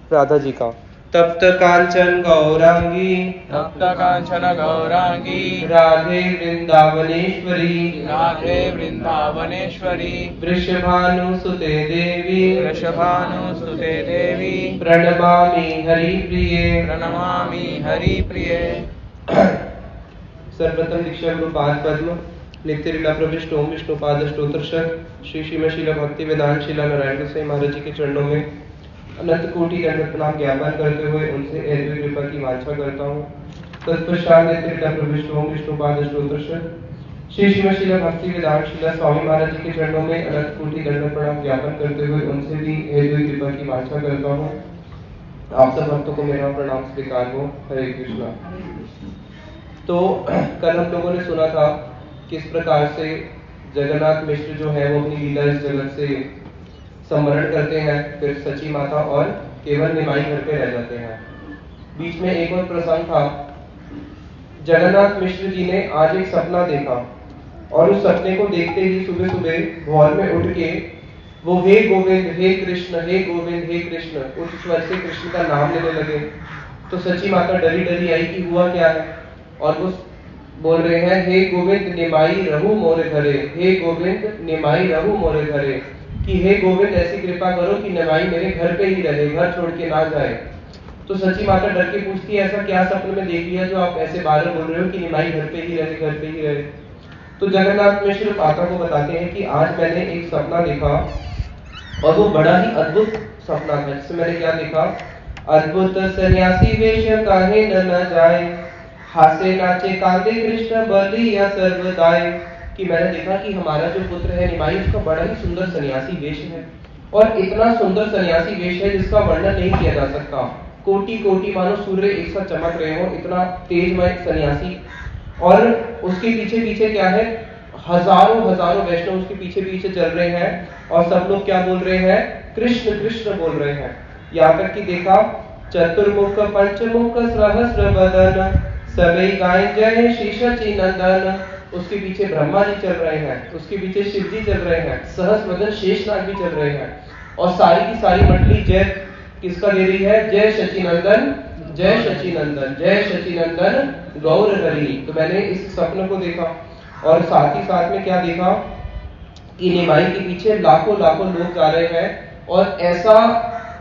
राधा जी का तप्त कांचन गौरांगी तप्त कांचन गौरांगी राधे वृंदावनेश्वरी राधे वृंदावनेश्वरी वृषभानुसुते देवी वृषभानुसुते देवी प्रणमामि हरिप्रिये प्रणमामि हरिप्रिये। सर्वप्रथम दीक्षा गुरु पाद पद्म नित्य लीला प्रविष्ट ओम विष्णु पाद स्तोत्र श्री श्रीमद शीला भक्ति वेदांत शीला नारायण गोसाई महाराज जी के चरणों में अनंत कोटि दंड प्रणाम ज्ञापन करते हुए उनसे ऐसी कृपा की वांछा करता हूँ। तत्पश्चात नित्य लीला प्रविष्ट ओम विष्णु पाद स्तोत्र श्री श्रीमद शीला भक्ति वेदांत शीला स्वामी महाराज जी के चरणों में अनंत कोटि दंड प्रणाम ज्ञापन करते हुए उनसे भी ऐसी कृपा की वांछा करता हूँ। आप सब भक्तों को मेरा प्रणाम स्वीकार हो। हरे कृष्णा। तो कल हम लोगों ने सुना था किस प्रकार से जगन्नाथ मिश्र जो है वो अपनी लीला इस जगत से स्मरण करते हैं, फिर सची माता और केवल निमाई घर पे रह जाते हैं। बीच में एक और प्रसंग था। जगन्नाथ मिश्र जी ने आज एक सपना देखा और उस सपने को देखते ही सुबह सुबह भोर में उठ के वो हे गोविंद हे कृष्ण हे गोविंद हे कृष्ण उस स्वर से कृष्ण का नाम लेने लगे। तो सची माता डरी डरी आई कि हुआ क्या है, और वो बोल रहे हैं हे गोविंद निमाई रहू मोरे घरे, हे गोविंद निमाई रहू मोरे घरे, कि हे गोविंद ऐसी कृपा करो कि निमाई मेरे घर पे ही रहे, घर छोड़ के ना जाए। तो सची माता डर के पूछती है ऐसा क्या सपने में देख लिया जो आप ऐसे बार बोल रहे हो कि निमाई घर पे ही रहे, घर पे ही रहे। तो जगन्नाथ मिश्र माता को बताते हैं कि आज मैंने एक सपना देखा और वो बड़ा ही अद्भुत सपना था। जिसमें मैंने क्या देखा, अद्भुत सन्यासी वेश काहे न जाए, हासे नाचे कांदे कृष्ण बलिया सर्वदाय। कि मैंने देखा कि हमारा जो पुत्र है निमाई उसका बड़ा ही सुंदर सन्यासी वेश है, और इतना सुंदर सन्यासी वेश है जिसका वर्णन नहीं किया जा सकता। कोटि कोटि मानो सूर्य एक साथ चमक रहे हो, इतना तेजमय सन्यासी। और उसके पीछे पीछे क्या है, हजारों हजारों वैष्णव उसके पीछे पीछे चल रहे हैं, और सब लोग क्या बोल रहे हैं, कृष्ण कृष्ण बोल रहे हैं। यहाँ तक कि देखा, चतुर्मुख पंचमुख सहस्र बदन सबई गाय जय श्री शची नंदन। उसके पीछे ब्रह्मा जी चल रहे हैं, उसके पीछे शिव जी चल रहे हैं, सहस्र बदन शेषनाग भी चल रहे हैं, और सारी की सारी मंडली जय किसका दे रही है, जय शची नंदन जय शची नंदन जय शची नंदन गौर हरि। तो मैंने इस स्वप्न को देखा, और साथ ही साथ में क्या देखा कि निमाई के पीछे लाखों लाखों लोग जा रहे हैं, और ऐसा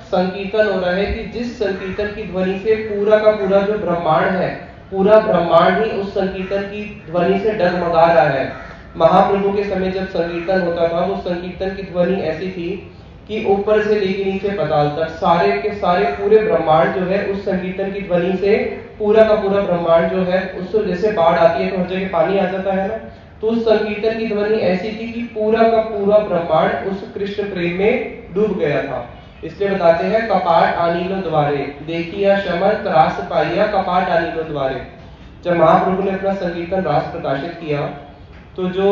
संकीर्तन हो रहा है कि जिस संकीर्तन की ध्वनि से पूरा का पूरा जो ब्रह्मांड है, पूरा ब्रह्मांड ही उस संकीर्तन की ध्वनि से डगमगा रहा है। महाप्रभु के समय जब संकीर्तन होता था, वो संकीर्तन की ध्वनि ऐसी थी कि ऊपर से लेकर नीचे पाताल तक सारे के सारे पूरे ब्रह्मांड जो है उस संकीर्तन की ध्वनि से पूरा का पूरा ब्रह्मांड जो है उससे, जैसे बाढ़ आती है तो हर जगह पानी आ जाता है ना, तो उस संकीर्तन की ध्वनि ऐसी थी कि पूरा का पूरा ब्रह्मांड उस कृष्ण प्रेम में डूब गया था। इसलिए बताते हैं कपाट आनीलो द्वारे देखिया शमन त्रास पाइया कपाट आनीलो द्वारे। जब महाप्रभु ने अपना संकीर्तन रास प्रकाशित किया तो जो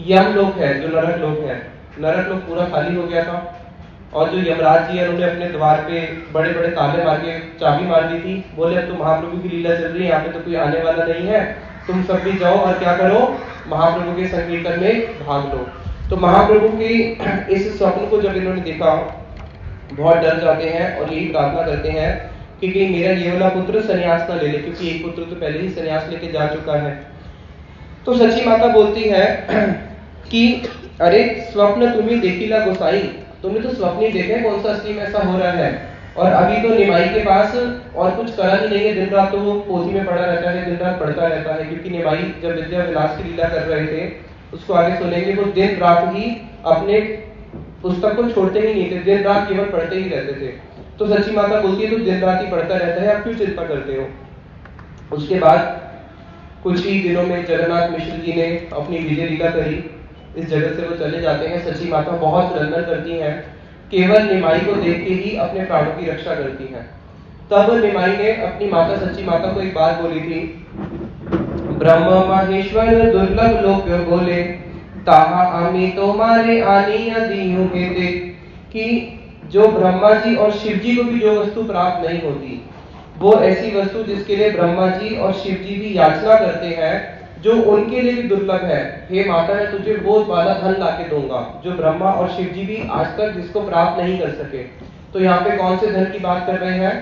यम लोक है, जो नरक लोक है, नरक लोक पूरा खाली हो गया था, और जो यमराज जी है उन्होंने अपने द्वार पे बड़े बड़े ताले मार के चाबी मार दी थी। बोले अब तो महाप्रभु की लीला चल रही है, यहाँ पे तो कोई आने वाला नहीं है, तुम सब भी जाओ और क्या करो, महाप्रभु के संकीर्तन में भाग लो। तो महाप्रभु की इस स्वप्न को जब इन्होंने देखा बहुत डर जाते हैं और यही प्रार्थना करते हैं कि कहीं मेरा ये वाला पुत्र सन्यास ना ले ले, क्योंकि एक पुत्र तो पहले ही सन्यास लेके जा चुका है। तो सची माता बोलती है कि अरे स्वप्न तुम्हें देखिला गोसाई, तुमने तो स्वप्न ही देखे, कौन सा असली में ऐसा हो रहा है। और अभी तो निमाई के पास और कुछ करा ही नहीं है, दिन रात तो वो पोथी में पड़ा रहता है, दिन रात पढ़ता रहता है, क्योंकि निमाई जब विद्या विलास की लीला कर रहे थे, उसको आगे सुनेंगे, वो दिन रात ही अपने पुस्तक को छोड़ते ही नहीं थे, दिन रात केवल पढ़ते ही रहते थे। तो सची माता बोलती है तो दिन रात ही पढ़ता रहता है, आप क्यों चिंता करते हो। उसके बाद कुछ ही दिनों में जगन्नाथ मिश्र जी ने अपनी विजय लीला करी, इस जगत से वो चले जाते हैं। सची माता बहुत क्रंदन करती हैं, केवल निमाई को देख के ही अपने प्राणों की रक्षा करती हैं। तब निमाई ने अपनी माता सची माता को एक बात बोली थी, ब्रह्म महेश्वर दुर्लभ लोक बोले ताहा आमी तुम्हारे आनी दियों के दे। कि जो ब्रह्मा जी और शिव जी को भी जो वस्तु प्राप्त नहीं होती, वो ऐसी वस्तु जिसके लिए ब्रह्मा जी और शिव जी भी याचना करते हैं, जो उनके लिए भी दुर्लभ है। हे माता, मैं तुझे वो वाला धन लाके दूंगा जो ब्रह्मा और शिव जी भी आज तक जिसको प्राप्त नहीं कर सके। तो यहाँ पे कौन से धन की बात कर रहे हैं?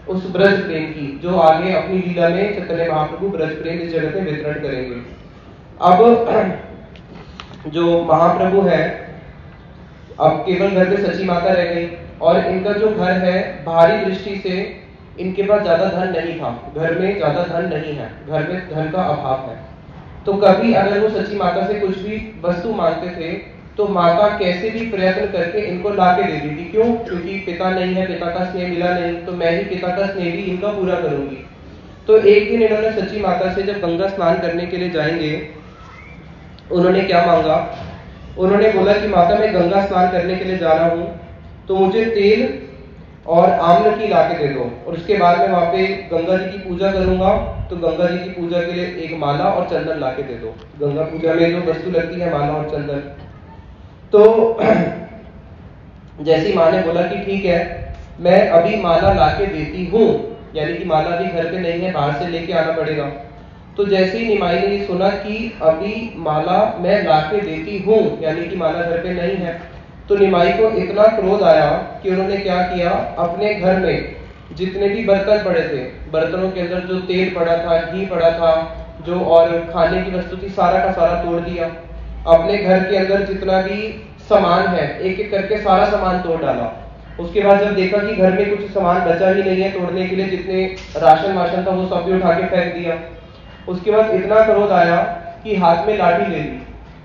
उस ब्रज प्रेम की, जो आगे अपनी लीला में चैतन्य महाप्रभु ब्रज प्रेम इस जगत में वितरण करेंगे। अब जो महाप्रभु है, अब केवल घर में सची माता रह गई और इनका जो घर है भारी दृष्टि से इनके पास ज्यादा धन नहीं था, घर में ज्यादा धन नहीं है, घर में धन का अभाव है। तो कभी अगर वो सची माता से कुछ भी वस्तु मांगते थे तो माता कैसे भी प्रयत्न करके इनको लाके दे दी थी। क्यों? क्योंकि पिता नहीं है, पिता का स्नेह मिला नहीं, तो मैं ही पिता का स्नेह भी इनका पूरा करूंगी। तो एक दिन इन्होंने सची माता से जब गंगा स्नान करने के लिए जाएंगे, उन्होंने क्या मांगा? उन्होंने बोला कि माता, मैं गंगा स्नान करने के लिए जा रहा हूँ, तो मुझे तेल और आम्ल की लाके दे दो, और उसके बाद मैं वहां पे गंगा जी की पूजा करूंगा, तो गंगा जी की पूजा के लिए एक माला और चंदन लाके दे दो। गंगा पूजा में जो वस्तु लगती है माला और चंदन। तो जैसी माँ ने बोला कि ठीक है, मैं अभी माला लाके देती हूँ, यानी कि माला भी घर पे नहीं है, बाहर से लेके आना पड़ेगा। तो जैसे ही निमाई ने ये सुना कि अभी माला मैं लाके देती हूँ, यानी कि माला घर पे नहीं है, तो निमाई को इतना क्रोध आया कि उन्होंने क्या किया, अपने घर में जितने भी बर्तन पड़े थे, बर्तनों के अंदर जो तेल पड़ा था, घी पड़ा था, जो और खाने की वस्तु थी, सारा का सारा तोड़ दिया। अपने घर के अंदर जितना भी सामान है, एक एक करके सारा सामान तोड़ डाला। उसके बाद जब देखा कि घर में कुछ सामान बचा ही नहीं है तोड़ने के लिए, जितने राशन वाशन था वो सब भी उठा के फेंक दिया। उसके बाद इतना क्रोध आया कि हाथ में लाठी ले ली,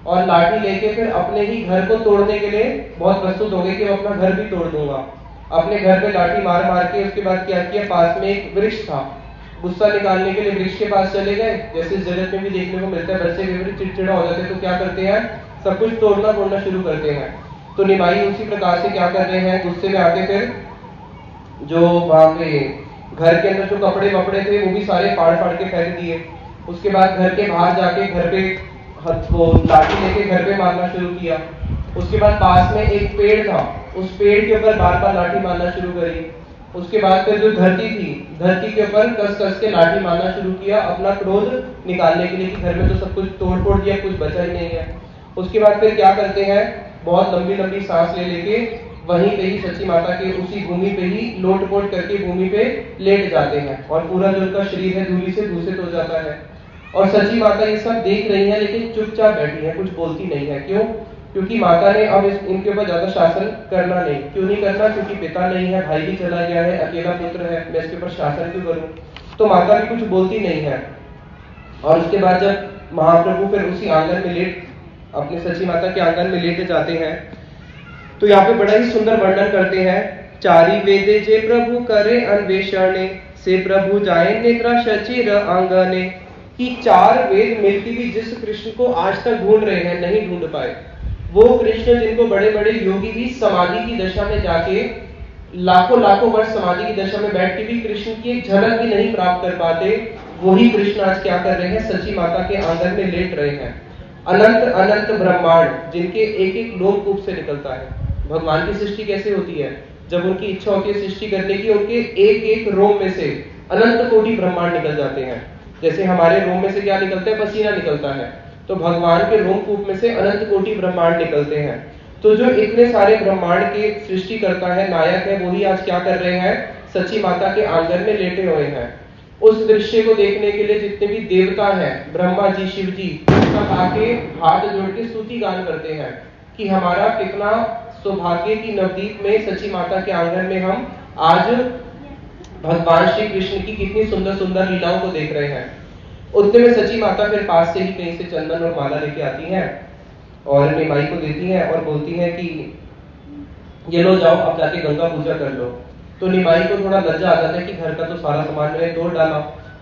और लाठी लेके फिर अपने ही घर को तोड़ने के लिए बहुत प्रस्तुत हो गए कि मैं अपना घर भी तोड़ दूंगा। अपने घर पे लाठी मार मार के उसके बाद क्या किया, पास में एक वृक्ष था, गुस्सा निकालने के लिए वृक्ष के पास चले गए। जैसे इस जगत में भी देखने को मिलता है, बच्चे कई चिड़चिड़ा हो जाते हैं तो क्या करते हैं, सब कुछ तोड़ना फोड़ना शुरू करते हैं। तो निमाई उसी प्रकार से क्या कर रहे हैं, गुस्से में आके फिर जो वहां पे घर के अंदर जो कपड़े वपड़े थे वो भी सारे फाड़ फाड़ के फेंक दिए। उसके बाद घर के बाहर जाके घर पे वो लाठी लेके घर पे मारना शुरू किया। उसके बाद पास में एक पेड़ था, उस पेड़ के ऊपर बार बार लाठी मारना शुरू करी। उसके बाद फिर जो धरती थी, धरती के ऊपर कस कस के लाठी मारना शुरू किया, अपना क्रोध निकालने के लिए कि घर में तो सब कुछ तोड़ फोड़ दिया, कुछ बचा ही नहीं है। उसके बाद फिर क्या करते हैं, बहुत लंबी लंबी सांस ले लेके वहीं पे ही सची माता के उसी भूमि पे ही लोट पोट करके भूमि पे लेट जाते हैं, और पूरा जो उनका शरीर है धूलि से दूषित हो जाता है। और सची माता ये सब देख रही है, लेकिन चुपचाप बैठी है, कुछ बोलती नहीं है। क्यों? क्योंकि माता ने अब इनके ऊपर ज्यादा शासन करना नहीं। क्यों नहीं करना? क्योंकि पिता नहीं है, भाई भी चला गया है, अकेला पुत्र है, मैं इसके ऊपर शासन क्यों करूं? तो माता भी कुछ बोलती नहीं है। और उसके बाद जब महाप्रभु फिर उसी आंगन में लेट, अपने सची माता के आंगन में लेटे जाते हैं, तो यहाँ पे बड़ा ही सुंदर वर्णन करते हैं। चारी वेदे जे प्रभु करे अन्वेषणे, से प्रभु जाए नेत्रा शचिर आंगने, कि 4 वेद मिलकर भी जिस कृष्ण को आज तक ढूंढ रहे हैं नहीं ढूंढ पाए, वो कृष्ण जिनको बड़े बड़े योगी भी समाधि की दशा में जाके लाखों लाखों वर्ष समाधि की दशा में बैठ के भी कृष्ण की एक झलक भी नहीं प्राप्त कर पाते, वही कृष्ण आज क्या कर रहे हैं, सची माता के आंगन में लेट रहे हैं। अनंत अनंत ब्रह्मांड जिनके एक एक लोमकूप से निकलता है। भगवान की सृष्टि कैसे होती है? जब उनकी इच्छा होती है सृष्टि करने की, उनके एक एक रोम में से अनंत कोटि ब्रह्मांड निकल जाते हैं। जैसे हमारे रोम में से क्या निकलता है, पसीना निकलता है, तो भगवान के रोमकूप में से अनंत कोटि ब्रह्मांड निकलते हैं। तो जो इतने सारे ब्रह्मांड के सृष्टि करता है, नायक है, वही आज क्या कर रहे हैं, सची माता के आंगन में लेटे हुए हैं। उस दृश्य को देखने के लिए जितने भी देवता हैं, ब्रह्मा जी, शिव जी, सब आके हाथ जोड़ के स्तुति गान करते हैं कि हमारा कितना सौभाग्य की नवदीप में सची माता के आंगन में हम आज भगवान श्री कृष्ण की कितनी सुंदर सुंदर लीलाओं को देख रहे हैं। उतने में सची माता फिर पास से ही कहीं से चंदन और माला लेके आती हैं और निमाई को देती हैं और बोलती हैं कि ये लो, जाओ अब जाके गंगा पूजा कर लो। तो निमाई को थोड़ा लज्जा आ जाता है कि घर का तो सारा सामान मैंने तोड़ डाला,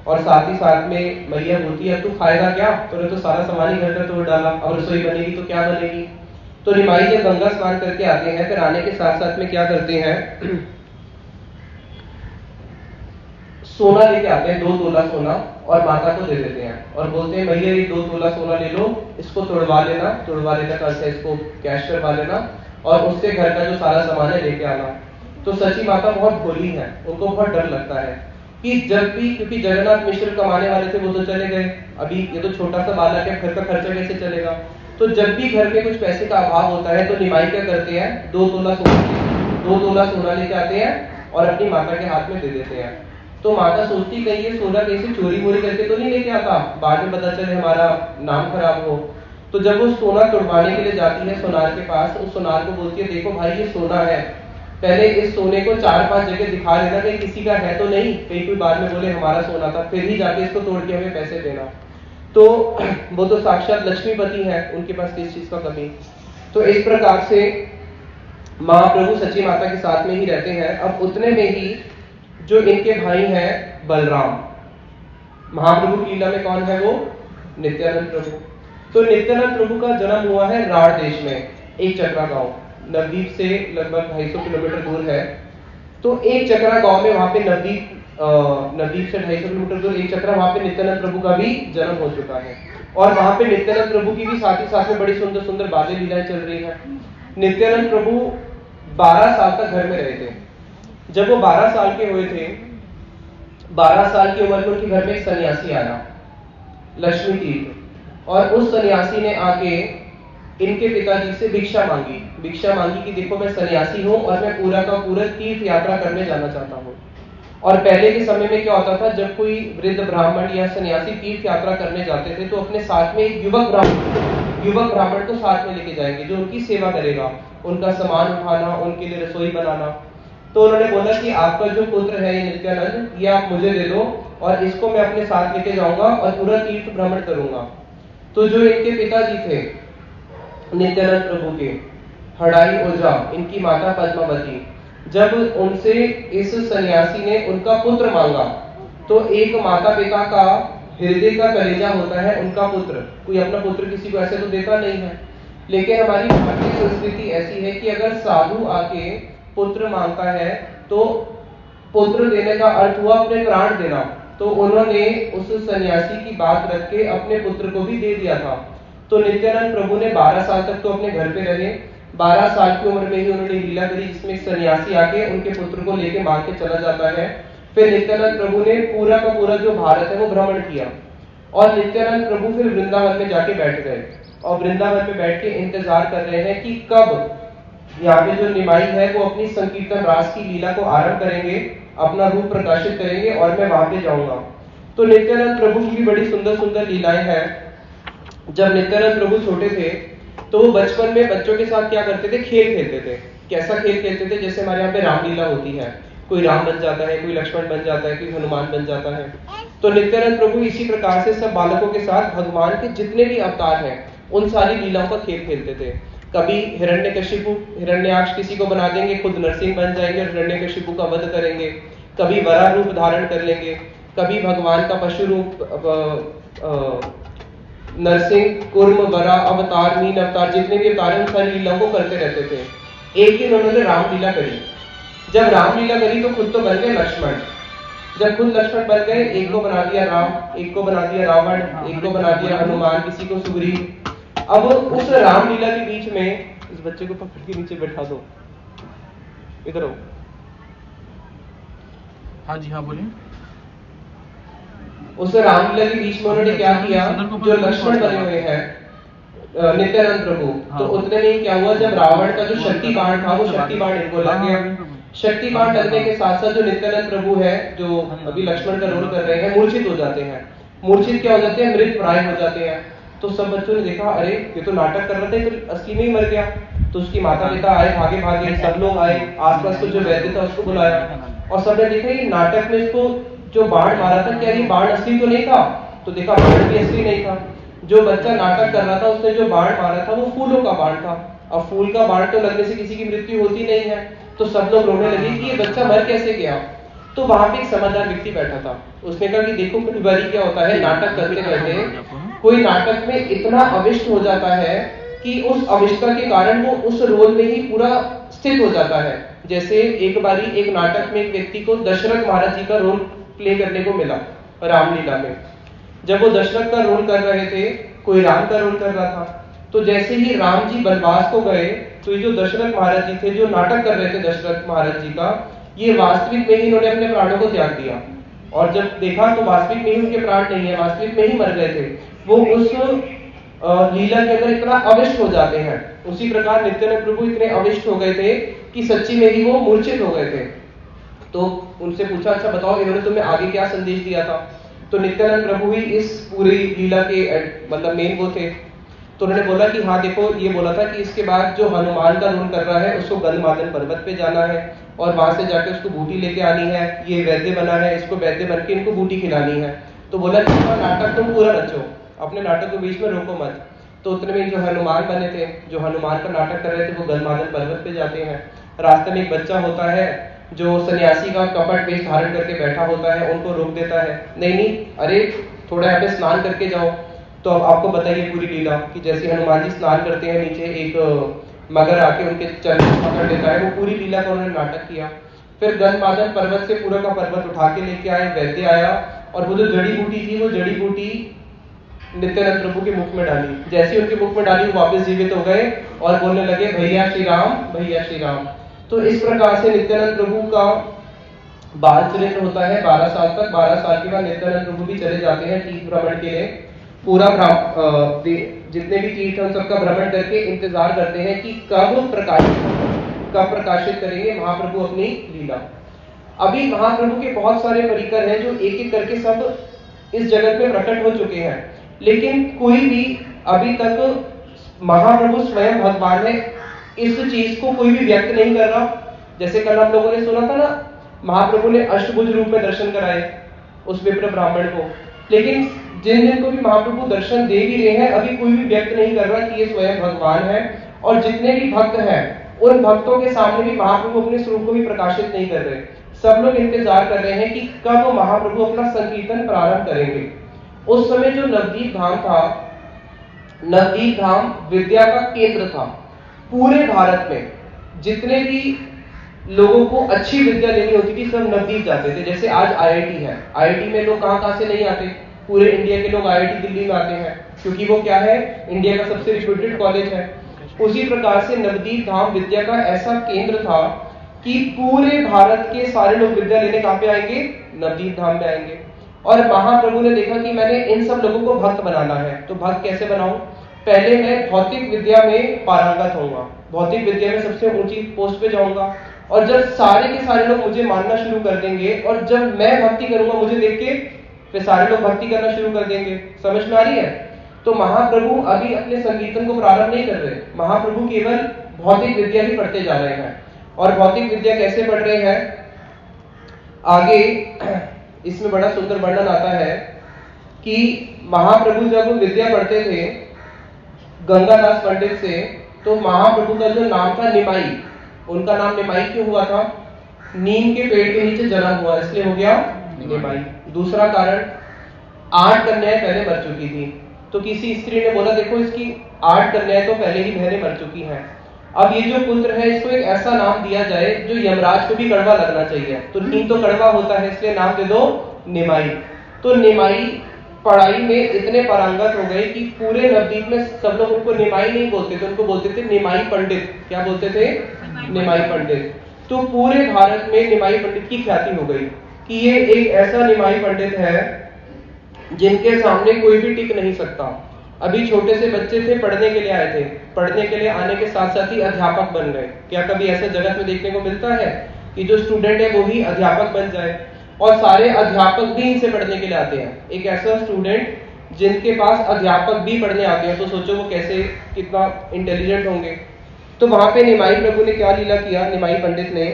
और साथ ही साथ में मैया बोलती है तू खाएगा क्या, तूने तो सारा सामान ही घर का तोड़ डाला, अब रसोई बनेगी तो क्या बनेगी। तो निमाई जब गंगा स्नान करके आते हैं, फिर आने के साथ साथ में क्या करते हैं, सोना लेके आते हैं, 2 तोला सोना, और माता को दे देते हैं और बोलते हैं भैया ये 2 तोला सोना ले लो, इसको तोड़वा लेना का अर्थ है इसको कैश करवा लेना, और उससे घर का जो सारा सामान है लेके आना। तो सची माता बहुत भोली है, उनको बहुत डर लगता है कि जब भी, क्योंकि जगन्नाथ मिश्र कमाने वाले थे, वो तो चले गए, अभी ये तो छोटा सा बालक है, घर का खर्चा कैसे चलेगा। तो जब भी घर में कुछ पैसे का अभाव होता है तो निमाई क्या करते हैं, 2 तोला सोना लेके आते हैं और अपनी माता के हाथ में दे देते हैं। तो माता सोचती कहीं ये सोना कैसे चोरी वोरी करके तो नहीं लेके आता, बाद में पता चले हमारा नाम खराब हो। तो जब वो सोना तोड़वाने के लिए जाती है सोनार के पास, उस सोनार को बोलती है देखो भाई ये सोना है, पहले इस सोने को 4-5 जगह दिखा देना कहीं किसी का है तो नहीं, कहीं कोई बाद में बोले हमारा सोना था, फिर ही जाके इसको तोड़ के हमें पैसे देना। तो वो तो साक्षात लक्ष्मीपति है, उनके पास किस चीज का कमी। तो इस प्रकार से महाप्रभु सच्ची माता के साथ में ही रहते हैं। अब उतने में ही जो इनके भाई हैं बलराम, महाप्रभु की लीला में कौन है वो, नित्यानंद प्रभु। तो नित्यानंद प्रभु का जन्म हुआ है राढ़ देश में, एक चक्रा गांव, नवदीप से लगभग 250 किलोमीटर दूर है। तो एक चक्रा गांव में, वहां पे नवदीप से 250 किलोमीटर दूर एक चक्रा, वहां पे नित्यानंद प्रभु का भी जन्म हो चुका है। और वहां पे नित्यानंद प्रभु की भी साथ ही साथ में बड़ी सुंदर सुंदर बाल लीलाएं चल रही है। नित्यानंद प्रभु 12 साल तक घर में रहे थे। जब वो 12 साल के हुए थे, 12 साल की उम्र में उनके घर में एक सन्यासी आया, लक्ष्मी तीर्थ, और उस सन्यासी ने आके इनके पिताजी से भिक्षा मांगी कि देखो मैं सन्यासी हूं और मैं पूरा का पूरा तीर्थ यात्रा करने जाना चाहता हूं। और पहले के समय में क्या होता था, जब कोई वृद्ध ब्राह्मण या सन्यासी तीर्थ यात्रा करने जाते थे तो अपने साथ में एक युवक ब्राह्मण को साथ में लेके जाएंगे जो उनकी सेवा करेगा, उनका सामान उठाना, उनके लिए रसोई बनाना। तो उन्होंने बोला कि आपका जो पुत्र है ये नित्यानंद, ये आप मुझे दे दो और इसको मैं अपने साथ लेके जाऊंगा और पूरा तीर्थ भ्रमण करूंगा। तो जो इनके पिताजी थे नित्यानंद प्रभु के, हड़ाई ओझा, इनकी माता पद्मावती, जब उनसे इस सन्यासी ने उनका पुत्र मांगा, तो एक माता पिता का हृदय का कलेजा होता है उनका पुत्र, कोई अपना पुत्र किसी को ऐसे तो देता नहीं है। लेकिन हमारी भारतीय संस्कृति ऐसी है कि अगर साधु आके पुत्र मांगता है तो पुत्र देने का अर्थ हुआ अपने प्राण देना। तो उन्होंने उस सन्यासी की बात रख के अपने पुत्र को भी दे दिया था। तो नित्यानंद प्रभु ने 12 साल तक तो अपने घर पे रहे। 12 साल की उम्र में ही उन्होंने लीला करी जिसमें एक सन्यासी आके उनके पुत्र को लेके मांग के चला जाता है। फिर नित्यानंद प्रभु ने पूरा का पूरा जो भारत है वो भ्रमण किया और नित्यानंद प्रभु फिर वृंदावन में जाके बैठ गए और वृंदावन में बैठ के इंतजार कर रहे हैं कि कब यहाँ पे जो निमाई है वो अपनी संकीर्तन रास की लीला को आरंभ करेंगे, अपना रूप प्रकाशित करेंगे और मैं वहां पे जाऊंगा। तो नित्यानंद प्रभु की भी बड़ी सुंदर सुंदर लीलाएं हैं। जब नित्यानंद प्रभु छोटे थे तो वो बचपन में बच्चों के साथ क्या करते थे, खेल खेलते थे। कैसा खेल खेलते थे, जैसे हमारे यहाँ पे रामलीला होती है, कोई राम बन जाता है, कोई लक्ष्मण बन जाता है, कोई हनुमान बन जाता है। तो नित्यानंद प्रभु इसी प्रकार से सब बालकों के साथ भगवान के जितने भी अवतार हैं उन सारी लीलाओं का खेल खेलते थे। कभी हिरण्यकशिपु, हिरण्याक्ष किसी को बना देंगे, खुद नरसिंह बन जाएंगे और हिरण्यकशिपु का वध करेंगे। कभी वराह रूप धारण कर लेंगे, कभी भगवान का पशु रूप नरसिंह, कुर्म, वराह अवतार, मीन अवतार, जितने भी अवतार हैं उन सारी लीलाओं को करते रहते थे। एक दिन उन्होंने रामलीला करी। जब रामलीला करी तो खुद तो बन गए लक्ष्मण। जब खुद लक्ष्मण बन गए, एक को बना दिया राम, एक को बना दिया रावण, एक को बना दिया हनुमान, किसी को सुग्रीव। अब उस रामलीला के बीच में इस बच्चे को पकड़ के नीचे बैठा दो, इधर आओ। हाँ जी हाँ बोलिए। उस रामलीला के बीच में उन्होंने क्या किया, जो लक्ष्मण बने हुए हैं नित्यानंद प्रभु, तो उतने में क्या हुआ, जब रावण का जो शक्ति बाण था वो शक्ति बाण इनको लग गया। शक्ति बाण लगने के साथ साथ जो नित्यानंद प्रभु है, जो अभी लक्ष्मण का रोल कर रहे हैं, मूर्छित हो जाते हैं। मूर्छित क्या हो जाते हैं, मृत प्राय हो जाते हैं। तो सब बच्चों ने देखा, अरे ये तो नाटक कर रहा था, तो असली में ही मर गया। तो उसकी माता पिता आए, भागे भागे, सब लोग आए, आसपास को जो वैद्य था उसको बुलाया और सबने देखा ये नाटक में इसको जो बाण मारा था, क्या ये बाण असली तो नहीं था? तो देखा बाण भी असली नहीं था। जो बच्चा नाटक कर रहा था उसने जो बाण मारा था वो फूलों का बाण था। अब फूल का बाण तो लगने से किसी की मृत्यु होती नहीं है। तो सब लोग रोने लगे कि ये बच्चा मर कैसे गया। तो वहां पे एक समझदार व्यक्ति बैठा था, उसने कहा कि देखो कई बार क्या होता है, नाटक करते करते कोई नाटक में इतना अविष्ट हो जाता है कि उस अविष्टता के कारण वो उस रोल में ही पूरा स्थित हो जाता है। जैसे एक बारी एक नाटक में एक व्यक्ति को दशरथ महाराज जी का रोल प्ले करने को मिला रामलीला में। जब वो दशरथ का रोल कर रहे थे, कोई राम का रोल कर रहा था। तो जैसे ही राम जी वनवास को गए तो ये जो दशरथ महाराज जी थे, जो नाटक कर रहे थे दशरथ महाराज जी का, ये वास्तविक में ही इन्होंने अपने प्राणों को त्याग दिया। और जब देखा तो वास्तविक में ही उनके प्राण नहीं है, वास्तविक में ही मर गए थे। वो उस लीला के अंदर इतना अविष्ट हो जाते हैं। उसी प्रकार नित्यानंद प्रभु इतने अविष्ट हो गए थे कि सच्ची में ही वो मूर्छित हो गए थे। तो उनसे पूछा, अच्छा बताओ इन्होंने तुम्हें आगे क्या संदेश दिया था? तो नित्यानंद प्रभु ही इस पूरी लीला के मतलब मेन वो थे। तो उन्होंने बोला कि हाँ देखो, ये बोला था कि इसके बाद जो हनुमान का रोल कर रहा है उसको गंधमादन पर्वत पे जाना है और वहां से जाके उसको बूटी लेके आनी है, ये वैद्य बना है, इसको वैद्य बन के इनको बूटी खिलानी है। तो बोला कि नाटक तुम पूरा रचो, अपने नाटक को बीच में रोको मत। तो उतने में जो हनुमान बने थे, जो हनुमान का नाटक कर रहे थे, वो गंधमादन पर्वत पे जाते हैं। रास्ते में एक बच्चा होता है जो सन्यासी का कपट वेश धारण करके बैठा होता है, उनको रोक देता है, नहीं नहीं अरे थोड़ा यहाँ पे स्नान करके जाओ। तो अब आपको बताइए पूरी लीला कि जैसे हनुमान जी स्नान करते हैं, नीचे एक मगर आके उनके चरण पकड़ लेता है। वो पूरी लीला का उन्होंने नाटक किया। फिर गंधमादन पर्वत से पूरा का पर्वत उठा के लेके आए, वैद्य आया और वो जो जड़ी बूटी थी, वो जड़ी बूटी नित्यानंद प्रभु के मुख में डाली। जैसे ही उनके मुख में डाली वो वापस जीवित हो गए और बोलने लगे, भैया श्री राम, भैया श्री राम। तो इस प्रकार से नित्यानंद प्रभु का बाल चरित्र होता है 12 साल तक। 12 साल के बाद नित्यानंद प्रभु भी चले जाते हैं तीर्थ भ्रमण के लिए। पूरा जितने भी तीर्थ हैं सबका भ्रमण करके इंतजार करते हैं कि कब प्रकाशित करेंगे महाप्रभु अपनी लीला। अभी महाप्रभु के बहुत सारे परिकर हैं जो एक एक करके सब इस जगत में प्रकट हो चुके हैं, लेकिन कोई भी अभी तक महाप्रभु स्वयं भगवान है इस चीज को कोई भी व्यक्त नहीं कर रहा। जैसे कल हम लोगों ने सुना था ना, महाप्रभु ने अष्टभुज रूप में दर्शन कराए उस विप्र ब्राह्मण को, लेकिन जिन जिन को भी महाप्रभु दर्शन दे भी रहे हैं अभी कोई भी व्यक्त नहीं कर रहा कि ये स्वयं भगवान है। और जितने भी भक्त हैं उन भक्तों के सामने भी महाप्रभु अपने स्वरूप को भी प्रकाशित नहीं कर रहे। सब लोग इंतजार कर रहे हैं कि कब महाप्रभु अपना संकीर्तन प्रारंभ करेंगे। उस समय जो नवदीप धाम था, नवदीप धाम विद्या का केंद्र था। पूरे भारत में जितने भी लोगों को अच्छी विद्या लेनी होती थी सब नवदीप जाते थे। जैसे आज आईआईटी है, आईआईटी में लोग कहां से नहीं आते, पूरे इंडिया के लोग आईआईटी दिल्ली में आते हैं, क्योंकि वो क्या है, इंडिया का सबसे रिप्यूटेड कॉलेज है। उसी प्रकार से नवदीप धाम विद्या का ऐसा केंद्र था कि पूरे भारत के सारे लोग विद्या लेने कहां पे आएंगे, नवदीप धाम में आएंगे। और महाप्रभु ने देखा कि मैंने इन सब लोगों को भक्त बनाना है, तो भक्त कैसे बनाऊं? पहले मैं भौतिक विद्या में पारंगत होऊंगा, भौतिक विद्या में सबसे ऊंची पोस्ट पे जाऊंगा, और जब सारे के सारे लोग मुझे मानना शुरू कर देंगे और जब मैं भक्ति करूंगा मुझे देख के फिर सारे लोग भक्ति करना शुरू कर देंगे। समझ में आ रही है? तो महाप्रभु अभी अपने संकीर्तन को प्रारंभ नहीं कर रहे, महाप्रभु केवल भौतिक विद्या ही पढ़ते जा रहे हैं। और भौतिक विद्या कैसे पढ़ रहे हैं, आगे इसमें बड़ा सुंदर वर्णन आता है कि महाप्रभु जब विद्या पढ़ते थे गंगादास पंडित से, तो महाप्रभु का जो नाम था निमाई, उनका नाम निमाई क्यों हुआ था? नीम के पेड़ के नीचे जन्म हुआ इसलिए हो गया निमाई। दूसरा कारण, 8 कन्याएं पहले मर चुकी थी, तो किसी स्त्री ने बोला देखो इसकी 8 कन्याएं तो पहले ही बहनें मर चुकी हैं, अब ये जो पुत्र है इसको एक ऐसा नाम दिया जाए जो यमराज को भी कड़वा लगना चाहिए। तो नीम तो कड़वा होता है इसलिए नाम दे दो निमाई। तो निमाई पढ़ाई में इतने पारंगत हो गए कि पूरे नवदीप में सब लोग उनको निमाई नहीं बोलते थे, उनको बोलते थे निमाई पंडित। क्या बोलते थे? निमाई पंडित। तो पूरे भारत में निमाई पंडित की ख्याति हो गई कि ये एक ऐसा निमाई पंडित है जिनके सामने कोई भी टिक नहीं सकता। अभी छोटे से बच्चे थे, पढ़ने के लिए आए थे, पढ़ने के लिए आने के साथ साथ ही अध्यापक बन गए। क्या कभी ऐसा जगत में देखने को मिलता है कि जो स्टूडेंट है वो ही अध्यापक बन जाए? और सारे अध्यापक भी इनसे पढ़ने के लिए आते हैं। एक ऐसा स्टूडेंट जिनके पास अध्यापक भी पढ़ने आते हैं, तो सोचो वो कैसे, कितना इंटेलिजेंट होंगे। तो वहां पे निमाई प्रभु ने क्या लीला किया, निमाई पंडित ने,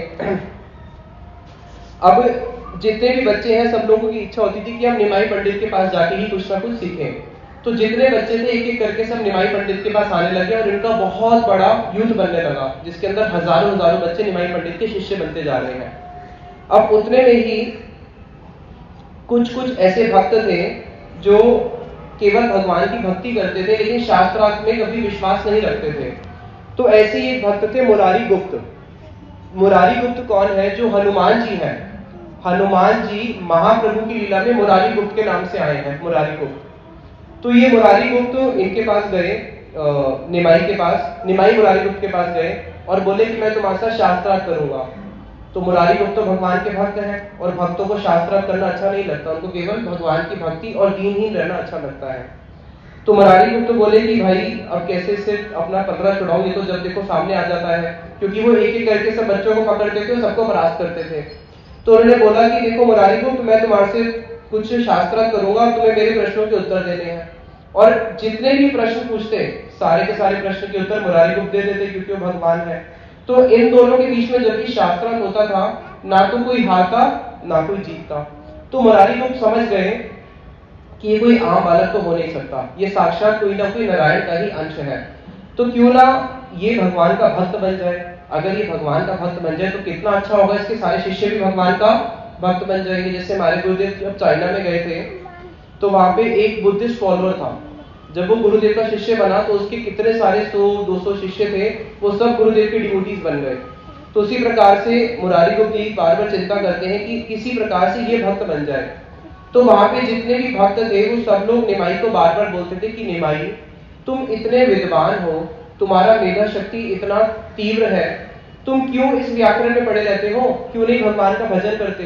अब जितने भी बच्चे हैं सब लोगों की इच्छा होती थी कि हम निमाई पंडित के पास जाके ही कुछ ना कुछ सीखें। तो जितने बच्चे थे एक एक करके सब निमाई पंडित के पास आने लगे और इनका बहुत बड़ा युद्ध बनने लगा, जिसके अंदर हजारों हजारों बच्चे निमाई पंडित के शिष्य बनते जा रहे हैं। अब उतने में ही कुछ ऐसे भक्त थे जो केवल भगवान की भक्ति करते थे लेकिन शास्त्रार्थ में कभी विश्वास नहीं रखते थे। तो ऐसे ही एक भक्त थे मुरारी गुप्त। मुरारी गुप्त कौन है? जो हनुमान जी हैं। हनुमान जी महाप्रभु की लीला में मुरारी गुप्त के नाम से आए हैं, मुरारी गुप्त। तो ये मुरारी गुप्त इनके पास गए, निमाई के पास, निमाई मुरारी गुप्त के पास गए और बोले कि मैं तुम्हारे साथ शास्त्रार्थ करूंगा। तो मुरारी गुप्त तो भगवान के भक्त हैं और भक्तों को शास्त्रार्थ करना अच्छा नहीं लगता, उनको केवल भगवान की भक्ति और दीनहीन रहना अच्छा लगता है। तो मुरारी गुप्त तो बोले कि भाई अब कैसे इससे अपना पकड़ा छुड़ाऊं, ये तो जब देखो सामने आ जाता है, क्योंकि वो एक एक करके सब बच्चों को पकड़ते थे और सबको परास्त करते थे। तो उन्होंने बोला कि देखो मुरारी गुप्त, मैं तुम्हारे से कुछ शास्त्रार्थ करूंगा, तुम्हें मेरे प्रश्नों के उत्तर देने हैं। और जितने भी प्रश्न पूछते सारे के सारे प्रश्न के उत्तर मुरारी गुप्त दे देते, क्योंकि वो भगवान है। तो इन दोनों के बीच में जब भी शास्त्रार्थ होता था, ना तो कोई हारता ना कोई जीतता। तो मुरारी गुप्त समझ गए कि ये कोई आम बालक तो हो नहीं सकता, ये साक्षात कोई ना कोई नारायण का ही अंश है। तो क्यों ना ये भगवान का भक्त बन जाए। अगर ये भगवान का भक्त बन जाए तो कितना अच्छा होगा, इसके सारे शिष्य भी भगवान का भक्त बन जाएंगे। जैसे हमारे गुरुदेव जब चाइना में गए थे तो वहां पे एक बुद्धिस्ट फॉलोअर था। जब वो गुरुदेव का शिष्य बना तो उसके कितने सारे 100-200 शिष्य थे, वो सब गुरुदेव के डिवोटीज बन गए। तो उसी प्रकार से मुरारी गुप्त जी बार बार चिंता करते हैं कि किसी प्रकार से ये भक्त बन जाए। तो वहां पे जितने भी भक्त थे वो सब लोग निमाई को बार बार बोलते थे कि निमाई तुम इतने विद्वान हो, तुम्हारा मेधा शक्ति इतना तीव्र है, तुम क्यों इस व्याकरण में पड़े रहते हो, क्यों नहीं भगवान का भजन करते,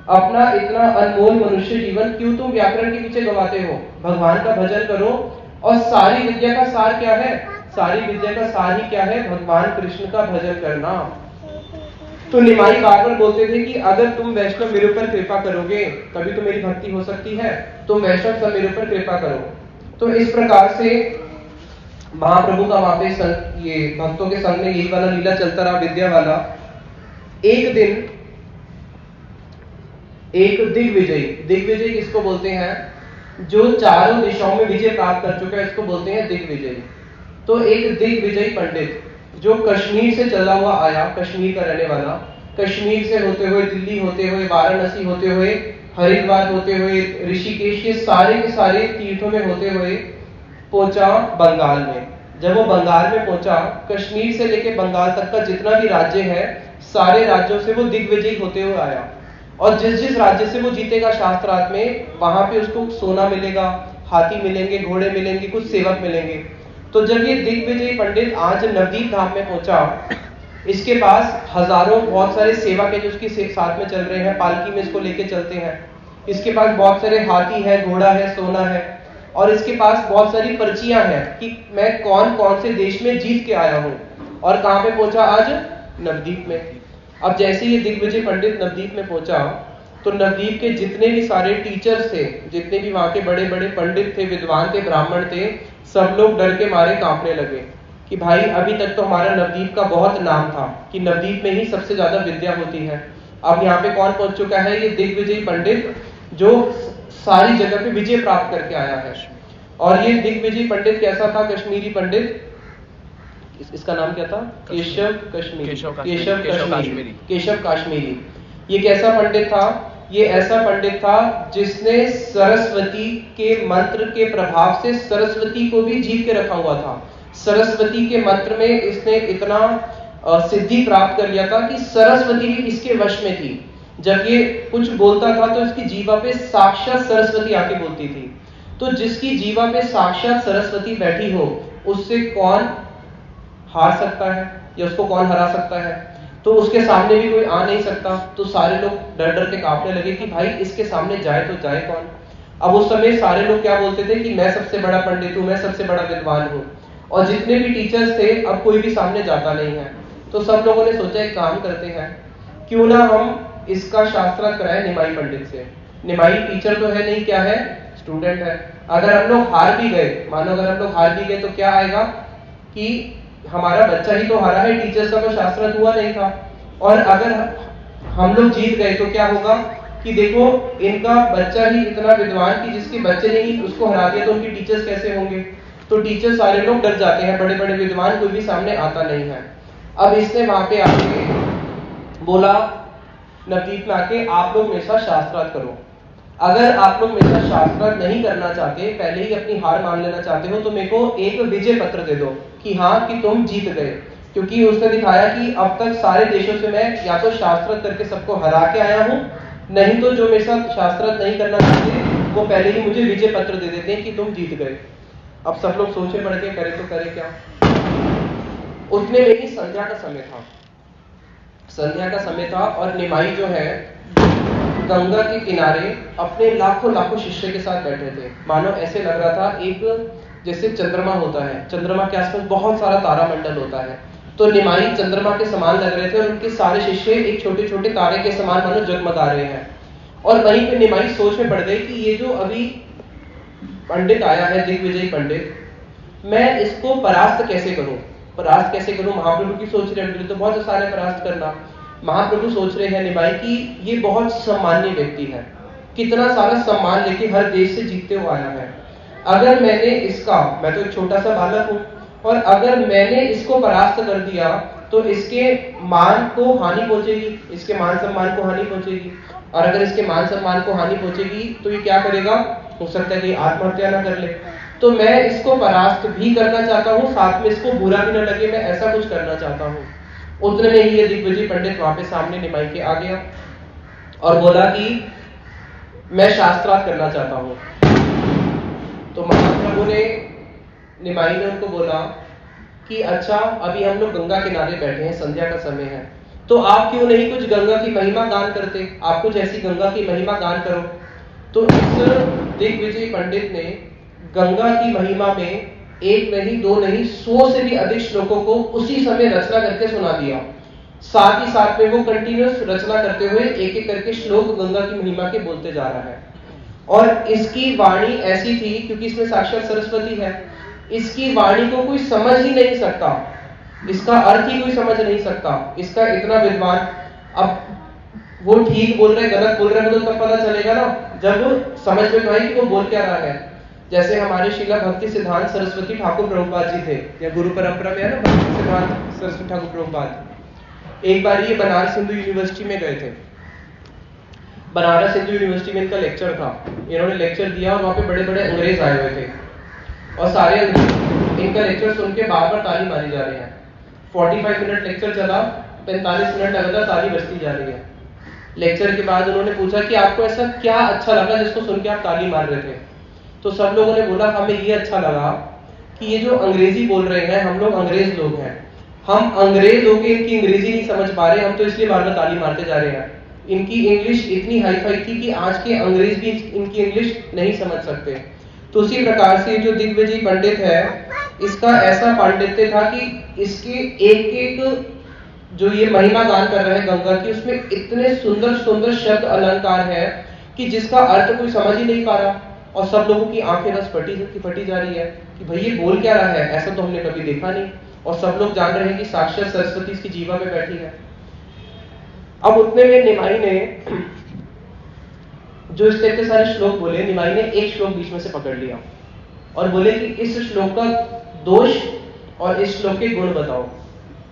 अपना इतना अनमोल मनुष्य जीवन क्यों तुम व्याकरण के पीछे गवाते हो, भगवान का भजन करो। और सारी विद्या का सार क्या है, सारी विद्या का सार ही क्या है, भगवान कृष्ण का भजन करना। तो निमाई बार बार बोलते थे कि अगर तुम वैष्णव मेरे ऊपर कृपा करोगे तभी तो मेरी भक्ति हो सकती है, तुम वैष्णव सब मेरे ऊपर कृपा करो। तो इस प्रकार से महाप्रभु का वहां पे ये भक्तों के संग में यही वाला लीला चलता रहा, विद्या वाला। एक दिन एक दिग्विजयी, दिग्विजय किसको बोलते हैं, जो चारों दिशाओं में विजय प्राप्त कर चुका है, इसको बोलते हैं दिग्विजयी। तो एक दिग्विजयी पंडित जो कश्मीर से चला हुआ आया, कश्मीर का रहने वाला, कश्मीर से होते हुए दिल्ली होते हुए वाराणसी होते हुए हरिद्वार होते हुए ऋषिकेश के सारे तीर्थों में होते हुए पहुंचा बंगाल में। जब वो बंगाल में पहुंचा, कश्मीर से लेकर बंगाल तक का जितना भी राज्य है, सारे राज्यों से वो दिग्विजयी होते हुए आया। और जिस जिस राज्य से वो जीतेगा शास्त्रार्थ में, वहां पे उसको सोना मिलेगा, हाथी मिलेंगे, घोड़े मिलेंगे, कुछ सेवक मिलेंगे। तो जब ये दिग्विजयी पंडित आज नवदीप धाम में पहुंचा, इसके पास हजारों बहुत सारे सेवक है जो उसके साथ में चल रहे हैं, पालकी में इसको लेके चलते हैं। इसके पास बहुत सारे हाथी है, घोड़ा है, सोना है, और इसके पास बहुत सारी पर्चियां हैं कि मैं कौन कौन से देश में जीत के आया हूं और कहां पे पहुंचा, आज नवदीप में। अब जैसे ये दिग्विजय पंडित नवदीप में पहुंचा तो नवदीप के जितने भी सारे टीचर्स थे, जितने भी वहां के बड़े बड़े पंडित थे, विद्वान थे, ब्राह्मण थे, सब लोग डर के मारे कांपने लगे कि भाई अभी तक तो हमारा नवदीप का बहुत नाम था कि नवदीप में ही सबसे ज्यादा विद्या होती है। अब यहाँ पे कौन पहुंच चुका है, ये दिग्विजयी पंडित जो सारी जगह पे विजय प्राप्त करके आया है। और ये दिग्विजयी पंडित कैसा था, कश्मीरी पंडित, इसका नाम क्या था, केशव काश्मीरी। ये कैसा पंडित था, ये ऐसा पंडित था जिसने सरस्वती के मंत्र के प्रभाव से सरस्वती को भी जीत के रखा हुआ था। सरस्वती के मंत्र में इसने इतना सिद्धि प्राप्त कर लिया था कि सरस्वती भी इसके वश में थी। जब ये कुछ बोलता था तो इसकी जीवा पे साक्षात सरस्वती आके बोलती थी। तो जिसकी जीवा पे साक्षात सरस्वती बैठी हो, उससे कौन हार सकता है या उसको कौन हरा सकता है। तो उसके सामने भी कोई आ नहीं सकता। तो सारे लोग डर डर के कांपने लगे कि भाई इसके सामने जाए तो जाए कौन। अब उस समय सारे लोग क्या बोलते थे कि मैं सबसे बड़ा पंडित हूं, मैं सबसे बड़ा विद्वान हूं। और जितने भी टीचर्स थे, अब कोई भी सामने जाता नहीं है। तो सब लोगों ने सोचा एक काम करते हैं, क्यों ना हम इसका शास्त्रार्थ कराएं निमाई पंडित से। निमाई टीचर तो है नहीं, क्या है, स्टूडेंट है। अगर हम लोग हार भी गए, मानो अगर हम लोग हार भी गए तो क्या आएगा कि हमारा बच्चा ही तो हारा है, टीचर्स का तो शास्त्रार्थ हुआ नहीं था। और अगर हम लोग जीत गए तो क्या होगा कि देखो इनका बच्चा ही इतना विद्वान कि जिसके बच्चे ने ही उसको हरा दिया, तो उनके टीचर्स कैसे होंगे। तो टीचर सारे लोग डर जाते हैं, बड़े बड़े विद्वान कोई भी सामने आता नहीं है। अब इसने वहां पे आके बोला, नवदीप में आके, आप लोग मेरे साथ शास्त्रार्थ करो। अगर आप लोग मेरे साथ शास्त्रार्थ नहीं करना चाहते, पहले ही अपनी हार मान लेना चाहते हो, तो मेरे को एक विजय पत्र दे दो कि हाँ कि तुम जीत गए। क्योंकि उसने दिखाया कि अब तक सारे देशों से मैं या तो शास्त्रार्थ करके सबको हरा के आया हूं, नहीं तो जो मेरे साथ शास्त्रार्थ नहीं करना चाहते वो पहले ही मुझे विजय पत्र दे देते हैं कि तुम जीत गए। अब सब लोग सोचे पड़ के करे तो करे क्या। उतने में ही संध्या का समय था। संध्या का समय था और निमाई जो है गंगा के किनारे अपने लाखों लाखों शिष्य के साथ बैठे थे। मानो ऐसे लग रहा था एक जैसे चंद्रमा होता है, चंद्रमा के आसपास बहुत सारा तारामंडल होता है, तो निमाई चंद्रमा के समान लग रहे थे और उनके सारे शिष्य एक छोटे छोटे तारे के समान मानो जगमगा रहे हैं। और वहीं पे निमाई सोच में पड़ गई कि ये जो अभी पंडित आया है, दिग्विजयी पंडित, मैं इसको परास्त कैसे करूं, परास्त कैसे करूं। महाप्रभु की सोच रहे हैं तो बहुत सारे परास्त करना। महाप्रभु सोच रहे हैं निमाई कि ये बहुत सम्मान्य व्यक्ति है, कितना सारा सम्मान लेके हर देश से जीतते हुए आया है। अगर मैंने इसका, मैं तो एक छोटा सा बालक हूं, और अगर मैंने इसको परास्त कर दिया तो इसके मान को हानि पहुंचेगी, इसके मान सम्मान को हानि पहुंचेगी। और अगर इसके मान सम्मान को हानि पहुंचेगी तो ये क्या करेगा, हो सकता है कि आत्महत्या ना कर ले। तो मैं इसको परास्त भी करना चाहता हूँ, साथ में इसको बुरा भी ना लगे, मैं ऐसा कुछ करना चाहता हूँ। उतने में ही ये दिग्विजय पंडित वहां पे सामने निमाई के आ गया और बोला कि मैं शास्त्रार्थ करना चाहता हूँ। तो महाप्रभु ने, निमाई ने उनको बोला कि अच्छा, अभी हम लोग गंगा किनारे बैठे हैं, संध्या का समय है, तो आप क्यों नहीं कुछ गंगा की महिमा गान करते, आप कुछ ऐसी गंगा की महिमा गान करो। तो इस दिग्विजय पंडित ने गंगा की महिमा में एक नहीं, दो नहीं, 100 से भी अधिक श्लोकों को उसी समय रचना करके सुना दिया। साथ ही साथ में वो कंटिन्यूस रचना करते हुए एक एक करके श्लोक गंगा की महिमा के बोलते जा रहा है। और इसकी वाणी ऐसी थी, क्योंकि इसमें साक्षात सरस्वती है, इसकी वाणी को कोई समझ ही नहीं सकता, इसका अर्थ ही कोई समझ नहीं सकता, इसका इतना विद्वान। अब वो ठीक बोल रहे गलत बोल रहे तो तब पता चलेगा ना, जब समझ में आए कि वो बोल क्या रहा है। जैसे हमारे शिला भक्ति सिद्धांत सरस्वती ठाकुर प्रभुपाद जी थे, या गुरु परंपरा में है ना भक्ति सिद्धांत सरस्वती ठाकुर प्रभुपाद। एक बार ये बनारस हिंदू यूनिवर्सिटी में गए थे, बनारस हिंदू यूनिवर्सिटी में इनका लेक्चर था, इन्होंने लेक्चर दिया और वहां पे बड़े बड़े अंग्रेज आए हुए थे और सारे इनका लेक्चर सुन के बार बार ताली मारी जा रही है। 45 मिनट लेक्चर चला, 45 मिनट लगातार ताली बजती जा रही है। लेक्चर के बाद उन्होंने पूछा कि आपको ऐसा क्या अच्छा लगा जिसको सुन के आप ताली मार रहे थे। तो सब लोगों ने बोला हमें ये अच्छा लगा कि ये जो अंग्रेजी बोल रहे हैं, हम लोग अंग्रेज लोग हैं, हम अंग्रेज लोग इनकी अंग्रेजी नहीं समझ पा रहे, हम तो इसलिए बार बार ताली मारते जा रहे हैं। इनकी इंग्लिश इतनी हाई फाई थी कि आज के अंग्रेज भी इनकी इंग्लिश नहीं समझ सकते। तो उसी प्रकार से जो दिग्विजय पंडित है, इसका ऐसा पांडित्य था कि इसके एक एक जो ये महिमा गान कर रहे हैं गंगा की, उसमें इतने सुंदर सुंदर शब्द अलंकार है कि जिसका अर्थ कोई समझ ही नहीं पा रहा, और सब लोगों की आंखें बस फटी जा रही है कि भाई ये बोल क्या रहा है, ऐसा तो हमने कभी देखा नहीं। और सब लोग जान रहे हैं कि साक्षात सरस्वती इसकी जीवा में बैठी है। अब उतने में निमाई ने जो इसके इतने सारे श्लोक बोले, निमाई ने एक श्लोक बीच में से पकड़ लिया और बोले कि इस श्लोक का दोष और इस श्लोक के गुण बताओ।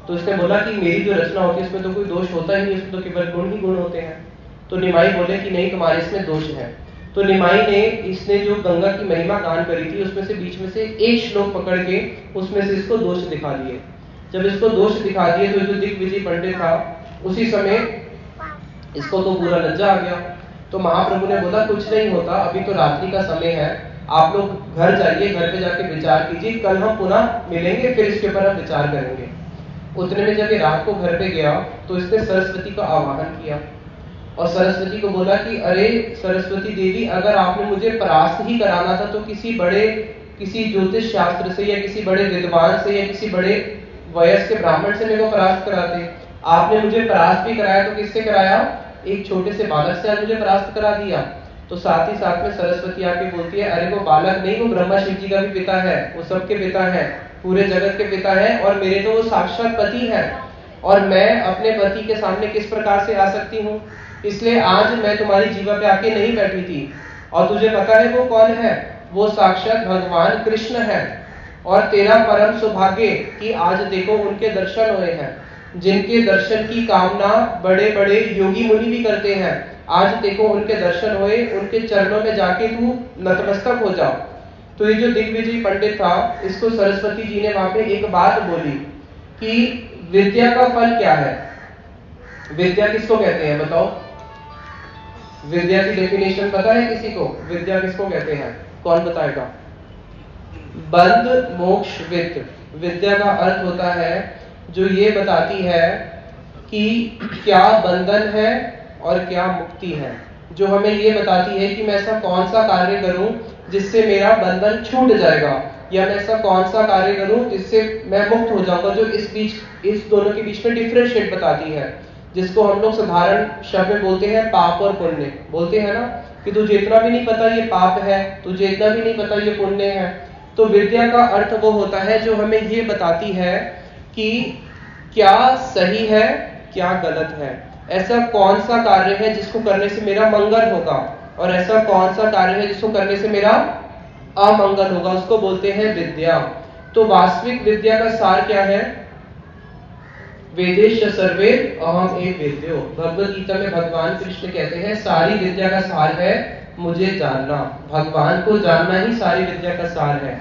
तो इसने बोला कि मेरी जो रचना होती है इसमें तो कोई दोष होता ही नहीं, इसमें तो केवल गुण ही गुण होते हैं। तो निमाई बोले कि नहीं, तुम्हारे इसमें दोष है। तो निमाई ने, इसने जो गंगा की महिमा गान करी थी उसमें से बीच में से एक श्लोक पकड़ के उसमें से इसको दोष दिखा दिए। जब इसको दोष दिखा दिए तो जो दिग्विजय पंडित था उसी समय इसको तो पूरा लज्जा आ गया। तो महाप्रभु ने बोला कुछ नहीं होता, अभी तो रात्रि का समय है, आप लोग घर जाइए, घर पे जाके विचार कीजिए, कल हम पुनः मिलेंगे, फिर इसके ऊपर हम विचार करेंगे। उतने में जब ये रात को घर पे गया तो इसने सरस्वती का आवाहन किया और सरस्वती को बोला कि अरे सरस्वती देवी, अगर आपने मुझे परास्त ही कराना था तो किसी ज्योतिष शास्त्र से या किसी बड़े विद्वान से या किसी बड़े वयस्क ब्राह्मण से मेरे को परास्त कराते। आपने मुझे परास्त भी कराया तो किससे कराया, एक छोटे से बालक से आज मुझे परास्त करा दिया। तो साथ ही साथ में सरस्वती आके बोलती है, अरे वो बालक नहीं, वो ब्रह्मा शिव जी का भी पिता है, वो सबके पिता है, पूरे जगत के पिता है, और मेरे तो वो साक्षात पति है, और मैं अपने पति के सामने किस प्रकार से आ सकती हूँ, इसलिए आज मैं तुम्हारी जीवा पे आके नहीं बैठी थी। और तुझे पता है वो कौन है, वो साक्षात भगवान कृष्ण है, और तेरा परम सौभाग्य कि आज देखो उनके दर्शन हुए हैं, जिनके दर्शन की कामना बड़े बड़े योगी मुनि भी करते हैं। आज देखो उनके दर्शन हुए, उनके चरणों में जाके तू नतमस्तक हो जाओ। तो ये जो दिग्विजय पंडित था, इसको सरस्वती जी ने वहां पे एक बात बोली कि विद्या का फल क्या है। विद्या किसको कहते हैं बताओ, विद्या की डेफिनेशन पता है किसी को, विद्या किसको कहते हैं, कौन बताएगा। बंध मोक्ष विद्या। विद्या का अर्थ होता है जो ये बताती है कि क्या बंधन है और क्या मुक्ति है, जो हमें ये बताती है कि मैं ऐसा कौन सा कार्य करूं जिससे मेरा बंधन छूट जाएगा, या मैं ऐसा कौन सा कार्य करूं जिससे मैं मुक्त हो जाऊंगा, जो इस दोनों के बीच में डिफरेंशिएट बताती है, जिसको हम लोग साधारण शब्द में बोलते हैं पाप और पुण्य। बोलते हैं ना कि तुझे इतना भी नहीं पता ये पाप है, तुझे इतना भी नहीं पता ये पुण्य है। तो विद्या का अर्थ वो होता है जो हमें ये बताती है कि क्या सही है क्या गलत है, ऐसा कौन सा कार्य है जिसको करने से मेरा मंगल होगा और ऐसा कौन सा कार्य है जिसको करने से मेरा अमंगल होगा, उसको बोलते हैं विद्या। तो वास्तविक विद्या का सार क्या है? वेदेश सर्वे अहम एक वेद्यो। भगवत गीता में भगवान कृष्ण कहते हैं सारी विद्या का सार है मुझे जानना। भगवान को जानना ही सारी विद्या का सार है।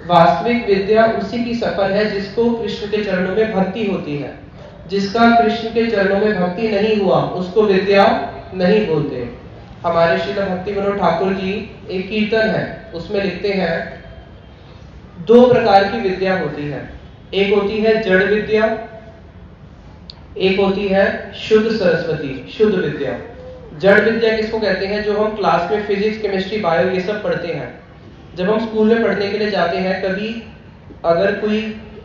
वास्तविक विद्या उसी की सफल है जिसको कृष्ण के चरणों में भक्ति होती है। जिसका कृष्ण के चरणों में भक्ति नहीं हुआ उसको विद्या नहीं बोलते। हमारे श्री भक्ति विनोद ठाकुर जी एक कीर्तन है, उसमें लिखते हैं दो प्रकार की विद्या होती है, एक होती है जड़ विद्या, एक होती है शुद्ध सरस्वती, शुद्ध विद्या। जड़ विद्या किसको कहते हैं? जो हम क्लास में फिजिक्स केमिस्ट्री बायो ये सब पढ़ते हैं। जब हम स्कूल में पढ़ने के लिए जाते हैं, कभी अगर कोई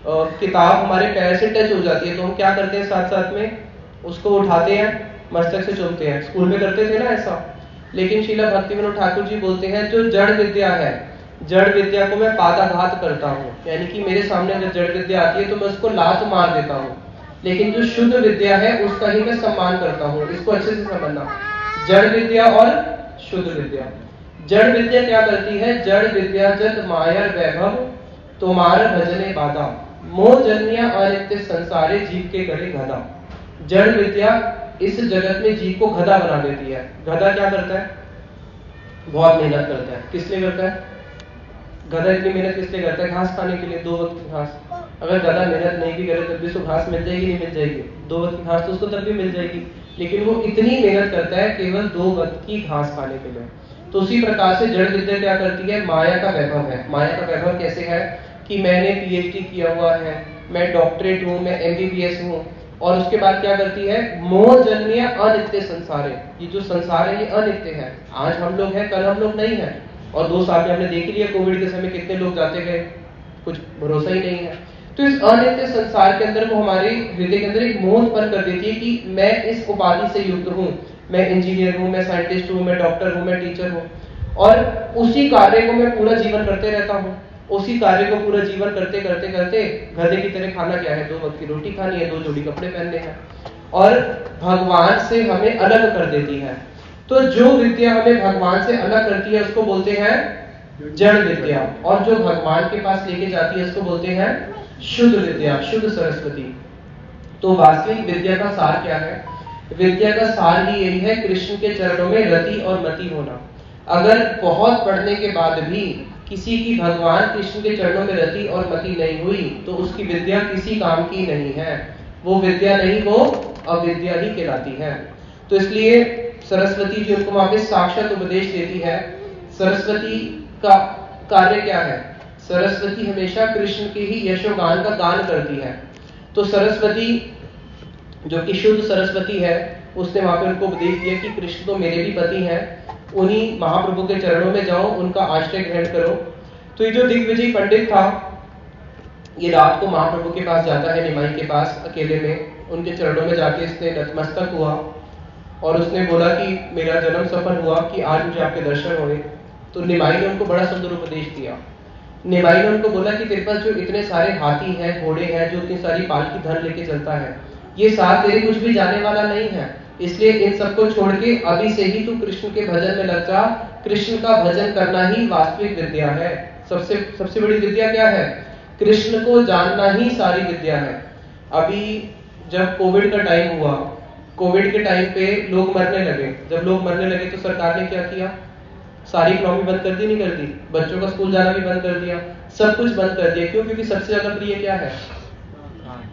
किताब हमारे पैर से टच हो जाती है तो हम क्या करते हैं? साथ साथ में उसको उठाते हैं, मस्तक से चूमते हैं। स्कूल में करते थे ना ऐसा। लेकिन श्रीला भक्ति विनोद ठाकुर जी बोलते हैं जो जड़ विद्या है, जड़ विद्या को मैं पादाघात करता हूँ, यानी कि मेरे सामने अगर जड़ विद्या आती है तो मैं उसको लात मार देता हूँ, लेकिन जो शुद्ध विद्या है उसका ही मैं सम्मान करता हूँ। इसको अच्छे से समझना, जड़ विद्या और शुद्ध विद्या। जड़ विद्या क्या करती है? जड़ विद्या जत माया वैभव तुम्हार भजने बाधा, मोह जन्य अनित्य संसारे जीव के गले गधा। जड़ विद्या इस जगत में जीव को गधा बना देती है। गधा क्या करता है? बहुत मेहनत करता है। किस लिए करता है? गधा इतनी मेहनत किस लिए करता है? घास खाने के लिए, 2 वक्त की घास। अगर गधा मेहनत नहीं भी करे तब भी उसको घास मिल जाएगी, नहीं मिल जाएगी? 2 वक्त की घास तो उसको तब भी मिल जाएगी, लेकिन वो इतनी मेहनत करता है केवल 2 वक्त की घास खाने के लिए। तो उसी प्रकार से जड़ विद्या क्या करती है? माया का वैभव है। माया का वैभव कैसे है कि मैंने पीएचडी किया हुआ है, मैं डॉक्टरेट हूँ, मैं एमबीबीएस हूँ, और उसके बाद क्या करती है? मोह जन्य अनित्य संसार है। ये जो संसार है ये अनित्य है। आज हम लोग हैं, कल हम लोग नहीं है। और 2 साल में हमने देख लिया कोविड के समय कितने लोग जाते गए, कुछ भरोसा ही नहीं है। तो इस अनित्य संसार के अंदर वो हमारे हृदय के अंदर एक मोह उत्पन्न कर देती है कि मैं इस उपाधि से युक्त हूँ, मैं इंजीनियर हूँ, मैं साइंटिस्ट हूँ, मैं डॉक्टर हूँ, मैं टीचर हूँ, और उसी कार्य को मैं पूरा जीवन करते रहता हूँ। उसी कार्य को पूरा जीवन करते करते करते गधे की तरह खाना क्या है? 2 वक्त की रोटी खानी है, 2 जोड़ी कपड़े पहनने हैं, और भगवान से हमें अलग कर देती है। तो जो विद्या हमें भगवान से अलग करती है उसको बोलते हैं जड़ विद्या, और जो भगवान के पास लेके जाती है उसको बोलते हैं शुद्ध विद्या, शुद्ध सरस्वती। तो वास्तविक विद्या का सार क्या है? विद्या का सार ही यही है कृष्ण के चरणों में रति और मति होना। अगर बहुत पढ़ने के बाद भी किसी की भगवान कृष्ण के चरणों में रति और मति नहीं हुई तो उसकी विद्या किसी काम की नहीं है। वो विद्या नहीं, वो अविद्या ही कहलाती है। तो इसलिए सरस्वती जी उनको वहां पे साक्षात उपदेश देती है। सरस्वती का कार्य क्या है? सरस्वती हमेशा कृष्ण के ही यशोगान का गान करती है। तो सरस्वती जो कि शुद्ध सरस्वती है, उसने वहां पे उनको उपदेश दिया कि कृष्ण तो मेरे भी पति हैं, उन्हीं महाप्रभु के चरणों में जाओ, उनका आश्रय ग्रहण करो। तो ये जो दिग्विजय पंडित था, ये रात को महाप्रभु के पास जाता है, निमाई के पास अकेले में, उनके चरणों में जाके इसने नतमस्तक हुआ और उसने बोला कि मेरा जन्म सफल हुआ कि आज मुझे आपके दर्शन हुए। तो निमाई ने उनको बड़ा सुंदर उपदेश दिया। निमाई ने उनको बोला कि तेरे पास जो इतने सारे हाथी हैं, घोड़े हैं, जो इतनी सारी पालकी धन लेके चलता है, ये साथ तेरे कुछ भी जाने वाला नहीं है, इसलिए इन सबको छोड़ के अभी से ही तू कृष्ण के भजन में लग जा। कृष्ण का भजन करना ही वास्तविक विद्या है। सबसे बड़ी विद्या क्या है? कृष्ण को जानना ही सारी विद्या है। अभी जब कोविड का टाइम हुआ, कोविड के टाइम पे लोग मरने लगे। जब लोग मरने लगे तो सरकार ने क्या किया? सारी इकोनॉमी बंद कर दी, नहीं कर दी? बच्चों का स्कूल जाना भी बंद कर दिया, सब कुछ बंद कर दिया। क्यों? क्योंकि सबसे ज्यादा प्रिय क्या है?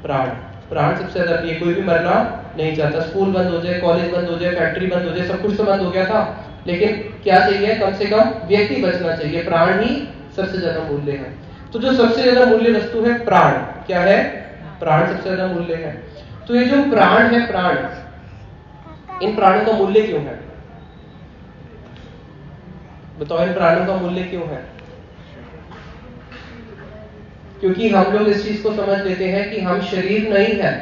प्राण। प्राण सबसे ज्यादा प्रिय। कोई भी मरना नहीं चाहता। स्कूल बंद हो जाए, कॉलेज बंद हो जाए, फैक्ट्री बंद हो जाए, सब कुछ तो बंद हो गया था, लेकिन क्या चाहिए? कम से कम व्यक्ति बचना चाहिए। प्राण ही सबसे ज्यादा मूल्य है। तो जो सबसे ज्यादा मूल्य वस्तु है प्राण, क्या है? प्राण सबसे ज्यादा मूल्य है। तो ये जो प्राण है, प्राण, इन प्राणों का मूल्य क्यों है? बताओ, इन प्राणों का मूल्य क्यों है? क्योंकि हम लोग इस चीज को समझ लेते हैं कि हम शरीर नहीं है,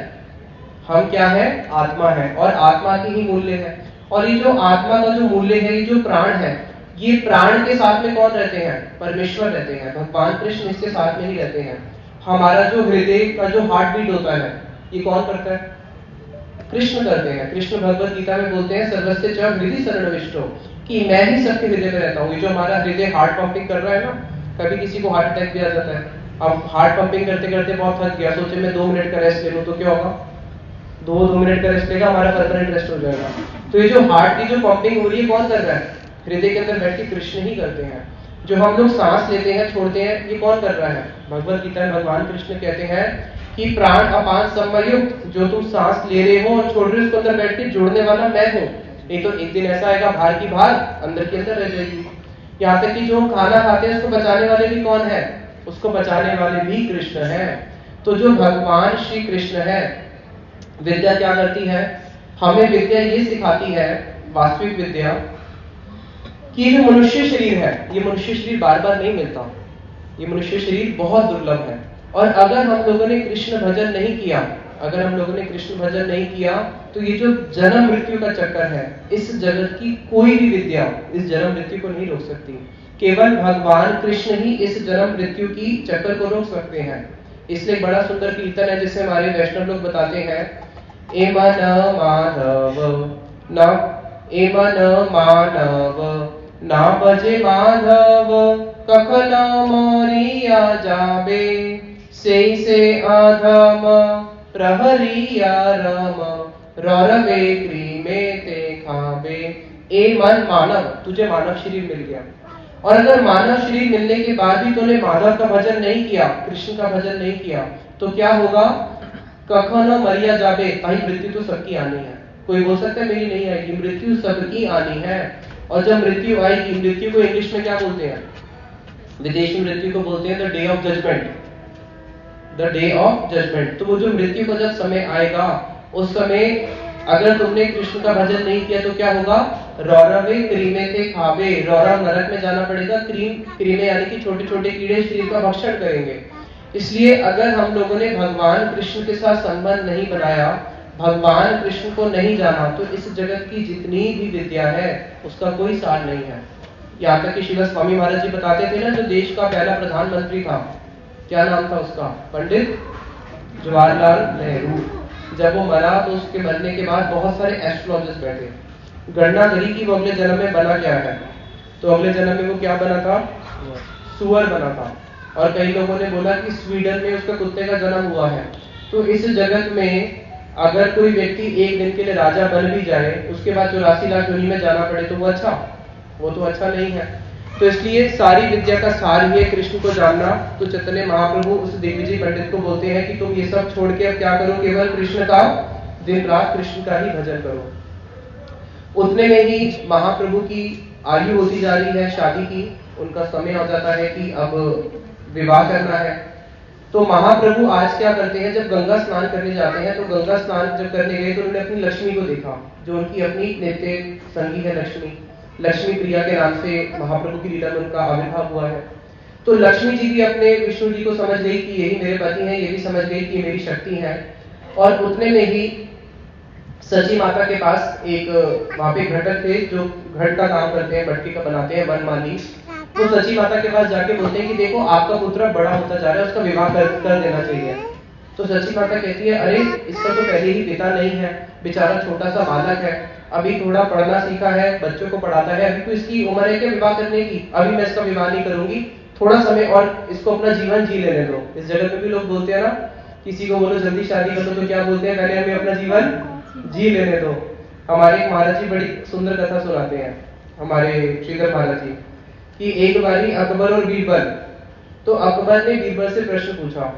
हम क्या है? आत्मा है, और आत्मा की ही मूल्य है। और ये जो आत्मा का जो मूल्य है, ये जो प्राण है, ये प्राण के साथ में कौन रहते हैं? परमेश्वर रहते हैं, भगवान कृष्ण इसके साथ में ही रहते हैं। हमारा जो हृदय का जो हार्ट बीट होता है, ये कौन करता है? कृष्ण करते हैं। कृष्ण भगवत गीता में बोलते हैं, सर्वस्य च हृदि शरणविष्टो, कि मैं ही सबके हृदय में रहता हूँ। ये जो हमारा हृदय हार्ट पंपिंग कर रहा है ना, कभी किसी को हार्ट अटैक भी आ जाता है, अब हार्ट पंपिंग करते करते बहुत थक गया, सोचे मैं 2 मिनट का रेस्ट ले लूं, तो क्या होगा? 2 मिनट का रेस्ट लेगा, हमारा परमानेंट रेस्ट हो जाएगा। तो ये जो हार्ट की जो पंपिंग हो रही है, कौन कर रहा है? हृदय के अंदर बैठ के कृष्ण ही करते हैं। जो हम लोग सांस लेते हैं, छोड़ते हैं, ये कौन कर रहा है? भगवत गीता में भगवान कृष्ण कहते हैं कि प्राण अपान समयुक्त, जो तुम सांस ले रहे हो और छोड़ रहे हो, उसके अंदर बैठ के जोड़ने वाला मैं हूँ। नहीं तो एक दिन ऐसा आएगा, बाहर की बाहर, अंदर के अंदर रह जाएगी। यहाँ तक कि जो हम खाना खाते हैं, उसको बचाने वाले भी कौन है? उसको बचाने वाले भी कृष्ण है। तो जो भगवान श्री कृष्ण है, विद्या क्या करती है? हमें विद्या ये सिखाती है, वास्तविक विद्या, कि ये मनुष्य शरीर है, ये मनुष्य शरीर बार बार नहीं मिलता, ये मनुष्य शरीर बहुत दुर्लभ है। और अगर हम लोगों ने कृष्ण भजन नहीं किया, अगर हम लोगों ने कृष्ण भजन नहीं किया, तो ये जो जन्म मृत्यु का चक्कर है, इस जगत की कोई भी विद्या इस जन्म मृत्यु को नहीं रोक सकती। केवल भगवान कृष्ण ही इस जन्म मृत्यु की चक्कर को रोक सकते हैं। इसलिए बड़ा सुंदर कीर्तन है, जिसे हमारे वैष्णव लोग बताते हैं, ए मन माधव न, ए मन मानव ना बजे माधव, कखन मोरिया जाबे, से आधम प्रहरिया रम, रौरवे क्रीमे ते खाबे। ए मन मानव, तुझे मानव शरीर मिल गया, और अगर मानव शरीर मिलने के बाद भी तूने माधव का भजन नहीं किया, कृष्ण का भजन नहीं किया, तो क्या होगा? कखन मरिया जाबे, कहीं मृत्यु तो सबकी आनी है। कोई बोल सकता है मेरी नहीं आएगी, मृत्यु सबकी आनी है। और जब मृत्यु आएगी, मृत्यु को इंग्लिश में क्या बोलते हैं? विदेशी मृत्यु को बोलते हैं the day of judgment, the day of judgment. तो वो जो मृत्यु का जब समय आएगा, उस समय अगर तुमने कृष्ण का भजन नहीं किया, तो क्या होगा? रौरवे क्रीमे थे खाबे, रौरव नरक में जाना पड़ेगा। क्रीमे यानी कि छोटे छोटे कीड़े शरीर का भक्षण करेंगे। इसलिए अगर हम लोगों ने भगवान कृष्ण के साथ संबंध नहीं बनाया, भगवान कृष्ण को नहीं जाना, तो इस जगत की जितनी भी विद्या है, उसका कोई सार नहीं है। यहाँ तक कि शिव स्वामी महाराज जी बताते थे ना, जो देश का पहला प्रधानमंत्री था, क्या नाम था उसका? पंडित जवाहरलाल नेहरू। जब वो मरा, तो उसके मरने के बाद बहुत सारे एस्ट्रोलॉजिस्ट बैठे, गणना करी कि वो अगले जन्म में बना क्या है। तो अगले जन्म में वो क्या बना था? सुअर बना था। और कई लोगों ने बोला कि स्वीडन में उसका कुत्ते का जन्म हुआ है। तो इस जगत में अगर कोई व्यक्ति एक दिन के लिए राजा बन भी जाए, उसके बाद 84 लाख योनि में जाना पड़े, तो वो तो अच्छा नहीं है। तो इसलिए सारी विद्या का सार ही है कृष्ण को जानना। तो चैतन्य महाप्रभु उस दिग्विजय पंडित को बोलते हैं कि तुम ये सब छोड़ के अब क्या करो? केवल कृष्ण का, दिन रात कृष्ण का ही भजन करो। उतने में ही महाप्रभु की आयु होती जा रही है शादी की, उनका समय हो जाता है कि अब विवाह करना है। तो महाप्रभु आज क्या करते हैं, जब गंगा स्नान करने जाते हैं, तो गंगा स्नान जब करने गए, तो उन्होंने अपनी लक्ष्मी को देखा, जो उनकी अपनी नित्य संगी है लक्ष्मी। लक्ष्मी प्रिया के नाम से महाप्रभु की लीला में उनका आविर्भाव हुआ है। तो लक्ष्मी जी भी अपने विष्णु जी को समझ गई कि यही मेरे पति हैं, ये भी समझ गई कि मेरी शक्ति है। और उतने में ही सची माता के पास एक वहां पे घटक थे, जो घट का काम करते हैं, मटकी का बनाते हैं, वनमाली। तो सची माता के पास जाके बोलते हैं कि देखो आपका पुत्र बड़ा होता जा रहा है, उसका विवाह कर देना चाहिए। तो सची माता कहती है, अरे इसका तो पहले ही पिता नहीं है, बेचारा छोटा सा बालक है, अभी थोड़ा पढ़ना सीखा है, बच्चों को पढ़ाता है, अभी तो इसकी उम्र है कि विवाह करने की, अभी मैं इसका विवाह नहीं करूंगी, थोड़ा समय और इसको अपना जीवन जी लेने दो। इस जगत में भी लोग बोलते हैं ना, किसी को बोलो जल्दी शादी कर दो, तो क्या बोलते हैं? पहले हमें अपना जीवन जी लेने दो। हमारे एक महाराज जी बड़ी सुंदर कथा सुनाते हैं, हमारे श्रीधर महाराज जी, कि एक बारी अकबर और बीरबल, तो अकबर ने बीरबल से प्रश्न पूछा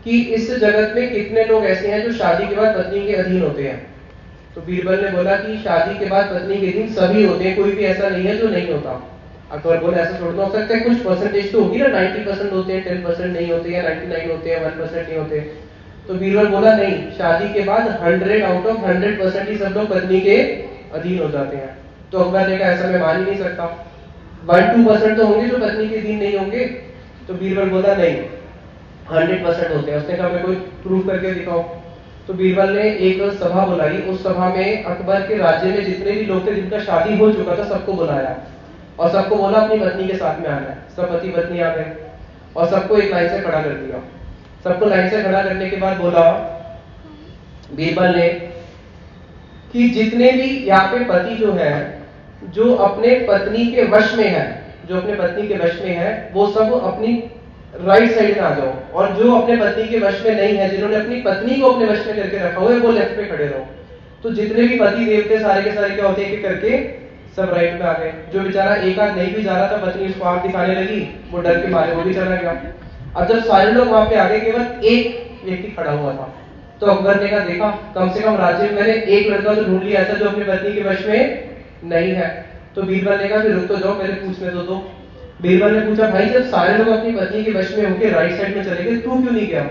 कि इस जगत में कितने लोग ऐसे हैं जो शादी के बाद पत्नी के अधीन होते हैं। तो बीरबल ने बोला कि शादी के बाद पत्नी के अधीन सभी होते हैं, कोई भी ऐसा नहीं है जो नहीं होता। अकबर बोले ऐसा थोड़ा हो सकता है, कुछ परसेंटेज तो होगी ना, 90% होते हैं, 10% नहीं होते हैं, 99 होते हैं, 1% नहीं होते। तो बीरबल बोला नहीं, शादी के बाद 100 आउट ऑफ 100% ही सब लोग पत्नी के अधीन हो जाते हैं। तो अकबर ने कहा ऐसा मैं मान ही नहीं सकता, 1-2% तो होंगे जो पत्नी के अधीन नहीं होंगे। तो बीरबल बोला नहीं, 100% होते हैं। उसने कहा मैं कोई प्रूफ करके दिखाओ। तो बीरबल ने एक सभा बुलाई, उस सभा में अकबर के राज्य में जितने भी लोग थे जिनका शादी हो चुका था सबको बुलाया और सबको बोला अपनी पत्नी के साथ में आना है। सब पति पत्नी आ गए और सबको एक लाइन से खड़ा कर दिया। सबको लाइन से खड़ा करने के बाद बोला बीरबल ने कि जितने भी यहाँ पे पति जो है, जो अपने पत्नी के वश में है, जो अपने पत्नी के वश में है, वो सब अपनी राइट साइड में आ जाओ, और जो अपने पत्नी के वश में नहीं है, जिन्होंने अपनी पत्नी को अपने वश में करके रखा हुआ है, वो लेफ्ट पे खड़े रहो। तो जितने भी पति देवते सारे के सारे क्या होते हैं कि करके सब राइट में आ गए। जो बेचारा एक आध नहीं भी जा रहा था, पत्नी उसको आंख दिखाने लगी, वो डर के मारे वो भी चला गया। अब जब सारे लोग वहां पे आ गए, केवल एक व्यक्ति खड़ा हुआ था। तो अकबर ने कहा देखा, कम से कम राज्य में मैंने एक लड़का तो ढूंढ लिया ऐसा जो अपनी पत्नी के वश में नहीं है। तो बीरबल ने कहा फिर रुक तो जाओ, मेरे पूछने तो दो। बीरबल ने पूछा भाई जब सारे लोग अपनी पत्नी के वश में होकर राइट साइड में चले गए, तू क्यों नहीं गया?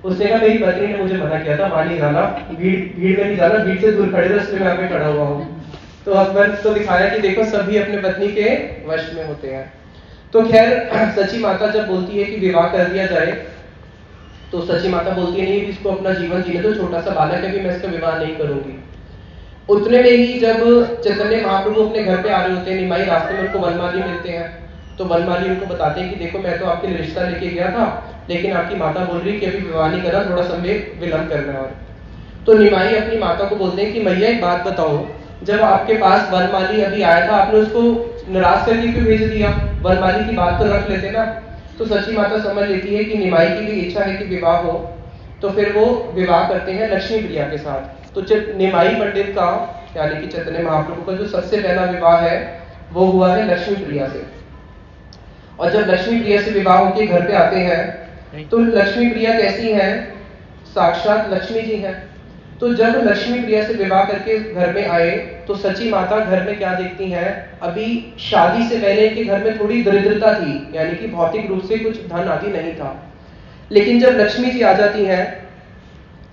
उसने कहा मेरी पत्नी ने मुझे मना किया था, वहां नहीं जाना, भीड़ में नहीं जाना, भीड़ से दूर खड़े थे इसलिए मैं यहाँ पे खड़ा हुआ हूँ। तो अकबर को दिखाया कि देखो सभी अपने पत्नी के वश में होते हैं। तो खैर सची माता जब बोलती है कि विवाह कर दिया जाए, तो सची माता बोलती है नहीं इसको अपना जीवन जीने दो, छोटा सा बालक है भी, मैं इसका विवाह नहीं करूंगी। उतने में ही जब चैतन्य महाप्रभु अपने घर पे आ रहे होते हैं, निमाई रास्ते में उनको वनमाली मिलते हैं। तो वनमाली उनको बताते हैं कि देखो मैं तो आपके लिए रिश्ता लेके गया था, लेकिन आपकी माता बोल रही कि अभी विवाह नहीं करना, थोड़ा समय विलंब करना है। और तो निमाई अपनी माता को बोलते हैं कि मैया एक बात बताओ, जब आपके पास वनमाली अभी आया था आपने उसको निराश करके क्यों भेज दिया? वनमाली की बात तो रख लेते ना। तो सची माता समझ लेती है कि निमाई की भी इच्छा है कि विवाह हो, तो फिर वो विवाह करते हैं लक्ष्मी प्रिया के साथ। तो निमाई पंडित का यानी कि चैतन्य महाप्रभु का जो सबसे पहला विवाह है वो हुआ है लक्ष्मी प्रिया से। और जब लक्ष्मी प्रिया से विवाह होकर घर पे आते हैं तो लक्ष्मी प्रिया कैसी है? साक्षात लक्ष्मी जी है। तो जब लक्ष्मी प्रिया से विवाह करके घर में आए तो सची माता घर में क्या देखती हैं? अभी शादी से पहले इनके घर में थोड़ी दरिद्रता थी, यानी कि भौतिक रूप से कुछ धन आदि नहीं था। लेकिन जब लक्ष्मी जी आ जाती हैं,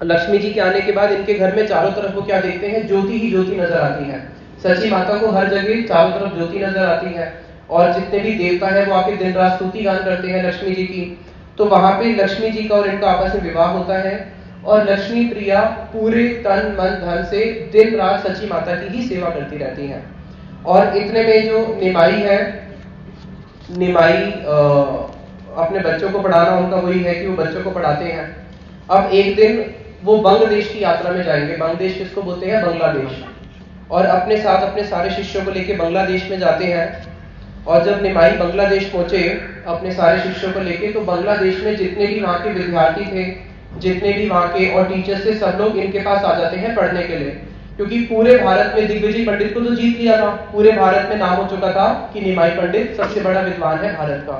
लक्ष्मी जी के आने के बाद इनके घर में चारों तरफ वो क्या देखते हैं? ज्योति ही ज्योति नजर आती है। सची माता को हर जगह चारों तरफ ज्योति नजर आती है और जितने भी देवता हैं वो आके दिन रात स्तुति गान करते हैं लक्ष्मी जी की। तो वहां पे लक्ष्मी जी का और इनका आपस में विवाह होता है और लक्ष्मी प्रिया पूरे तन मन धन से दिन रात सची माता की ही सेवा करती रहती हैं। और इतने में जो निमाई है, निमाई अपने बच्चों को पढ़ाना उनका वही है कि वो बच्चों को पढ़ाते हैं। अब एक दिन वो बंग देश की यात्रा में जाएंगे। बंग देश किसको बोलते हैं? बांग्लादेश। और अपने साथ अपने सारे शिष्यों को लेके बांग्लादेश में जाते हैं। और जब निमाई बांग्लादेश पहुंचे अपने सारे शिष्यों को लेके, तो बांग्लादेश में जितने भी वहां के विद्यार्थी थे, जितने भी वहां के और टीचर्स थे, सब लोग इनके पास आ जाते हैं पढ़ने के लिए, क्योंकि पूरे भारत में दिग्विजय पंडित को तो जीत लिया था। पूरे भारत में नाम हो चुका था कि निमाई पंडित सबसे बड़ा विद्वान है भारत का।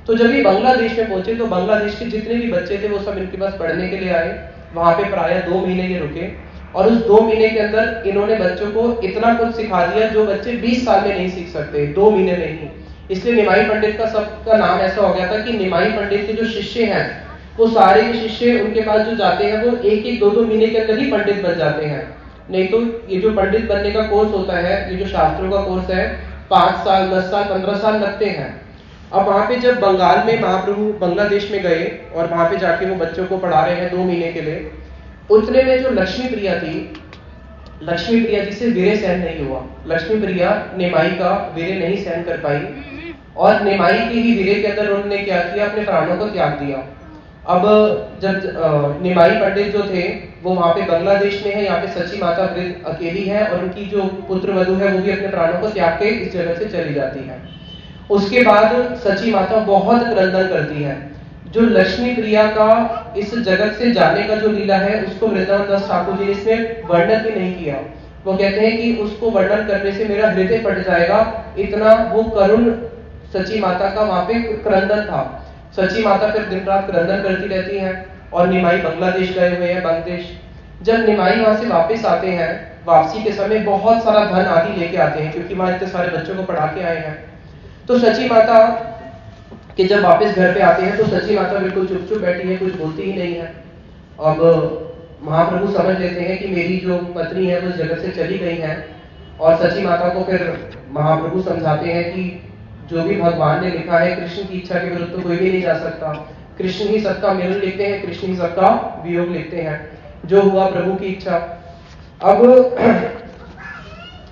तो जब ये बांग्लादेश में पहुंचे तो बांग्लादेश के जितने भी बच्चे थे वो सब इनके पास पढ़ने के लिए आए। वहां पे प्राय 2 महीने ये रुके और उस 2 महीने के अंदर इन्होंने बच्चों को इतना कुछ सिखा दिया जो बच्चे 20 साल में नहीं सीख सकते, 2 महीने में ही। इसलिए निमाई पंडित का सबका नाम ऐसा हो गया था कि निमाई पंडित के जो शिष्य हैं वो सारे के शिष्य उनके पास जो जाते हैं वो 1-1, 2-2 महीने के अंदर ही पंडित बन जाते हैं। नहीं तो ये जो पंडित बनने का कोर्स होता है, ये जो शास्त्रों का कोर्स है, 5 साल 10 साल 15 साल लगते हैं। अब वहां पे जब बंगाल में महाप्रभु बांग्लादेश में गए और वहां पे जाके वो बच्चों को पढ़ा रहे हैं 2 महीने के लिए, उतने में जो लक्ष्मी प्रिया थी, लक्ष्मी प्रिया जी से वीर्य सहन नहीं हुआ। लक्ष्मी प्रिया निमाई का वीर्य नहीं सहन कर पाई और निमाई के ही वीर्य के अंदर उन्होंने क्या किया? अपने प्राणों को त्याग दिया। अब जब निमाई पंडित जो थे वो वहां पे बांग्लादेश में है, यहाँ पे सची माता वृद्ध अकेली है और उनकी जो पुत्र वधू है वो भी अपने प्राणों को त्याग के इस जगह से चली जाती है। उसके बाद सची माता बहुत क्रंदन करती है। जो लक्ष्मी प्रिया का इस जगत से जाने का जो लीला है उसको वृंदावन दास ठाकुर जी ने इसमें वर्णन भी नहीं किया। वो कहते हैं कि उसको वर्णन करने से मेरा हृदय फट जाएगा, इतना वो करुण सची माता का वहां पे क्रंदन था। सची माता फिर दिन रात क्रंदन करती रहती हैं और निमाई बांग्लादेश गए हुए हैं, बांग्लादेश। जब निमाई वहां से वापस आते हैं, वापसी के समय बहुत सारा धन आदि लेके आते हैं क्योंकि वहां इतने सारे बच्चों को पढ़ा के आए हैं। तो सची माता के जब वापस घर पे आते हैं तो सची माता बिल्कुल चुप चुप बैठी है, कुछ बोलती ही नहीं है। अब महाप्रभु समझ लेते हैं कि मेरी जो पत्नी है वो इस जगत से चली गई है, और सची माता को फिर महाप्रभु समझाते हैं कि जो भी भगवान ने लिखा है, कृष्ण की इच्छा के विरुद्ध तो कोई भी नहीं जा सकता। कृष्ण ही सबका मिलन लिखते हैं, कृष्ण ही सबका वियोग लिखते हैं। जो हुआ प्रभु की इच्छा। अब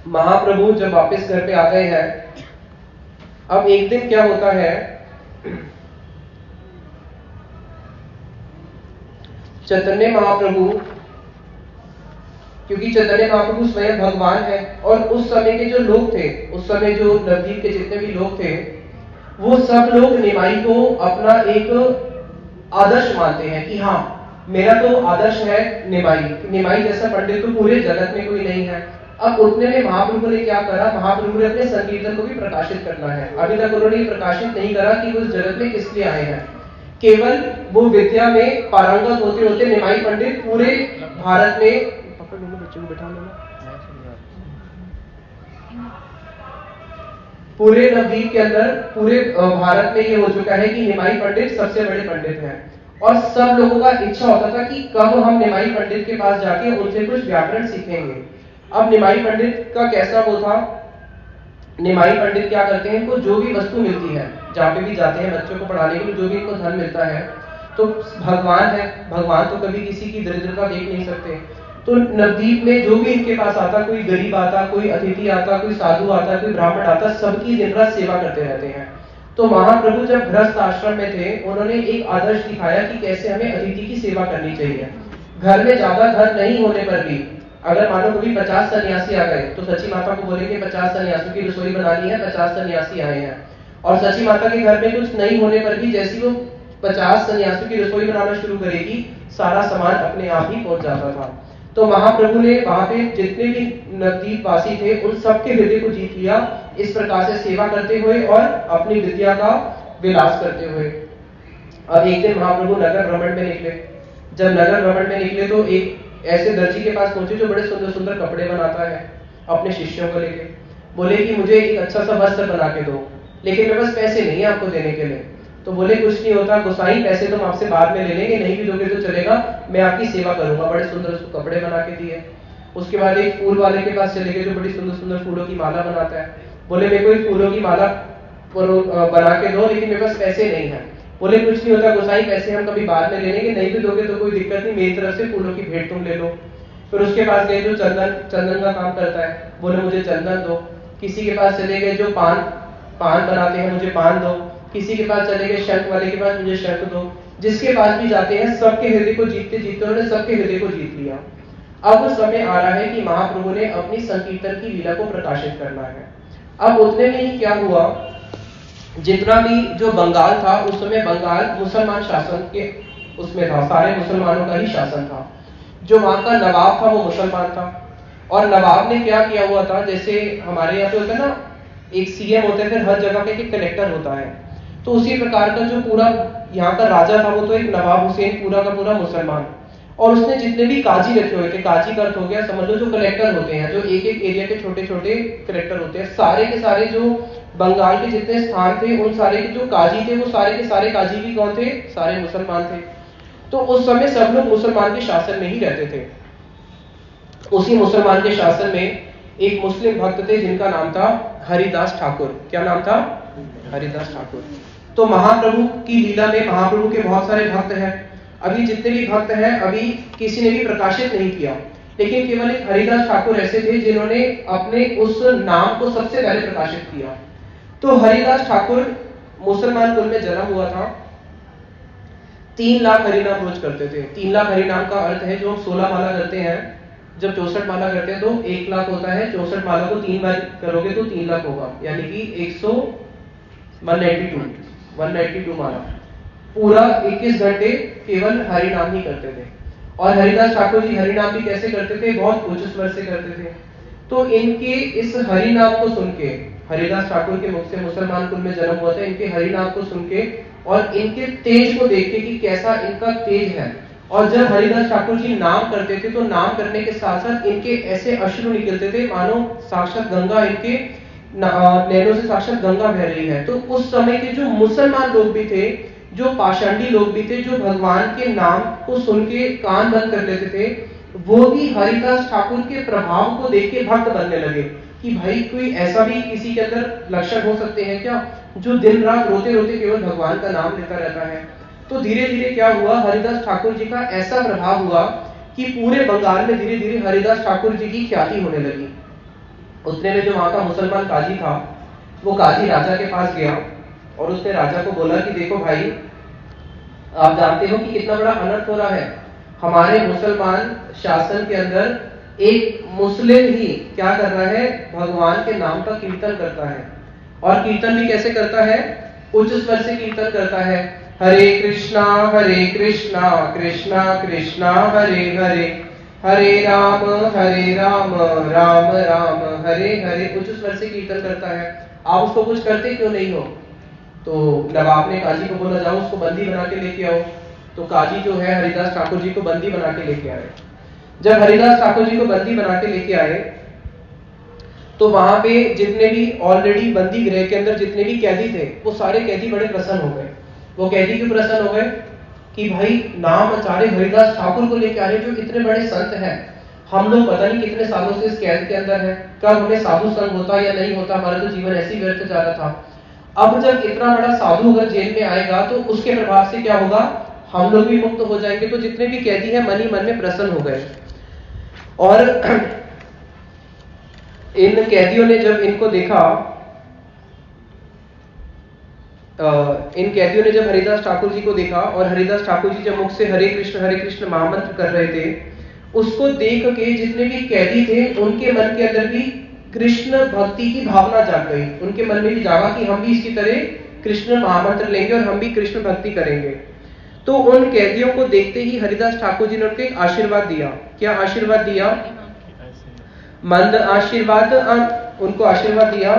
महाप्रभु जब वापस घर पे आ गए हैं, अब एक दिन क्या होता है, चैतन्य महाप्रभु, क्योंकि चैतन्य महाप्रभु स्वयं भगवान है, और उस समय के जो लोग थे, उस समय जो नवद्वीप के जितने भी लोग थे, वो सब लोग निमाई को अपना एक आदर्श मानते हैं कि हाँ, मेरा तो आदर्श है निमाई, निमाई जैसा पंडित तो पूरे जगत में कोई नहीं है। अब उतने में महाप्रभु ने क्या करा, महाप्रभु ने अपने संकीर्तन को भी प्रकाशित करना है। अभी तक उन्होंने प्रकाशित नहीं करा कि वो इस जगत में किस लिए आए हैं। केवल वो विद्या में पारंगत होते होते निमाई पंडित पूरे भारत में, पकड़ लो बच्चे को बैठा लेना, पूरे नवद्वीप के अंदर, पूरे भारत में ये हो चुका है कि निमाई पंडित सबसे बड़े पंडित हैं। और सब लोगों का इच्छा होता था कि कब हम निमाई पंडित के पास जाके उनसे कुछ व्याकरण सीखेंगे। अब निमाई पंडित का कैसा वो था, निमाई पंडित क्या करते हैं, इनको जो भी वस्तु मिलती है, जहाँ पे भी जाते हैं बच्चों को पढ़ाने के लिए, जो भी इनको धन मिलता है, तो भगवान है, भगवान तो कभी किसी की दरिद्रता देख नहीं सकते। तो नवद्वीप में जो भी इनके पास आता, कोई गरीब आता, कोई अतिथि आता, कोई साधु आता, कोई ब्राह्मण आता, सबकी दिन रात सेवा करते रहते हैं। तो महाप्रभु जब गृहस्थ आश्रम में थे, उन्होंने एक आदर्श दिखाया कि कैसे हमें अतिथि की सेवा करनी चाहिए। घर में ज्यादा धन नहीं होने पर भी, अगर मानो कभी 50 सन्यासी आ गए, तो सची माता को बोलेंगे 50 सन्यासियों की रसोई बनानी है, 50 सन्यासी आए हैं। और सची माता के घर में कुछ नहीं होने पर भी जैसी वो 50 सन्यासियों की रसोई बनाना शुरू करेगी, सारा सामान अपने आप ही पहुंच जाता था। तो महाप्रभु ने वहां पे जितने भी नवद्वीप वासी थे, उन सबके हृदय को जीत लिया, इस प्रकार से सेवा करते हुए और अपनी विद्या का विलास करते हुए। अब एक दिन महाप्रभु नगर भ्रमण में निकले। जब नगर भ्रमण में निकले तो एक ऐसे दर्जी के पास पहुंचे जो बड़े सुंदर सुंदर कपड़े बनाता है, अपने शिष्यों को लेके। बोले कि मुझे एक अच्छा सा वस्त्र बना के दो, लेकिन मेरे पास पैसे नहीं है आपको देने के लिए। तो बोले कुछ नहीं होता गोसाई, पैसे तुम आपसे बाद में ले लेंगे, नहीं भी दोगे तो चलेगा, मैं आपकी सेवा करूंगा। बड़े सुंदर उसको कपड़े बना के दिए। उसके बाद एक फूल वाले के पास चले गए जो बड़ी सुंदर सुंदर फूलों की माला बनाता है। बोले मेरे को एक फूलों की माला बना के दो, लेकिन मेरे पास पैसे नहीं है। बोले कुछ नहीं होता गोसाई, पैसे हम कभी बाद में ले लेंगे, नहीं भी दोगे तो कोई दिक्कत नहीं, मेरी तरफ से फूलों की भेंट तुम ले लो। फिर उसके पास गए जो चंदन का काम करता है, बोले मुझे चंदन दो। किसी के पास चले गए जो पान बनाते हैं, मुझे पान दो। किसी के पास चले गए शंख वाले के पास, मुझे शंख दो। जिसके पास भी जाते हैं सबके हृदय को जीतते जीतते उन्होंने सबके हृदय को जीत लिया। अब समय आ रहा है कि महाप्रभु ने अपनी संकीर्तन की लीला को प्रकाशित करना है। अब उतने में ही क्या हुआ, जितना भी जो बंगाल था, उस समय बंगाल मुसलमान शासन के उसमें था, सारे मुसलमानों का ही शासन था। जो वहां का नवाब था वो मुसलमान था। और नवाब ने क्या किया हुआ था, जैसे हमारे यहाँ पे होता है ना, एक सीएम होता है, फिर हर जगह पे एक कलेक्टर होता है, तो उसी प्रकार का जो पूरा यहाँ का राजा था वो तो एक नवाब हुसैन पूरा का पूरा मुसलमान। और उसने जितने भी काजी रखे हुए थे, काजी का अर्थ हो गया समझ लो जो कलेक्टर होते हैं, जो एक एक एरिया के छोटे छोटे कलेक्टर होते हैं, सारे के सारे जो बंगाल के जितने स्थान थे, उन सारे के जो काजी थे वो सारे के सारे काजी भी कौन थे, सारे मुसलमान थे। तो उस समय सब लोग मुसलमान के शासन में ही रहते थे। उसी मुसलमान के शासन में एक मुस्लिम भक्त थे जिनका नाम था हरिदास ठाकुर। क्या नाम था? हरिदास ठाकुर। तो महाप्रभु की लीला में महाप्रभु के बहुत सारे भक्त हैं। अभी जितने भी भक्त हैं अभी किसी ने भी प्रकाशित नहीं किया, लेकिन केवल एक हरिदास ठाकुर ऐसे थे जिन्होंने अपने उस नाम को सबसे पहले प्रकाशित किया। तो हरिदास ठाकुर मुसलमान कुल में जन्म हुआ था। 3 लाख हरिनाम रोज करते थे। 3 लाख हरिनाम का अर्थ है जो 16 माला करते हैं, जब 64 माला करते हैं तो 1 लाख होता है। 64 माला को 3 बार करोगे तो 3 लाख होगा, यानी कि 192 माला पूरा 21 घंटे केवल हरिनाम ही करते थे। और हरिदास ठाकुर जी हरिनाम भी कैसे करते थे, बहुत उच्च स्वर से करते थे। तो इनके इस हरिनाम को सुन के, हरिदास ठाकुर के मुख से मुसलमान कुल में जन्म हुआ था, इनके हरिनाम को सुन के और इनके तेज को देख के कि कैसा इनका तेज है। और जब हरिदास ठाकुर जी नाम करते थे तो नाम करने के साथ साथ इनके ऐसे अश्रु निकलते थे मानो साक्षात गंगा इनके नैनों से साक्षात गंगा बह रही है। तो उस समय के जो मुसलमान लोग भी थे जो पाषांडी लोग भी थे, जो भगवान के नाम को सुन के कान बंद कर लेते थे, वो भी हरिदास ठाकुर के प्रभाव को देख के भक्त बनने लगे कि भाई कोई ऐसा भी किसी के अंदर लक्षण हो सकते हैं क्या, जो दिन रात रोते रोते केवल भगवान का नाम लेता रहता है। तो धीरे धीरे क्या हुआ, हरिदास ठाकुर जी का ऐसा प्रभाव हुआ कि पूरे बंगाल में धीरे धीरे हरिदास ठाकुर जी की ख्याति होने लगी। उतने में जो वहां का मुसलमान काजी था, वो काजी राजा के पास गया और उसने राजा को बोला कि देखो भाई, आप जानते हो कि कितना बड़ा अनर्थ हो रहा है, हमारे मुसलमान शासन के अंदर एक मुस्लिम ही क्या कर रहा है, भगवान के नाम का कीर्तन करता है, और कीर्तन भी कैसे करता है, उच्च स्वर से कीर्तन करता है, हरे कृष्णा कृष्णा कृष्णा हरे हरे, हरे राम राम राम हरे हरे, उच्च स्वर से कीर्तन करता है। आप उसको कुछ करते क्यों नहीं हो? तो नवाब ने काजी को बोला, जाओ उसको बंदी बना के लेके आओ। तो काजी जो है हरिदास ठाकुर जी को बंदी बना के लेके आए। जब हरिदास ठाकुर जी को बंदी बना के लेके आए, तो वहां पे जितने भी ऑलरेडी बंदी गृह के अंदर जितने भी कैदी थे, वो सारे कैदी बड़े प्रसन्न हो गए। वो कैदी क्यों प्रसन्न हो गए कि भाई नाम आचार्य हरिदास ठाकुर को लेके आ रहे, जो इतने बड़े संत हैं, हम लोग पता नहीं कितने सालों से इस कैद के अंदर है, कब हमें साधु संग होता या नहीं होता, हमारा तो जीवन ऐसे ही व्यर्थ जा रहा था। अब जब इतना बड़ा साधु अगर जेल में आएगा तो उसके प्रभाव से क्या होगा, हम लोग भी मुक्त हो जाएंगे। तो जितने भी कैदी हैं मन ही मन में प्रसन्न हो गए। और इन कैदियों ने जब इनको देखा, इन कैदियों ने जब हरिदास ठाकुर जी को देखा, और हरिदास ठाकुर जी जब मुख से हरे कृष्ण महामंत्र कर रहे थे, उसको देख के जितने भी कैदी थे उनके मन के अंदर भी कृष्ण भक्ति की भावना जाग गई। उनके मन में भी जागा कि हम भी इसकी तरह कृष्ण महामंत्र लेंगे और हम भी कृष्ण भक्ति करेंगे। तो उन कैदियों को देखते ही हरिदास ठाकुर जी ने उनको एक आशीर्वाद दिया। क्या आशीर्वाद दिया? मंद आशीर्वाद। उनको आशीर्वाद दिया,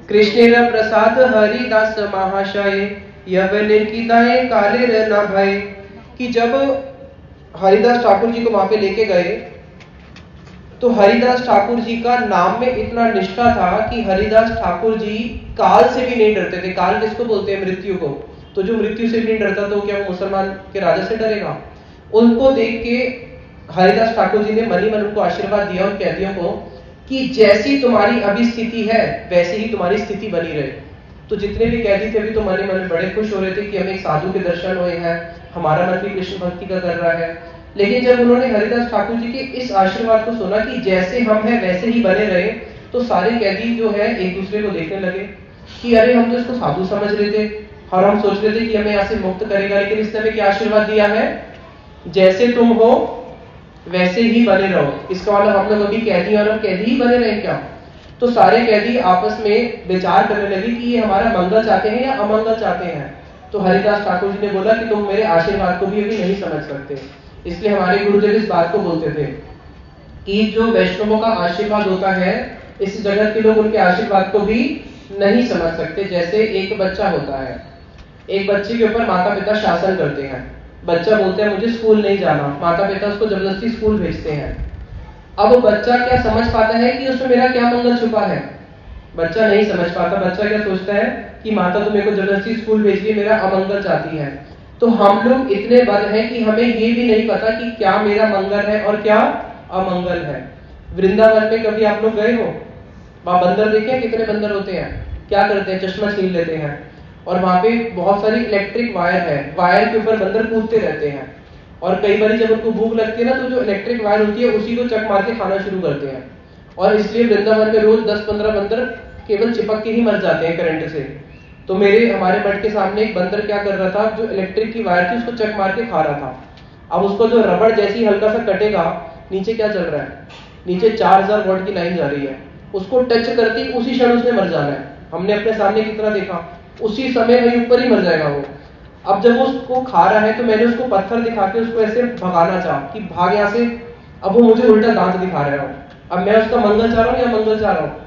कृष्णेर प्रसाद हरिदास महाशय यवनिर की दाए कार्य न भय। कि जब हरिदास ठाकुर जी को वहां पे लेके गए, तो हरिदास ठाकुर जी का नाम में इतना निष्ठा था कि हरिदास ठाकुर जी काल से भी नहीं डरते थे। काल किसको बोलते हैं? मृत्यु को। तो जो मृत्यु से भी नहीं डरता, तो क्या वो मुसलमान के राजा से डरेगा? उनको देख के हरिदास ठाकुर जी ने मन ही मन उनको आशीर्वाद दिया उन कैदियों को कि जैसी तुम्हारी अभी स्थिति है वैसी ही तुम्हारी स्थिति बनी रहे। तो जितने भी कैदी थे अभी तो मन ही मन बड़े खुश हो रहे थे कि हमें एक साधु के दर्शन हुए हैं, हमारा मन भी कृष्ण भक्ति का कर रहा है। लेकिन जब उन्होंने हरिदास ठाकुर जी के इस आशीर्वाद को सुना कि जैसे हम हैं वैसे ही बने रहे, तो सारे कैदी जो है एक दूसरे को देखने लगे कि अरे हम तो इसको साधु समझ रहे थे और हम सोच रहे थे कि हमें यहाँ से मुक्त करेगा, लेकिन इसने हमें क्या आशीर्वाद दिया है, जैसे तुम हो वैसे ही बने रहो। इसका मतलब हम लोग अभी कैदी और हम कैदी ही बने रहे क्या? तो सारे कैदी आपस में विचार करने लगे कि ये हमारा मंगल चाहते हैं या अमंगल चाहते हैं। तो हरिदास ठाकुर जी ने बोला कि तुम मेरे आशीर्वाद को भी अभी नहीं समझ सकते। इसलिए हमारे गुरुदेव इस बात को बोलते थे कि जो वैष्णवों का आशीर्वाद होता है, इस जगत के लोग उनके आशीर्वाद को भी नहीं समझ सकते। जैसे एक बच्चा होता है, एक बच्चे के ऊपर माता पिता शासन करते हैं, बच्चा बोलता है मुझे स्कूल नहीं जाना, माता पिता उसको जबरदस्ती स्कूल भेजते हैं। अब बच्चा क्या समझ पाता है कि उसमें मेरा क्या मंगल छुपा है? बच्चा नहीं समझ पाता। बच्चा क्या सोचता है कि माता तो मेरे को जबरदस्ती स्कूल भेज रही है, मेरा अमंगल चाहती है। तो हम लोग इतने बद हैं कि हमें ये भी नहीं पता कि क्या मेरा मंगल है और क्या अमंगल है। वृंदावन में कभी आप लोग गए हो? वहां बंदर देखे? कितने बंदर होते हैं? क्या करते हैं? चश्मा छीन लेते हैं। और वहां पे बहुत सारी इलेक्ट्रिक वायर है, वायर के ऊपर बंदर कूदते रहते हैं। और कई बार जब उनको भूख लगती है ना, तो जो इलेक्ट्रिक वायर होती है उसी को चक मार के खाना शुरू करते हैं। और इसलिए वृंदावन में रोज 10-15 बंदर केवल चिपक के ही मर जाते हैं करंट से। तो हमारे बेड के सामने एक बंदर क्या कर रहा था, जो इलेक्ट्रिक की वायर थी उसको चक मार के खा रहा था। अब उसको जो रबड़ जैसी हल्का सा कटेगा, नीचे क्या चल रहा है, नीचे 4000 वोल्ट की लाइन जा रही है, उसको टच करके उसी क्षण उसने मर जाना है। हमने अपने सामने कितना देखा, उसी समय वही ऊपर ही मर जाएगा वो। अब जब वो उसको खा रहा है तो मैंने उसको पत्थर दिखा के उसको ऐसे भगाना चाहा कि भाग यहाँ से। अब वो मुझे उल्टा दांत दिखा रहा है। अब मैं उसका मंगल चाह रहा हूँ या मंगल चाह रहा हूँ?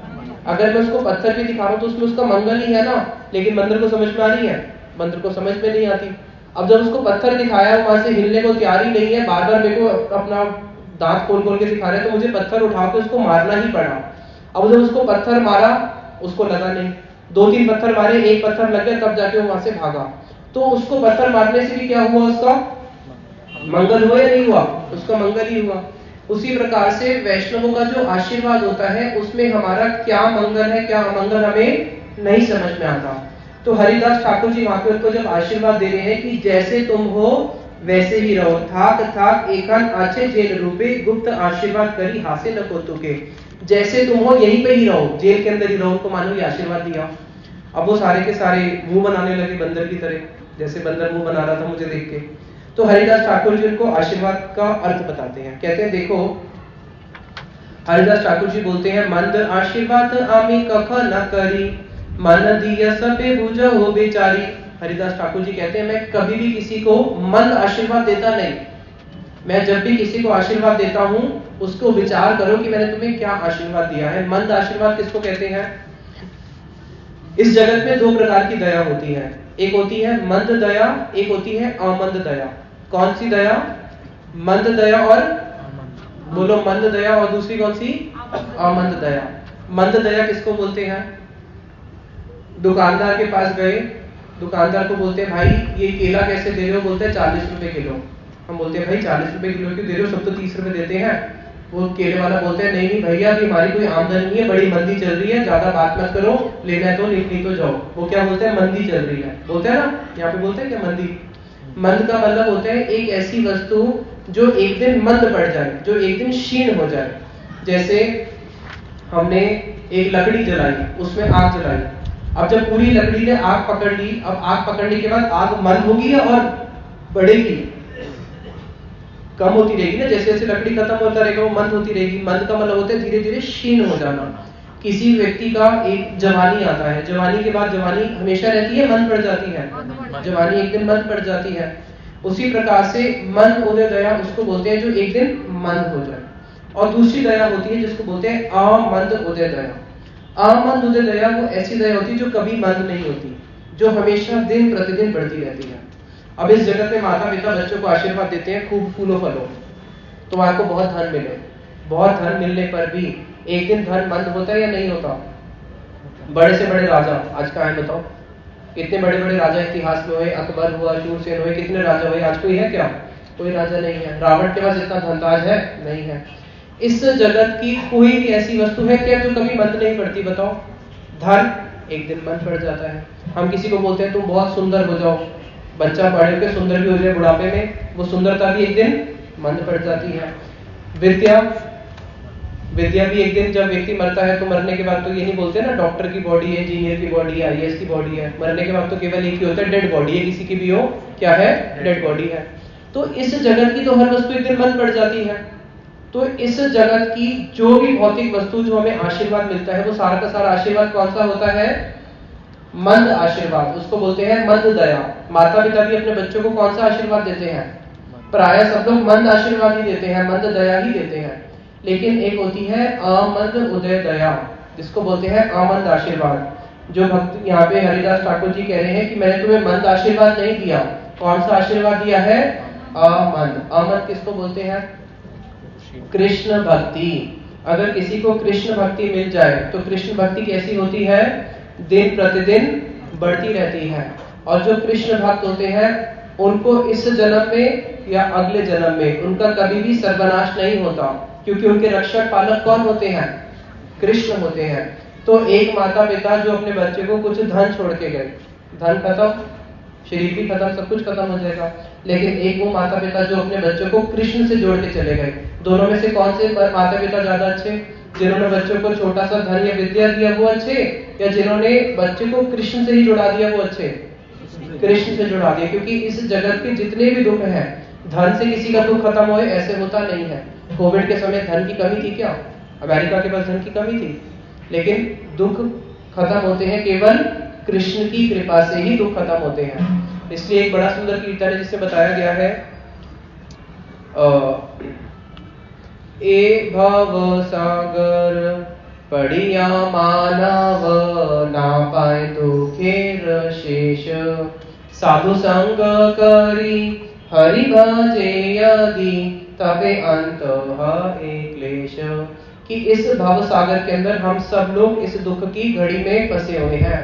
अगर मैं उसको पत्थर भी दिखा रहा हूँ तो उसमें उसका मंगल ही है ना, लेकिन बंदर को समझ में आ रही है? बंदर को समझ में नहीं आती। अब जब उसको पत्थर दिखाया, वहां से हिलने को तैयार ही नहीं है, बार बार मेरे को अपना दांत खोल खोल के दिखा रहे, तो मुझे पत्थर उठा के उसको मारना ही पड़ा। अब जब उसको पत्थर मारा, उसको लगा नहीं, 2-3 पत्थर मारे, एक पत्थर लग गया, तब जाके वो वहां से भागा। तो उसको पत्थर मारने से भी क्या हुआ, उसका मंगल हुआ या नहीं हुआ, उसका मंगल ही हुआ। उसी प्रकार से वैष्णवों का जो आशीर्वाद होता है उसमें हमारा क्या मंगल है क्या अमंगल हमें नहीं समझ में आता। तो हरिदास ठाकुर जी वहां पे उनको जब आशीर्वाद दे रहे हैं कि जैसे तुम हो वैसे ही रहो, थाक थाक एकान आछे जेल रूपे गुप्त आशीर्वाद करी हासे न को तुके, जैसे तुम हो यहीं पे ही रहो, जेल के अंदर ही रहो, उनको मानो ये आशीर्वाद दिया। अब वो सारे के सारे मुंह बनाने लगे बंदर की तरह, जैसे बंदर मुंह बना रहा था मुझे देख के। तो हरिदास ठाकुर जी उनको आशीर्वाद का अर्थ बताते हैं, कहते हैं देखो हरिदास ठाकुर जी बोलते हैं मंद आशीर्वाद आमी कख न करी मन दिया सबे बुझो हो बेचारी। हरिदास ठाकुर जी कहते हैं मैं कभी भी किसी को मंद आशीर्वाद देता नहीं, मैं जब भी किसी को आशीर्वाद देता हूं उसको विचार करो कि मैंने तुम्हें क्या आशीर्वाद दिया है। मंद आशीर्वाद किसको कहते हैं? इस जगत में दो प्रकार की दया होती है, एक होती है मंद दया, एक होती है अमंद दया। कौन सी दया? मंद दया और बोलो मंद दया, और दूसरी कौन सी? अमंद दया। मंद दया किसको बोलते हैं? दुकानदार के पास गए, दुकानदार को बोलते हैं भाई ये केला कैसे दे रहे हो? बोलते हैं 40 रुपए किलो। हम बोलते हैं भाई 40 रुपए किलो क्यों दे रहे हो, सब तो 30 रुपए देते हैं। वो केले वाला बोलते हैं नहीं नहीं भैया अभी हमारी कोई आमदनी नहीं है, बड़ी मंदी चल रही है, ज्यादा बात मत करो, लेना है तो नहीं तो जाओ। वो क्या बोलते हैं? मंदी चल रही है, बोलते हैं ना, यहाँ पे बोलते हैं क्या मंदी। मंद का मतलब होता है एक ऐसी वस्तु जो एक दिन मंद पड़ जाए, जो एक दिन क्षीण हो जाए। जैसे हमने एक लकड़ी जलाई, उसमें आग जलाई, अब जब पूरी लकड़ी ने आग पकड़ ली, अब आग पकड़ने के बाद आग मंद होगी और बढ़ेगी, कम होती रहेगी ना, जैसे जैसे लकड़ी खत्म होता रहेगा वो मंद होती रहेगी। मंद का मतलब होता है धीरे धीरे क्षीण हो जाना। किसी व्यक्ति का एक जवानी आता है, जवानी के बाद जवानी हमेशा रहती है, मंद पड़ जाती है, जवानी एक दिन मंद पड़ जाती है। उसी प्रकार से मंद उदय दया उसको बोलते हैं जो एक दिन मंद हो जाए। और दूसरी दया होती है जिसको बोलते हैं अमंद उदय दया। अमंद उदय दया वो ऐसी दया होती है जो कभी मंद नहीं होती, जो हमेशा दिन प्रतिदिन बढ़ती रहती है। अब इस जगत में माता पिता बच्चों को आशीर्वाद देते हैं खूब फूलो फलो, तो आपको बहुत धन मिले, बहुत धन मिलने पर भी एक दिन धन मंद होता है या नहीं होता? बड़े से बड़े राजा आज कहाँ है बताओ? कितने बड़े बड़े राजा इतिहास में हुए, अकबर हुआ, शूरसेन हुए, कितने राजा हुए, आज कोई है क्या? कोई राजा नहीं है। रावण के पास इतना धनताज है? नहीं है। इस जगत की कोई भी ऐसी वस्तु है क्या जो कभी मंद नहीं पड़ती? बताओ। धन एक दिन मंद पड़ जाता है। हम किसी को बोलते हैं तुम बहुत सुंदर हो जाओ, बच्चा बड़े होकर सुंदर भी हो जाए बुढ़ापे में, वो सुंदरता भी एक दिन मंद पड़ जाती है। विद्या भी एक दिन, जब व्यक्ति मरता है तो मरने के बाद तो ये नहीं बोलते ना डॉक्टर की बॉडी है, इंजीनियर की बॉडी है, आईएएस की बॉडी है, मरने के बाद तो केवल एक ही होता है डेड बॉडी है, किसी की भी हो क्या है? डेड बॉडी है। तो इस जगत की तो हर वस्तु एक दिन मंद पड़ जाती है। तो इस जगत की जो भी भौतिक वस्तु जो हमें आशीर्वाद मिलता है वो सारा का सारा आशीर्वाद कौन सा होता है? मंद आशीर्वाद, उसको बोलते हैं मंद दया। माता पिता भी अपने बच्चों को कौन सा आशीर्वाद देते हैं? प्राय सब लोग मंद आशीर्वाद ही देते हैं, मंद दया ही देते हैं। लेकिन एक होती है अमंद उदय दया, जिसको बोलते हैं अमंद आशीर्वाद। जो भक्त यहाँ पे हरिदास ठाकुर जी कह रहे हैं कि मैंने तुम्हें मंद आशीर्वाद नहीं दिया, कौन सा आशीर्वाद दिया है? अमंद। अमंद किसको बोलते हैं? कृष्ण भक्ति। अगर किसी को कृष्ण भक्ति मिल जाए तो कृष्ण भक्ति कैसी होती है? दिन प्रतिदिन बढ़ती रहती है। और जो कृष्ण भक्त होते हैं उनको इस जन्म में या अगले जन्म में उनका कभी भी सर्वनाश नहीं होता, क्योंकि उनके रक्षक पालक कौन होते हैं? कृष्ण होते हैं। तो एक माता पिता जो अपने बच्चे को कुछ धन छोड़ के गए, धन खत्म, शरीर भी खत्म, सब कुछ खत्म हो जाएगा, लेकिन एक वो माता पिता जो अपने बच्चों को कृष्ण से जोड़ के चले गए। दोनों में से कौन से माता पिता ज्यादा अच्छे? जिन्होंने बच्चों को छोटा सा धन या विद्या दिया वो अच्छे, या जिन्होंने बच्चे को कृष्ण से ही जुड़ा दिया वो अच्छे? कृष्ण से जुड़ा दिया। क्योंकि इस जगत के जितने भी दुख हैं, धन से किसी का दुख खत्म होए ऐसे होता नहीं है। कोविड के समय धन की कमी थी क्या? अमेरिका के पास धन की कमी थी, लेकिन दुख खत्म होते हैं केवल कृष्ण की कृपा से ही दुख खत्म होते हैं। इसलिए एक बड़ा सुंदर कीर्तन है जिससे बताया गया है ए भव सागर पड़िया मानव ना पाए दुखेर शेष, साधु संग करी हरि भजे यदि तबे अंत है क्लेश। कि इस भव सागर के अंदर हम सब लोग इस दुख की घड़ी में फंसे हुए हैं।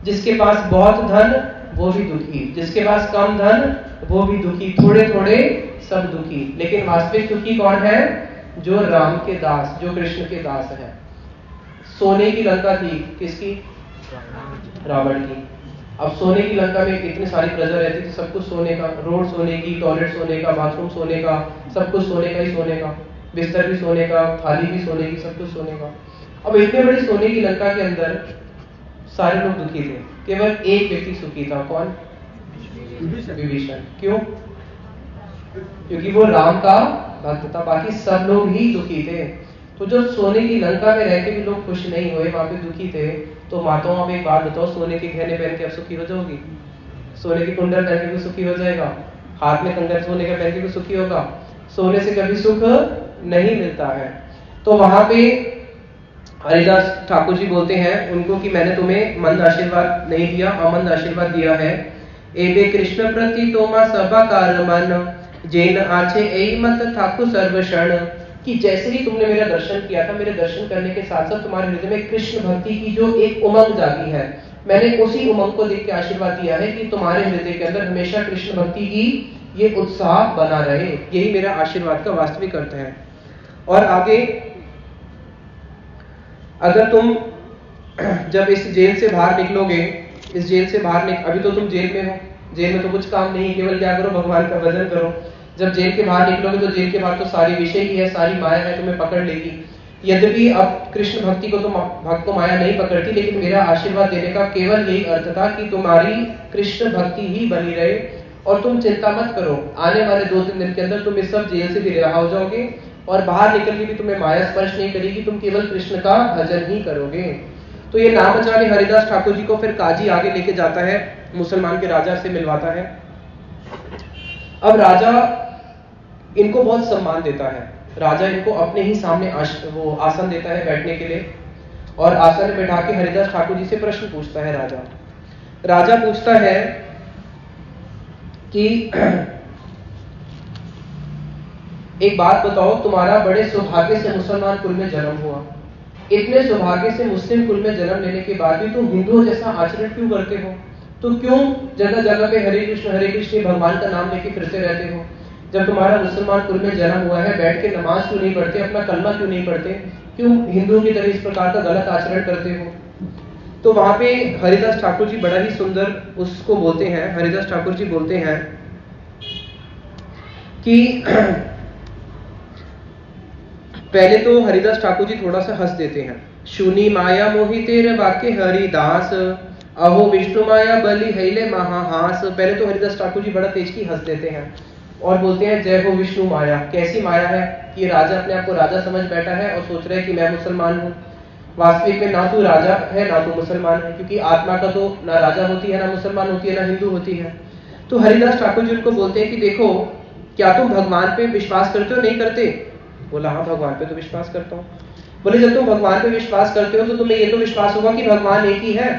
जिसके पास बहुत धन वो भी दुखी, जिसके पास कम धन वो भी दुखी, थोड़े थोड़े सब दुखी। लेकिन वास्तविक दुखी कौन है? जो राम के दास, जो कृष्ण के दास है। सोने की लंका थी, किसकी? रावण की। अब सोने की लंका में इतनी सारी प्रजा रहती थी, सब कुछ सोने का, रोड सोने की, टॉयलेट सोने का, बाथरूम सोने का, सब कुछ सोने का ही सोने का, बिस्तर भी सोने का, थाली भी सोने की, सब कुछ सोने का। अब इतने बड़ी सोने की लंका के अंदर सारे लोग दुखी थे, केवल एक व्यक्ति सुखी था। कौन? विभीषण। क्यों? क्योंकि वो राम का भक्त था, बाकी सब लोग ही दुखी थे। तो जो सोने की लंका में रह के भी लोग खुश नहीं हुए, वहां पे दुखी थे, तो माताओं अब एक बात बताओ, सोने के गहने पहन के अब सुखी हो जाओगी? सोने की कुंडल पहन के भी सुखी हो जाएगा? हाथ में कंगन सोने का पहन के भी सुखी होगा? सोने से कभी सुख नहीं मिलता है। तो वहां पे हरिदास ठाकुर जी बोलते हैं उनको कि मैंने तुम्हें मंद आशीर्वाद नहीं दिया, अमंद आशीर्वाद दिया है। एबे कृष्ण प्रति तोमा सभा कार मन, जैन आछे एई मत ठाकुर सर्वशरण। कि जैसे ही तुमने मेरा दर्शन किया था, मेरे दर्शन करने के साथ साथ तुम्हारे हृदय में कृष्ण भक्ति की जो एक उमंग जागी है, मैंने उसी उमंग को देख के आशीर्वाद दिया है कि तुम्हारे हृदय के अंदर हमेशा कृष्ण भक्ति की ये उत्साह बना रहे। यही मेरा आशीर्वाद का वास्तविक अर्थ है। और आगे, अगर तुम जब इस जेल से बाहर निकलोगे, इस जेल से बाहर अभी तो तुम जेल में हो, जेल में तो कुछ काम नहीं, केवल क्या करो? भगवान का भजन करो। जब जेल के बाहर निकलोगे तो जेल के बाहर तो सारी विषय ही है, सारी माया है, तुम्हें पकड़ लेगी। यद्यपि अब कृष्ण भक्ति को तो भक्त को माया नहीं पकड़ती, लेकिन मेरा आशीर्वाद देने का केवल यही अर्थ था कि तुम्हारी कृष्ण भक्ति ही बनी रहे। और तुम चिंता मत करो, आने वाले 2-3 दिन के अंदर तुम इस सब जेल से भी रिहा हो जाओगे और बाहर निकल के भी तुम्हें माया स्पर्श नहीं करेगी, तुम केवल कृष्ण का भजन ही करोगे। तो ये नामचारी हरिदास ठाकुर जी को फिर काजी आगे लेके जाता है, मुसलमान के राजा से मिलवाता है। अब राजा इनको बहुत सम्मान देता है, राजा इनको अपने ही सामने वो आसन देता है बैठने के लिए, और आसन में बैठा के हरिदास ठाकुर जी से प्रश्न पूछता है। राजा पूछता है कि एक बात बताओ, तुम्हारा बड़े सौभाग्य से मुसलमान कुल में जन्म हुआ, इतने सौभाग्य से मुस्लिम कुल में जन्म लेने के बाद भी तुम हिंदुओं जैसा आचरण क्यों करते हो? तो क्यों जगह जगह पे हरे कृष्ण भगवान का नाम लेके फिरते रहते हो? जब तुम्हारा मुसलमान कुल में जन्म हुआ है, बैठ के नमाज क्यों नहीं पढ़ते, अपना कलमा क्यों नहीं पढ़ते, क्यों हिंदुओं की तरह इस प्रकार का गलत आचरण करते हो? तो वहां पे हरिदास ठाकुर जी बड़ा ही सुंदर उसको बोलते हैं। हरिदास ठाकुर जी बोलते हैं कि पहले तो हरिदास ठाकुर जी थोड़ा सा हंस देते हैं। शूनी माया मोहि तेरे वाक्य हरिदास, अहो विष्णु माया बलि हैले महाहास। पहले तो हरिदास ठाकुर जी बड़ा तेज की हंस देते हैं और बोलते हैं जय हो विष्णु माया। कैसी माया है कि राजा अपने आप को राजा समझ बैठा है और सोच रहा है कि मैं मुसलमान हूँ। वास्तविक में ना तो राजा है ना तो मुसलमान है, क्योंकि आत्मा का तो ना राजा होती है, ना मुसलमान होती है, ना हिंदू होती है। तो हरिदास ठाकुर जी उनको बोलते हैं कि देखो, क्या तुम भगवान पे विश्वास करते हो? नहीं करते? बोला हाँ, भगवान पे तो विश्वास करता हूँ। बोले जब तुम भगवान पे विश्वास करते हो तो तुम्हें ये तो विश्वास होगा कि भगवान एक ही है।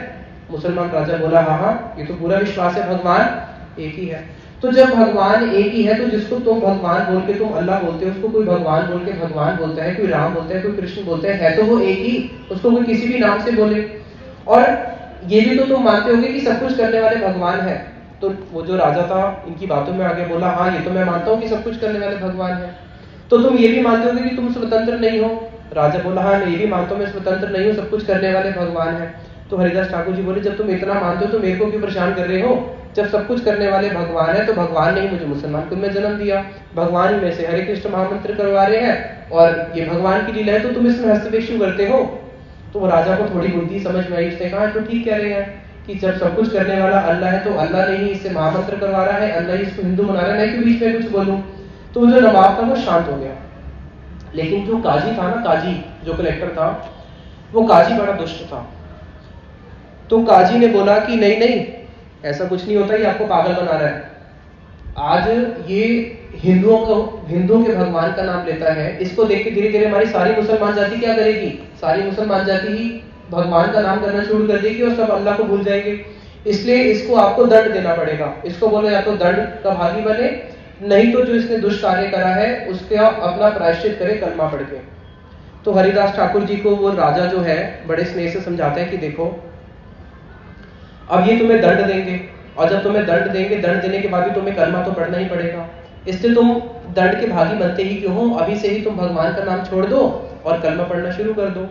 मुसलमान राजा बोला हाँ हाँ, ये तो पूरा विश्वास है, भगवान एक ही है। तो जब भगवान एक ही है तो जिसको तुम भगवान बोल के तुम अल्लाह बोलते हो, उसको कोई भगवान बोल के भगवान बोलता है, कोई राम बोलता है, कोई कृष्ण बोलता है तो वो एक ही, उसको कोई किसी भी नाम से बोले। और ये भी तो तुम मानते होगे कि सब कुछ करने वाले भगवान है। तो वो जो राजा था इनकी बातों में आगे बोला हाँ, ये तो मैं मानता हूँ कि सब कुछ करने वाले भगवान है। तो तुम ये भी मानते होगे कि तुम स्वतंत्र नहीं हो? राजा बोला हाँ, मैं ये भी मानता हूँ, मैं स्वतंत्र नहीं हूँ, सब कुछ करने वाले भगवान है। तो हरिदास ठाकुर जी बोले जब तुम इतना मानते हो तो मेरे को क्यों परेशान कर रहे हो? जब सब कुछ करने वाले भगवान है तो भगवान ने ही मुझे मुसलमान कुल में जन्म दिया, भगवान ही में से हरे कृष्ण महामंत्र करवा रहे हैं और ये भगवान की लीला है, तो तुम इसमें हस्तक्षेप क्यों करते हो? तो वो राजा को थोड़ी बुद्धि समझ में आई। उसने कहा तो ठीक कह रहे हैं कि जब सब कुछ करने वाला अल्लाह है तो अल्लाह ने ही इससे महामंत्र करवा रहा है, अल्लाह ही इसको हिंदू बना रहा है, मैं क्यों बीच में कुछ बोलूं? तो जो नवाब था वो शांत हो गया। लेकिन जो काजी था ना, काजी जो कलेक्टर था, वो काजी बड़ा दुष्ट था। तो काजी ने बोला कि नहीं नहीं, ऐसा कुछ नहीं होता, ये आपको पागल बना रहा है। आज ये हिंदुओं के भगवान का नाम लेता है, इसको देख के धीरे धीरे हमारी सारी मुसलमान जाति क्या करेगी? सारी मुसलमान जाति ही भगवान का नाम करना शुरू कर देगी और सब अल्लाह को भूल जाएंगे। इसलिए इसको आपको दंड देना पड़ेगा। इसको बोलो या तो दंड का भागी बने, नहीं तो जो इसने दुष्ट कार्य करा है उसका अपना प्रायश्चित करे कलमा पढ़ के। तो हरिदास ठाकुर जी को वो राजा जो है बड़े स्नेह से समझाते हैं कि देखो, अब ये तुम्हें दंड देंगे और जब तुम्हें दंड देंगे, दंड देने के बाद भी तुम्हें कलमा तो पढ़ना ही पड़ेगा, इसलिए तुम दंड के भागी बनते ही क्यों हो, अभी से ही तुम भगवान का नाम छोड़ दो और कलमा पढ़ना शुरू कर दो।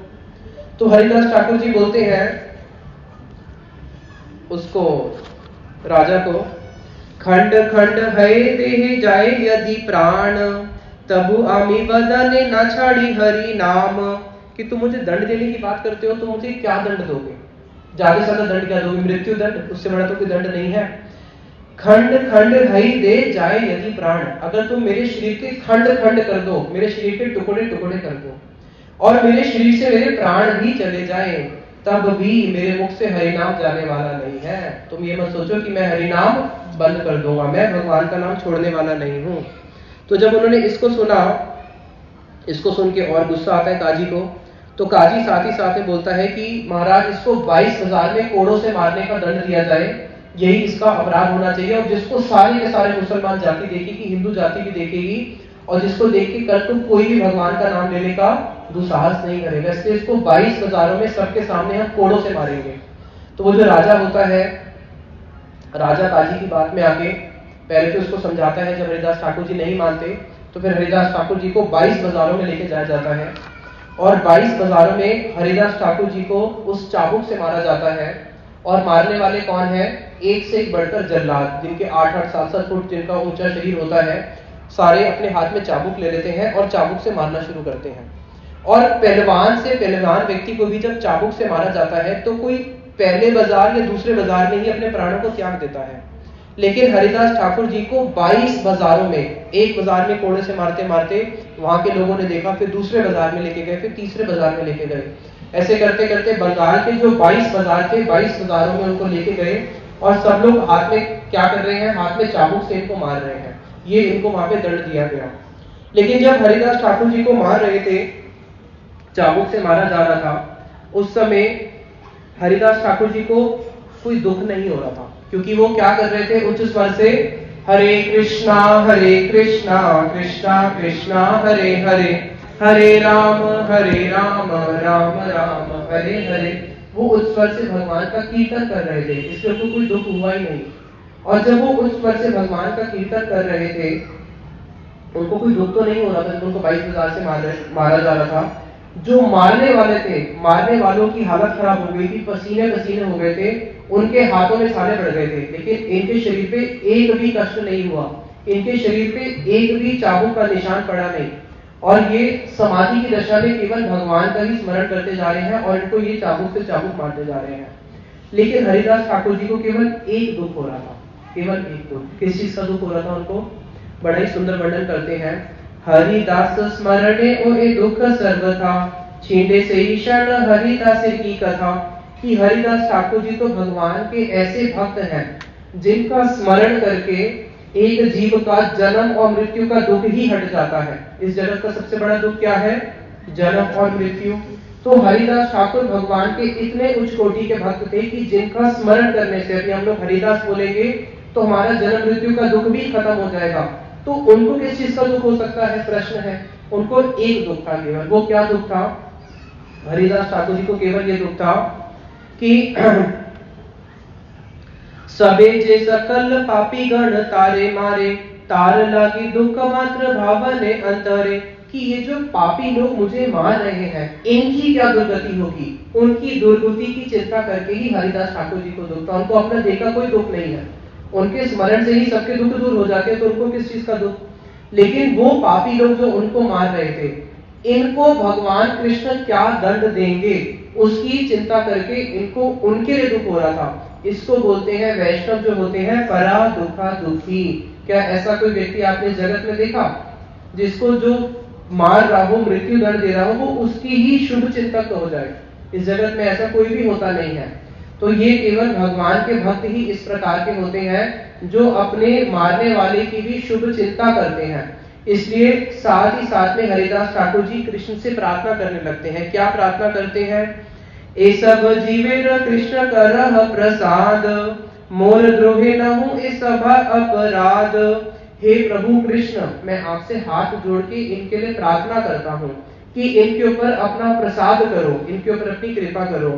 तो हरिदास ठाकुर जी बोलते हैं उसको, राजा को, खंड खंड है देह जाए यदि प्राण, तबु आमी बदने न छाड़ी हरि नाम। कि तुम मुझे दंड देने की बात करते हो तो मुझे क्या दंड दोगे, ज्यादा से ज्यादा दंड क्या दोगे, मृत्यु दंड, उससे बड़ा तो कोई दंड नहीं है। खंड खंड हई दे जाए यदि प्राण, अगर तुम मेरे शरीर के खंड खंड कर दो, मेरे शरीर के टुकड़े टुकड़े कर दो और मेरे शरीर से मेरे प्राण भी चले जाए, तब भी मेरे मुख से हरिनाम जाने वाला नहीं है। तुम ये मत सोचो कि मैं हरिनाम बंद कर दूंगा, मैं भगवान का नाम छोड़ने वाला नहीं हूं। तो जब उन्होंने इसको सुना, इसको सुन के और गुस्सा आता है काजी को, तो काजी साथ ही साथ में बोलता है कि महाराज इसको 22,000 में कोड़ों से मारने का दंड दिया जाए, यही इसका अपराध होना चाहिए। और जिसको सारे के सारे मुसलमान जाति देखेगी, हिंदू जाति भी देखेगी, और जिसको देख के कल को कोई भी भगवान का नाम लेने का दुस्साहस नहीं करेगा, इसलिए इसको 22,000 में सबके सामने हम कोड़ों से मारेंगे। तो वो जो राजा होता है, राजा काजी की बात में आके पहले तो उसको समझाता है, जब हरिदास ठाकुर जी नहीं मानते तो फिर हरिदास ठाकुर जी को 22 बाजारों में लेके जाया जाता है और 22 बाजारों में हरिदास ठाकुर जी को उस चाबुक से मारा जाता है। और मारने वाले कौन है, एक से एक बढ़कर जल्लाद, जिनके 8-8 7-7 फुट जिनका ऊंचा शरीर होता है, सारे अपने हाथ में चाबुक ले लेते हैं और चाबुक से मारना शुरू करते हैं। और पहलवान से पहलवान व्यक्ति को भी जब चाबुक से मारा जाता है तो कोई पहले बाजार या दूसरे बाजार में ही अपने प्राणों को त्याग देता है, लेकिन हरिदास ठाकुर जी को 22 बाजारों में, एक बाजार में कोड़े से मारते मारते वहां के लोगों ने देखा, फिर दूसरे बाजार में लेके गए, फिर तीसरे बाजार में लेके गए, ऐसे करते करते बंगाल के जो 22 बाजार थे, 22 बाजारों में उनको लेके गए और सब लोग हाथ में क्या कर रहे हैं, हाथ में चाबुक से इनको मार रहे हैं। ये इनको वहां पे दंड दिया गया। लेकिन जब हरिदास ठाकुर जी को मार रहे थे, चाबुक से मारा जा रहा था, उस समय हरिदास ठाकुर जी को कोई दुख नहीं हो रहा था, क्योंकि वो क्या कर रहे थे, उच्च स्वर से हरे कृष्णा कृष्णा कृष्णा हरे हरे, हरे राम राम राम हरे हरे। वो उच्च स्वर से भगवान का कीर्तन कर रहे थे, इसलिए उनको कोई दुख हुआ ही नहीं। और जब वो उच्च स्वर से भगवान का कीर्तन कर रहे थे, उनको कोई दुख तो नहीं हो रहा था जब उनको 22 बाजार से मारा जा रहा था। जो मारने वाले थे, मारने वालों की हालत खराब हो गई थी, पसीने पसीने हो गए थे, उनके हाथों में छाले पड़ गए थे, लेकिन इनके शरीर पे एक भी कष्ट नहीं हुआ, इनके शरीर पे एक भी चाबुक का निशान पड़ा नहीं। और ये समाधि की दशा में केवल भगवान का ही स्मरण करते जा रहे हैं और इनको ये चाबुक से चाबुक मारते जा रहे हैं। लेकिन हरिदास ठाकुर जी को केवल एक दुख हो रहा था, केवल एक दुख। किस चीज का दुख हो रहा था उनको, बड़ा ही सुंदर वर्णन करते हैं। हरिदास स्मरणे ओए दुख सर्वथा, छींडे से क्षण हरिदास की कथा। कि हरिदास ठाकुर जी तो भगवान के ऐसे भक्त हैं जिनका स्मरण करके एक जीव का जन्म और मृत्यु का दुख ही हट जाता है। इस जगत का सबसे बड़ा दुख क्या है, जन्म और मृत्यु। तो हरिदास ठाकुर भगवान के इतने उच्च कोटि के भक्त थे कि जिनका स्मरण करने से, अभी हम लोग हरिदास बोलेंगे तो हमारा जन्म मृत्यु का दुख भी खत्म हो जाएगा। तो उनको किस चीज का दुख हो सकता है, प्रश्न है। उनको एक दुख था केवल, वो क्या दुख था, हरिदास ठाकुर जी को केवल ये दुख था कि सबे जे सकल पापी गण तारे मारे, तार लागी दुख मात्र भावने अंतरे। कि ये जो पापी लोग मुझे मार रहे हैं, इनकी क्या दुर्गति होगी, उनकी दुर्गति की चिंता करके ही हरिदास ठाकुर जी को दुख था। उनको अपना देह का कोई दुख नहीं है, उनके स्मरण से ही सबके दुख दूर हो जाते हैं, तो उनको किस चीज का दुख। लेकिन वो पापी लोग जो उनको मार रहे थे, इनको भगवान कृष्ण क्या दंड देंगे, उसकी चिंता करके इनको उनके लिए दुख हो रहा था। इसको बोलते हैं वैष्णव जो होते हैं परा दुखा दुखी। क्या ऐसा कोई व्यक्ति आपने जगत में देखा जिसको जो मार रहा हो, मृत्यु दंड दे रहा हो, वो उसकी ही शुभ चिंतक हो जाए? इस जगत में ऐसा कोई भी होता नहीं है। तो ये केवल भगवान के भक्त ही इस प्रकार के होते हैं जो अपने मारने वाले की भी शुभ चिंता करते हैं। इसलिए साथ ही साथ में हरिदास ठाकुर जी कृष्ण से प्रार्थना करने लगते हैं। क्या प्रार्थना करते हैं, ए सब जीवेर कृष्ण करह प्रसाद, मोर द्रोहे नहु ए सभा अपराध। हे प्रभु कृष्ण, मैं आपसे हाथ जोड़ के इनके लिए प्रार्थना करता हूँ कि इनके ऊपर अपना प्रसाद करो, इनके ऊपर अपनी कृपा करो।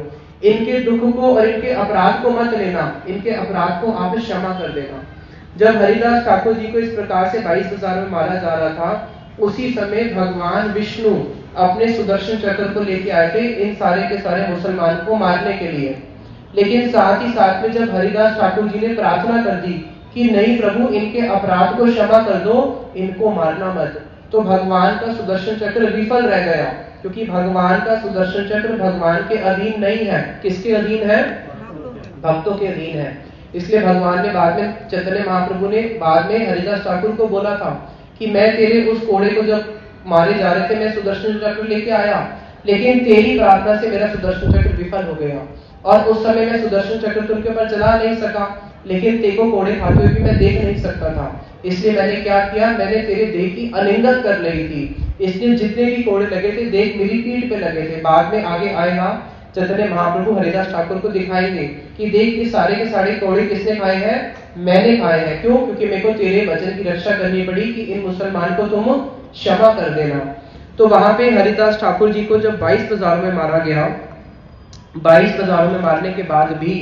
इनके दुख को और इनके अपराध को मत लेना, इनके अपराध को आप क्षमा कर देना। जब हरिदास ठाकुर जी को इस प्रकार से 22,000 में मारा जा रहा था, उसी समय भगवान विष्णु अपने सुदर्शन चक्र को लेके आए थे इन सारे के सारे मुसलमान को मारने के लिए। लेकिन साथ ही साथ में जब हरिदास ठाकुर जी ने प्रार्थना कर दी कि नहीं प्रभु, इनके अपराध को क्षमा कर दो, इनको मारना मत, तो भगवान का सुदर्शन चक्र विफल रह गया, क्योंकि भगवान का सुदर्शन चक्र भगवान के अधीन नहीं है। किसके अधीन है? भक्तों के अधीन है। इसलिए भगवान ने बाद में, चैतन्य महाप्रभु ने बाद में हरिदास ठाकुर को बोला था कि मैं तेरे उस कोड़े को जब मारे जा रहे थे, मैं सुदर्शन चक्र लेके आया, लेकिन तेरी प्रार्थना से मेरा सुदर्शन चक्र विफल हो गया, और उस समय मैं सुदर्शन चक्र तुमके ऊपर चला नहीं सका, लेकिन तेको कोड़े खाते हुए भी मैं देख नहीं सकता था। इसलिए मैंने क्या किया, मैंने तेरे देह की अलिंगन कर ली थी। इसलिए जितने भी कोड़े लगे थे, देख मेरी पीठ पे लगे थे। बाद में आगे आएगा, चैतन्य महाप्रभु हरिदास ठाकुर को दिखाएंगे कि देख ये सारे के सारे कोड़े किसने खाए हैं? मैंने खाए हैं। क्यों? क्योंकि मेरे को तेरे वचन की रक्षा करनी पड़ी कि इन मुसलमान को तुम क्षमा कर देना। तो वहां पे हरिदास ठाकुर जी को जब 22,000 में मारा गया, 22,000 में मारने के बाद भी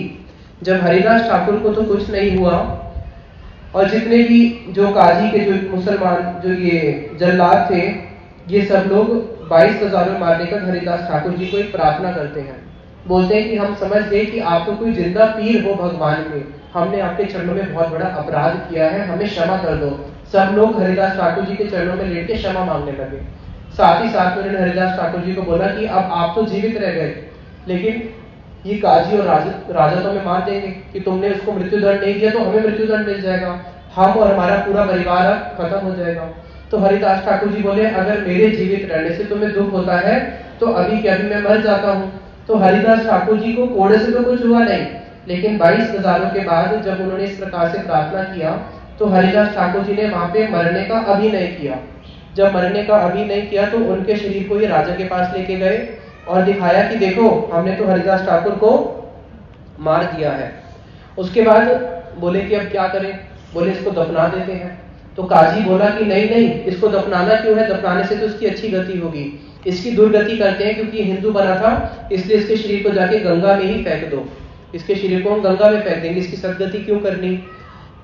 जब हरिदास ठाकुर को तो कुछ नहीं हुआ, और जितने भी जो काजी के जो मुसलमान जो ये जल्लाद थे, ये सब लोग 22,000 में मारने का हरिदास ठाकुर जी को एक प्रार्थना करते हैं। बोलते हैं कि हम समझ गए कि आप तो कोई जिंदा पीर हो भगवान के, हमने आपके चरणों में बहुत बड़ा अपराध किया है, हमें क्षमा कर दो। सब लोग हरिदास ठाकुर जी के चरणों में लेट के क्षमा मांगने लगे। साथ ही साथ में उन्होंने हरिदास ठाकुर जी को बोला कि अब आप तो जीवित रह गए, लेकिन ये काजी और राजा तो हमें मार देंगे कि तुमने उसको मृत्युदंड नहीं दिया, तो हमें मृत्युदंड मिल जाएगा, हम और हमारा पूरा परिवार अब खत्म हो जाएगा। तो हरिदास ठाकुर जी बोले, अगर मेरे जीवित रहने से तुम्हें दुख होता है तो अभी के अभी मैं मर जाता हूँ। तो हरिदास ठाकुर जी को कोड़े से तो कुछ हुआ नहीं, लेकिन 22,000 के बाद जब उन्होंने इस प्रकार से प्रार्थना किया, तो हरिदास ठाकुर जी ने वहां पे मरने का अभिनय किया। जब मरने का अभिनय किया तो उनके शरीर को ये राजा के पास लेके गए और दिखाया कि देखो, हमने तो हरिदास ठाकुर को मार दिया है। उसके बाद बोले कि अब क्या करें? बोले इसको दफना देते हैं। तो काजी बोला कि नहीं नहीं, इसको दफनाना क्यों है? दफनाने से तो इसकी अच्छी गति होगी, इसकी दुर्गति करते हैं, क्योंकि हिंदू बना था, इसलिए इसके शरीर को जाके गंगा में ही फेंक दो, इसके शरीर को हम गंगा में फेंक देंगे, इसकी सदगति क्यों करनी।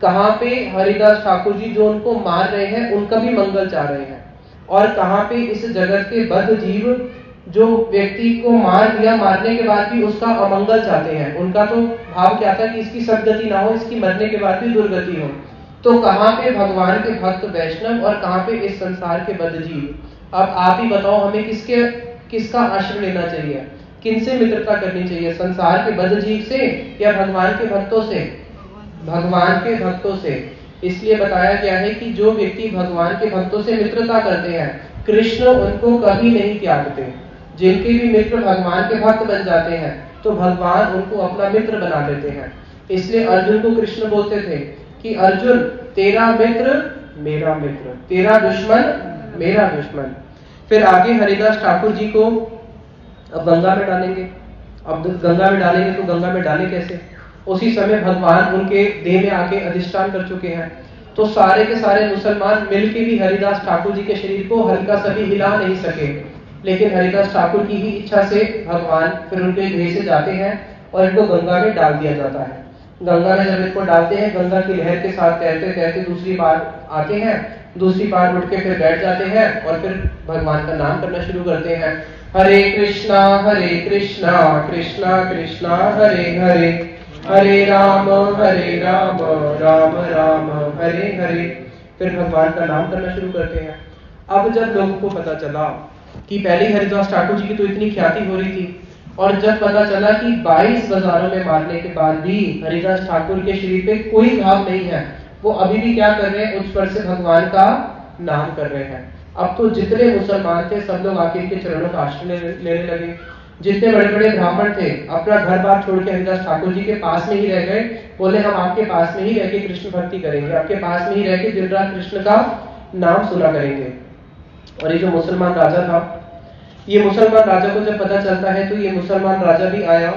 कहाँ पे हरिदास ठाकुर जी जो उनको मार रहे हैं उनका भी मंगल चाह रहे हैं, और कहाँ पे इस जगत के बद्ध जीव जो व्यक्ति को मार दिया, मारने के बाद भी उसका अमंगल चाहते हैं। उनका तो भाव क्या था कि इसकी सदगति ना हो, इसकी मरने के बाद भी दुर्गति हो। तो कहाँ पे भगवान के भक्त वैष्णव और कहाँ पे इस संसार के बद्ध जीव। अब आप ही बताओ, हमें किसका आश्रय लेना चाहिए, किनसे मित्रता करनी चाहिए, संसार के बद्ध जीव से या भगवान के भक्तों से? भगवान के भक्तों से। इसलिए बताया गया है कि जो व्यक्ति भगवान के भक्तों से मित्रता करते हैं, कृष्ण उनको कभी नहीं त्यागते। जिनके भी मित्र भगवान के भक्त बन जाते हैं तो भगवान उनको अपना मित्र बना देते हैं। इसलिए अर्जुन को कृष्ण बोलते थे कि अर्जुन, तेरा मित्र मेरा मित्र, तेरा दुश्मन मेरा दुश्मन। फिर आगे हरिदास ठाकुर जी को अब गंगा में डालेंगे। अब गंगा में डालेंगे तो गंगा में डालें कैसे? उसी समय भगवान उनके देह में आके अधिष्ठान कर चुके हैं। तो सारे के सारे मुसलमान मिलके भी हरिदास ठाकुर जी के शरीर को हल्का सा भी हिला नहीं सके, लेकिन हरिदास ठाकुर की ही इच्छा से भगवान फिर उनके देह से जाते हैं और इनको गंगा में डाल दिया जाता है। गंगा में जब इनको डालते हैं, गंगा की लहर के साथ तैरते तैरते दूसरी बार आते हैं, दूसरी बार उठ के फिर बैठ जाते हैं और फिर भगवान का नाम करना शुरू करते हैं। हरे कृष्णा कृष्णा कृष्णा हरे हरे, हरे राम राम राम हरे हरे। फिर भगवान का नाम करना शुरू करते हैं। अब जब लोगों को पता चला कि पहले हरिदास ठाकुर जी की तो इतनी ख्याति हो रही थी, और जब पता चला कि 22,000 में मारने के बाद भी हरिदास ठाकुर के शरीर पे कोई घाव नहीं है, वो अभी भी क्या कर रहे हैं? उच्च स्वर से भगवान का नाम कर रहे हैं। अब तो जितने मुसलमान थे सब लोग आके इनके चरणों का आश्रय लेने लगे। जितने बड़े बड़े ब्राह्मण थे अपना घर बार छोड़ के हरिदास ठाकुर जी के पास में ही रह गए। बोले हम आपके पास में ही रह के कृष्ण भक्ति करेंगे, आपके पास में ही रह के दिन रात कृष्ण का नाम सुना करेंगे। और ये जो मुसलमान राजा था, ये मुसलमान राजा को जब पता चलता है तो ये मुसलमान राजा भी आया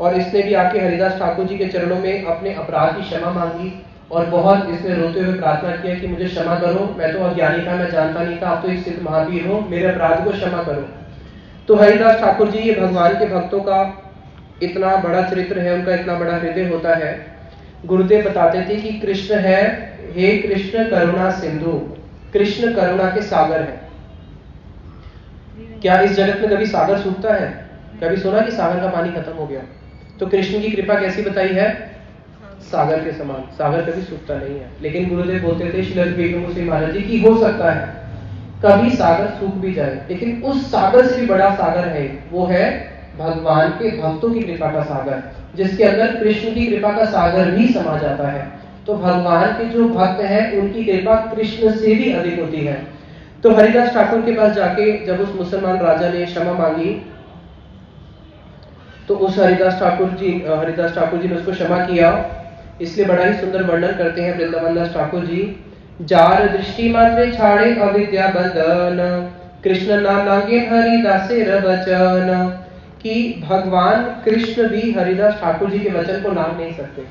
और इसने भी आके हरिदास ठाकुर जी के चरणों में अपने अपराध की क्षमा मांगी और बहुत इसने रोते हुए प्रार्थना किया कि मुझे क्षमा करो, मैं तो अज्ञानी था, मैं जानता नहीं था, आप तो एक सिद्ध महावीर हो, मेरे अपराध को क्षमा करो। तो हरिदास ठाकुर जी ये भगवान के भक्तों का इतना बड़ा चरित्र है उनका, इतना बड़ा हृदय होता है। गुरुदेव बताते थे कि कृष्ण है, हे कृष्ण करुणा सिंधु, कृष्ण करुणा के सागर है। क्या इस जगत में कभी सागर सूखता है? कभी सुना कि सागर का पानी खत्म हो गया? तो कृष्ण की कृपा कैसी बताई है? सागर के समान, सागर कभी सूखता नहीं है। लेकिन गुरुदेव बोलते थे श्री बेगम सिंह महाराज जी की हो सकता है कभी सागर सूख भी जाए, लेकिन उस सागर से भी बड़ा सागर है, वो है भगवान के भक्तों की कृपा का सागर, जिसके अंदर कृष्ण की कृपा का सागर भी समा जाता है। तो भगवान के जो भक्त हैं उनकी कृपा कृष्ण से भी अधिक होती है। तो हरिदास ठाकुर के पास जाके जब उस मुसलमान राजा ने क्षमा मांगी, तो उस हरिदास ठाकुर जी ने उसको क्षमा किया। इसलिए बड़ा ही सुंदर वर्णन करते हैं वृंदावन दास ठाकुर जी। जार दृष्टि मात्रे छाड़े अविद्या बंधन, कृष्ण नाम लागे हरिदासेर वचन। कि भगवान कृष्ण भी हरिदास ठाकुर जी के वचन को लांघ नहीं सकते।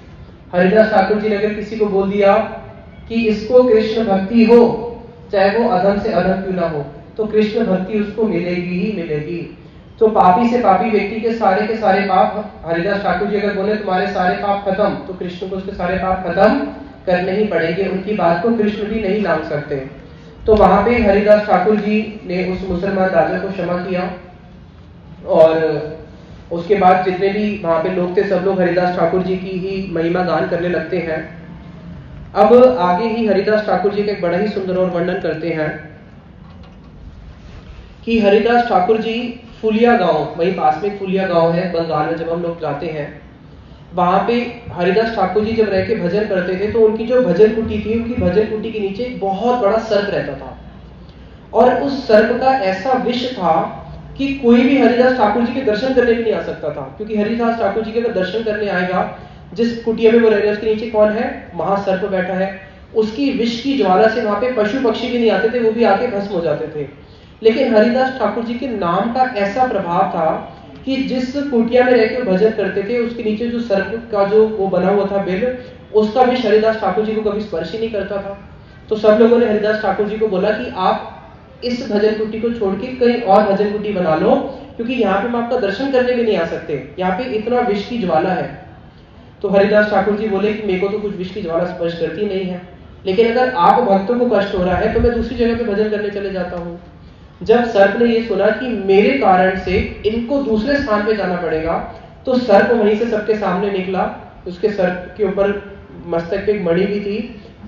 हरिदास ठाकुर जी ने अगर किसी को बोल दिया कि इसको कृष्ण भक्ति हो, चाहे वो अधम से अधम क्यों ना हो, तो कृष्ण भक्ति उसको मिलेगी ही मिलेगी। तो पापी से पापी व्यक्ति के सारे पाप, हरिदास ठाकुर जी अगर बोले तुम्हारे सारे पाप खत्म, तो कृष्ण को उसके सारे पाप खत्म करने ही पड़ेंगे। उनकी बात को कृष्ण भी नहीं लांघ सकते। तो वहां पे हरिदास ठाकुर जी ने उस मुसलमान राजा को क्षमा किया, और उसके बाद जितने भी वहां पे लोग थे सब लोग हरिदास ठाकुर जी की ही महिमा गान करने लगते हैं। अब आगे ही हरिदास ठाकुर जी का एक बड़ा ही सुंदर और वर्णन करते हैं कि हरिदास ठाकुर जी फुलिया गांव, वहीं पास में फुलिया गांव है बंगाल में, जब हम लोग जाते हैं वहां पे हरिदास ठाकुर जी जब रह के भजन करते थे, तो उनकी जो भजन कुटी थी, उनकी भजन कुटी के नीचे एक बहुत बड़ा सर्प रहता था, और उस सर्प का ऐसा विष था कि कोई भी हरिदास ठाकुर जी के दर्शन करने भी नहीं आ सकता था। क्योंकि हरिदास ठाकुर जी के अगर दर्शन करने आएगा, जिस कुटिया में वो रह रहे हैं उसके नीचे कौन है? महासर्प बैठा है। उसकी विष की ज्वाला से वहां पे पशु पक्षी भी नहीं आते थे, वो भी आके भस्म हो जाते थे। लेकिन हरिदास ठाकुर जी के नाम का ऐसा प्रभाव था कि जिस कुटिया में रह के भजन करते थे, उसके नीचे जो सर्प का जो वो बना हुआ था बिल, उसका विष हरिदास ठाकुर जी को कभी स्पर्श ही नहीं करता था। तो सब लोगों ने हरिदास ठाकुर जी को बोला कि आप इस भजन कुटी को छोड़ के कहीं और भजन कुटी बना लो, क्योंकि यहाँ पे हम आपका दर्शन करने भी नहीं आ सकते, यहाँ पे इतना विष की ज्वाला है। तो हरिदास ठाकुर जी बोले कि मेरे को तो कुछ विष की ज्वाला स्पर्श करती नहीं है, लेकिन अगर आप भक्तों को कष्ट हो रहा है तो मैं दूसरी जगह पे भजन करने चले जाता हूँ। जब सर्प ने ये सुना कि मेरे कारण से इनको दूसरे स्थान पे जाना पड़ेगा, तो सर्प वहीं से सबके सामने निकला। उसके सर्प के ऊपर मस्तक पे एक मणि भी थी।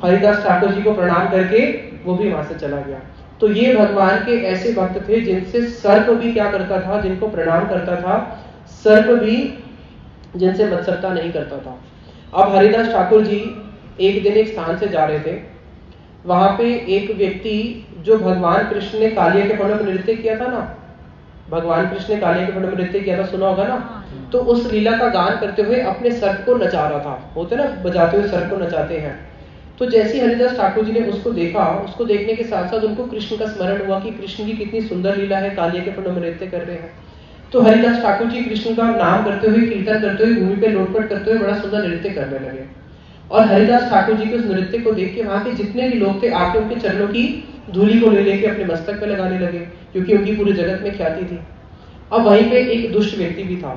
हरिदास ठाकुर जी को प्रणाम करके वो भी वहां से चला गया। तो ये भगवान के ऐसे भक्त थे जिनसे सर्प भी क्या करता था, जिनको प्रणाम करता था, सर्प भी जिनसे मत्सरता नहीं करता था। अब हरिदास ठाकुर जी एक दिन एक स्थान से जा रहे थे, वहां पे एक व्यक्ति जो भगवान कृष्ण ने कालिया के फणों में नृत्य किया था ना, भगवान कृष्ण ने कालिया के फणों में नृत्य किया था, सुना होगा ना। तो उस लीला का गान करते हुए अपने सर्प को नचा रहा था। होते ना बजाते हुए सर्प को नचाते हैं। तो जैसे हरिदास ठाकुर जी ने उसको देखा, उसको देखने के साथ साथ उनको कृष्ण का स्मरण हुआ कि कृष्ण की कितनी सुंदर लीला है, कालिया के फणों में नृत्य कर रहे हैं। तो हरिदास ठाकुर जी कृष्ण का नाम करते हुए, कीर्तन करते हुए, भूमि पे लोटपट करते हुए बड़ा सुंदर नृत्य करने लगे। और हरिदास ठाकुर जी के उस नृत्य को देख के वहां के जितने भी लोग थे आके उनके चरणों की धूली को ले लेके अपने मस्तक पे लगाने लगे, क्योंकि उनकी पूरे जगत में ख्याति थी। अब वहीं पे एक दुष्ट व्यक्ति भी था।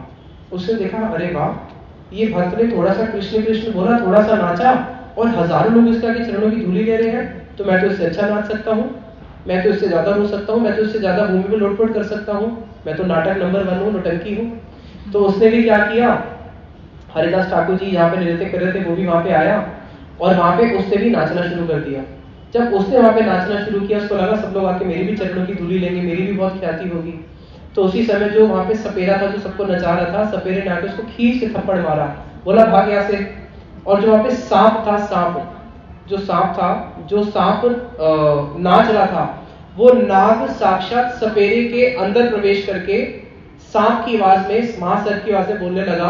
उसने देखा, अरे वाह, ये भक्त ने थोड़ा सा कृष्ण कृष्ण बोला, थोड़ा सा नाचा, और हजारों लोग इसके आगे चरणों की धूली ले रहे हैं, तो मैं तो इससे अच्छा नाच सकता हूँ, मैं तो इससे ज्यादा रो सकता हूँ, मैं तो इससे ज्यादा भूमि में लोटपोट कर सकता हूँ, मैं तो नाटक नंबर 1 हूँ, नौटंकी हूँ। तो उसने भी क्या किया, हरिदास ठाकुर जी यहाँ पे नृत्य कर रहे थे, वो भी वहां पे आया और वहां पे उसने भी नाचना शुरू कर दिया। जब उसने वहां पे नाचना शुरू किया, उसको लगा सब लोग आके मेरी भी चरणों की धूली लेंगे, मेरी भी बहुत ख्याति होगी। तो उसी समय जो वहां पे सपेरा था, जो सबको नचा रहा था, सपेरे ने आके उसको खींच के थप्पड़ मारा, बोला भाग यहाँ से। और जो वहां पे सांप था, जो सांप नाच रहा था, वो नाग साक्षात सपेरे के अंदर प्रवेश करके सांप की आवाज में, महासर्प की आवाज में बोलने लगा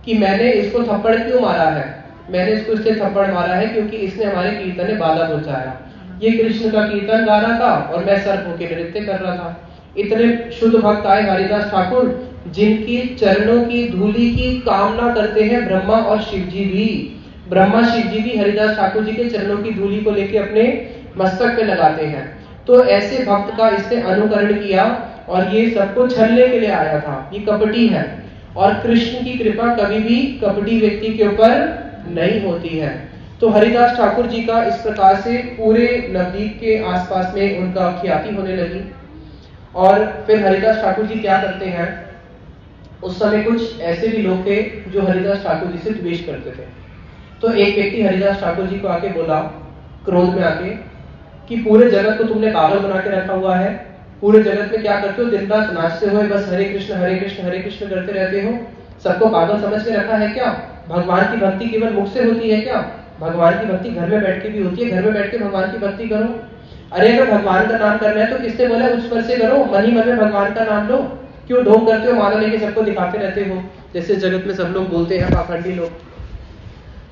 कि मैंने इसको थप्पड़ क्यों मारा है, मैंने इसको इसलिए थप्पड़ मारा है क्योंकि इसने हमारे कीर्तन में बाधा पहुंचाया। ये कृष्ण का कीर्तन गा रहा था और मैं सर्प होकर नृत्य कर रहा था। इतने शुद्ध भक्त आए हरिदास ठाकुर, जिनकी चरणों की धूली की कामना करते हैं ब्रह्मा और शिव जी भी। ब्रह्मा शिव जी भी हरिदास ठाकुर जी के चरणों की धूली को लेकर अपने मस्तक पे लगाते हैं। तो ऐसे भक्त का इसने अनुकरण किया और ये सबको छलने के लिए आया था, ये कपटी है। और कृष्ण की कृपा कभी भी कपटी व्यक्ति के ऊपर नहीं होती है। तो हरिदास ठाकुर जी का इस प्रकार से पूरे नवद्वीप के आसपास में उनका ख्याति होने लगी। और फिर हरिदास ठाकुर जी क्या करते हैं, उस समय कुछ ऐसे भी लोग थे जो हरिदास ठाकुर जी से द्वेष करते थे। तो एक व्यक्ति हरिदास ठाकुर जी को आके बोला, क्रोध में आके, कि पूरे जगत को तुमने पागल बना के रखा हुआ है, पूरे जगत में क्या करते हो, दिन रात नाचते हुए बस हरे कृष्ण हरे कृष्ण हरे कृष्ण करते रहते हो, सबको पागल समझ के रखा है क्या? भगवान की भक्ति केवल मुख से होती है क्या? भगवान की भक्ति घर में बैठ के भी होती है, घर में बैठ के भगवान की भक्ति करो। अरे अगर भगवान का नाम करना है तो किसने बोला उच्च स्वर से करो, मन ही मन में भगवान का नाम लो। क्यों ढोंग करते हो, माला लेके सबको दिखाते रहते हो, जैसे जगत में सब लोग बोलते हैं पाखंडी लोग।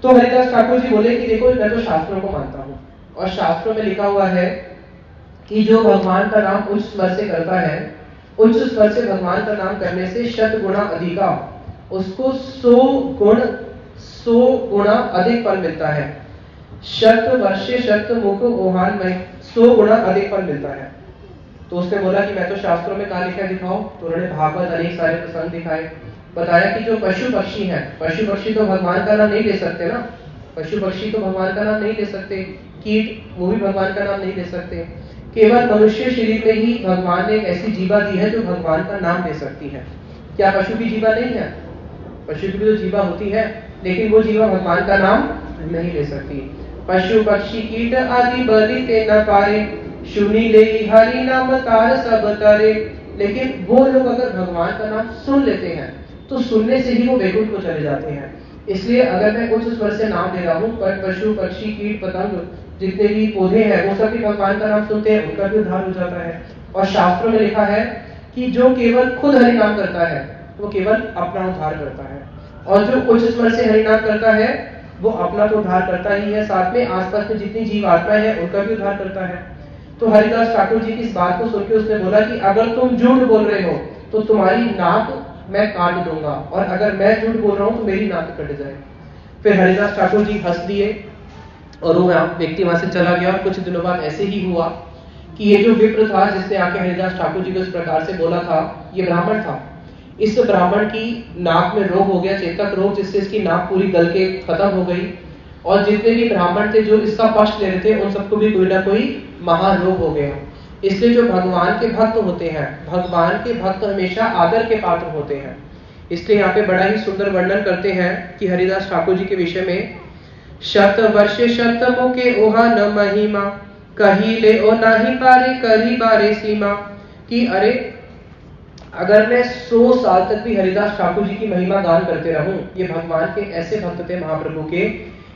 तो हरिदास ठाकुर जी बोले कि देखो मैं तो शास्त्रों को मानता हूँ, और शास्त्रों में लिखा हुआ है कि जो भगवान का नाम उच्च स्वर से करता है, उच्च स्वर से भगवान का नाम करने से 100 गुना अधिका, उसको 100 गुना अधिक फल मिलता है। 100 वर्षे 100 मुख ओहान में 100 गुना अधिक फल मिलता है। तो उसने बोला कि मैं तो शास्त्रों में कहा लिखा है दिखाओ। तो उन्होंने भागवत अनेक सारे प्रसंग दिखाए, बताया कि जो पशु पक्षी हैं, पशु पक्षी तो भगवान का नाम नहीं ले सकते ना, पशु पक्षी तो भगवान का नाम नहीं ले सकते, कीट वो भी भगवान का नाम नहीं ले सकते। केवल मनुष्य शरीर में ही भगवान ने एक ऐसी जीवा दी है जो भगवान का नाम ले सकती है। क्या पशु की जीवा नहीं है? पशु की भी तो जीवा होती है, लेकिन वो जीवा भगवान का नाम नहीं ले सकती। पशु पक्षी कीट आदि बलि ते न पारे, सुनी ले हरि नाम तार सब तारे। लेकिन वो लोग अगर भगवान का नाम सुन लेते हैं तो सुनने से ही वो वैकुंठ को चले जाते हैं। इसलिए अगर मैं उच्च स्वर से नाम ले रहा हूँ, पर पशु पक्षी कीट पतंग जितने भी पौधे हैं वो सब भी भगवान का नाम सुनते हैं, उनका भी उद्धार हो जाता है। और शास्त्रों में लिखा है कि जो केवल खुद हरि नाम करता है वो केवल अपना उद्धार करता है, और जो उच्च स्वर से हरि नाम करता है वो अपना तो उद्धार करता ही है, साथ में आसपास में जितनी जीव आत्माएं हैं उनका भी उद्धार करता है। तो हरिदास ठाकुर जी की इस बात को सुनकर उसने बोला कि अगर तुम झूठ बोल रहे हो तो तुम्हारी नाक मैं काट दूंगा, और अगर मैं झूठ बोल रहा हूं तो मेरी नाक कट जाए। फिर हरिदास ठाकुर जी हंस दिए और वो व्यक्ति वहां से चला गया। और कुछ दिनों बाद ऐसे ही हुआ कि ये जो विप्र था जिसने आके हरिदास ठाकुर जी को इस प्रकार से बोला था, ये ब्राह्मण था। इस ब्राह्मण की नाक में रोग हो गया, चेतक रोग, जिससे इसकी नाक पूरी गल के खत्म हो गई। और जितने भी ब्राह्मण थे जो इसका कष्ट ले रहे थे उन सबको भी कोई ना कोई महारोग हो गया। इसलिए जो भगवान के भक्त होते हैं, भगवान के भक्त हमेशा आदर के पात्र होते हैं। इसलिए यहाँ पे बड़ा ही सुंदर वर्णन करते हैं कि हरिदास ठाकुर जी के विषय में, शत वर्ष शत मुके ओहा न महिमा, कही ले ओ नाही पारे करी बारे सीमा। कि अरे अगर मैं 100 साल तक भी हरिदास ठाकुर जी की महिमा गान करते रहूं, ये भगवान के ऐसे भक्त थे महाप्रभु के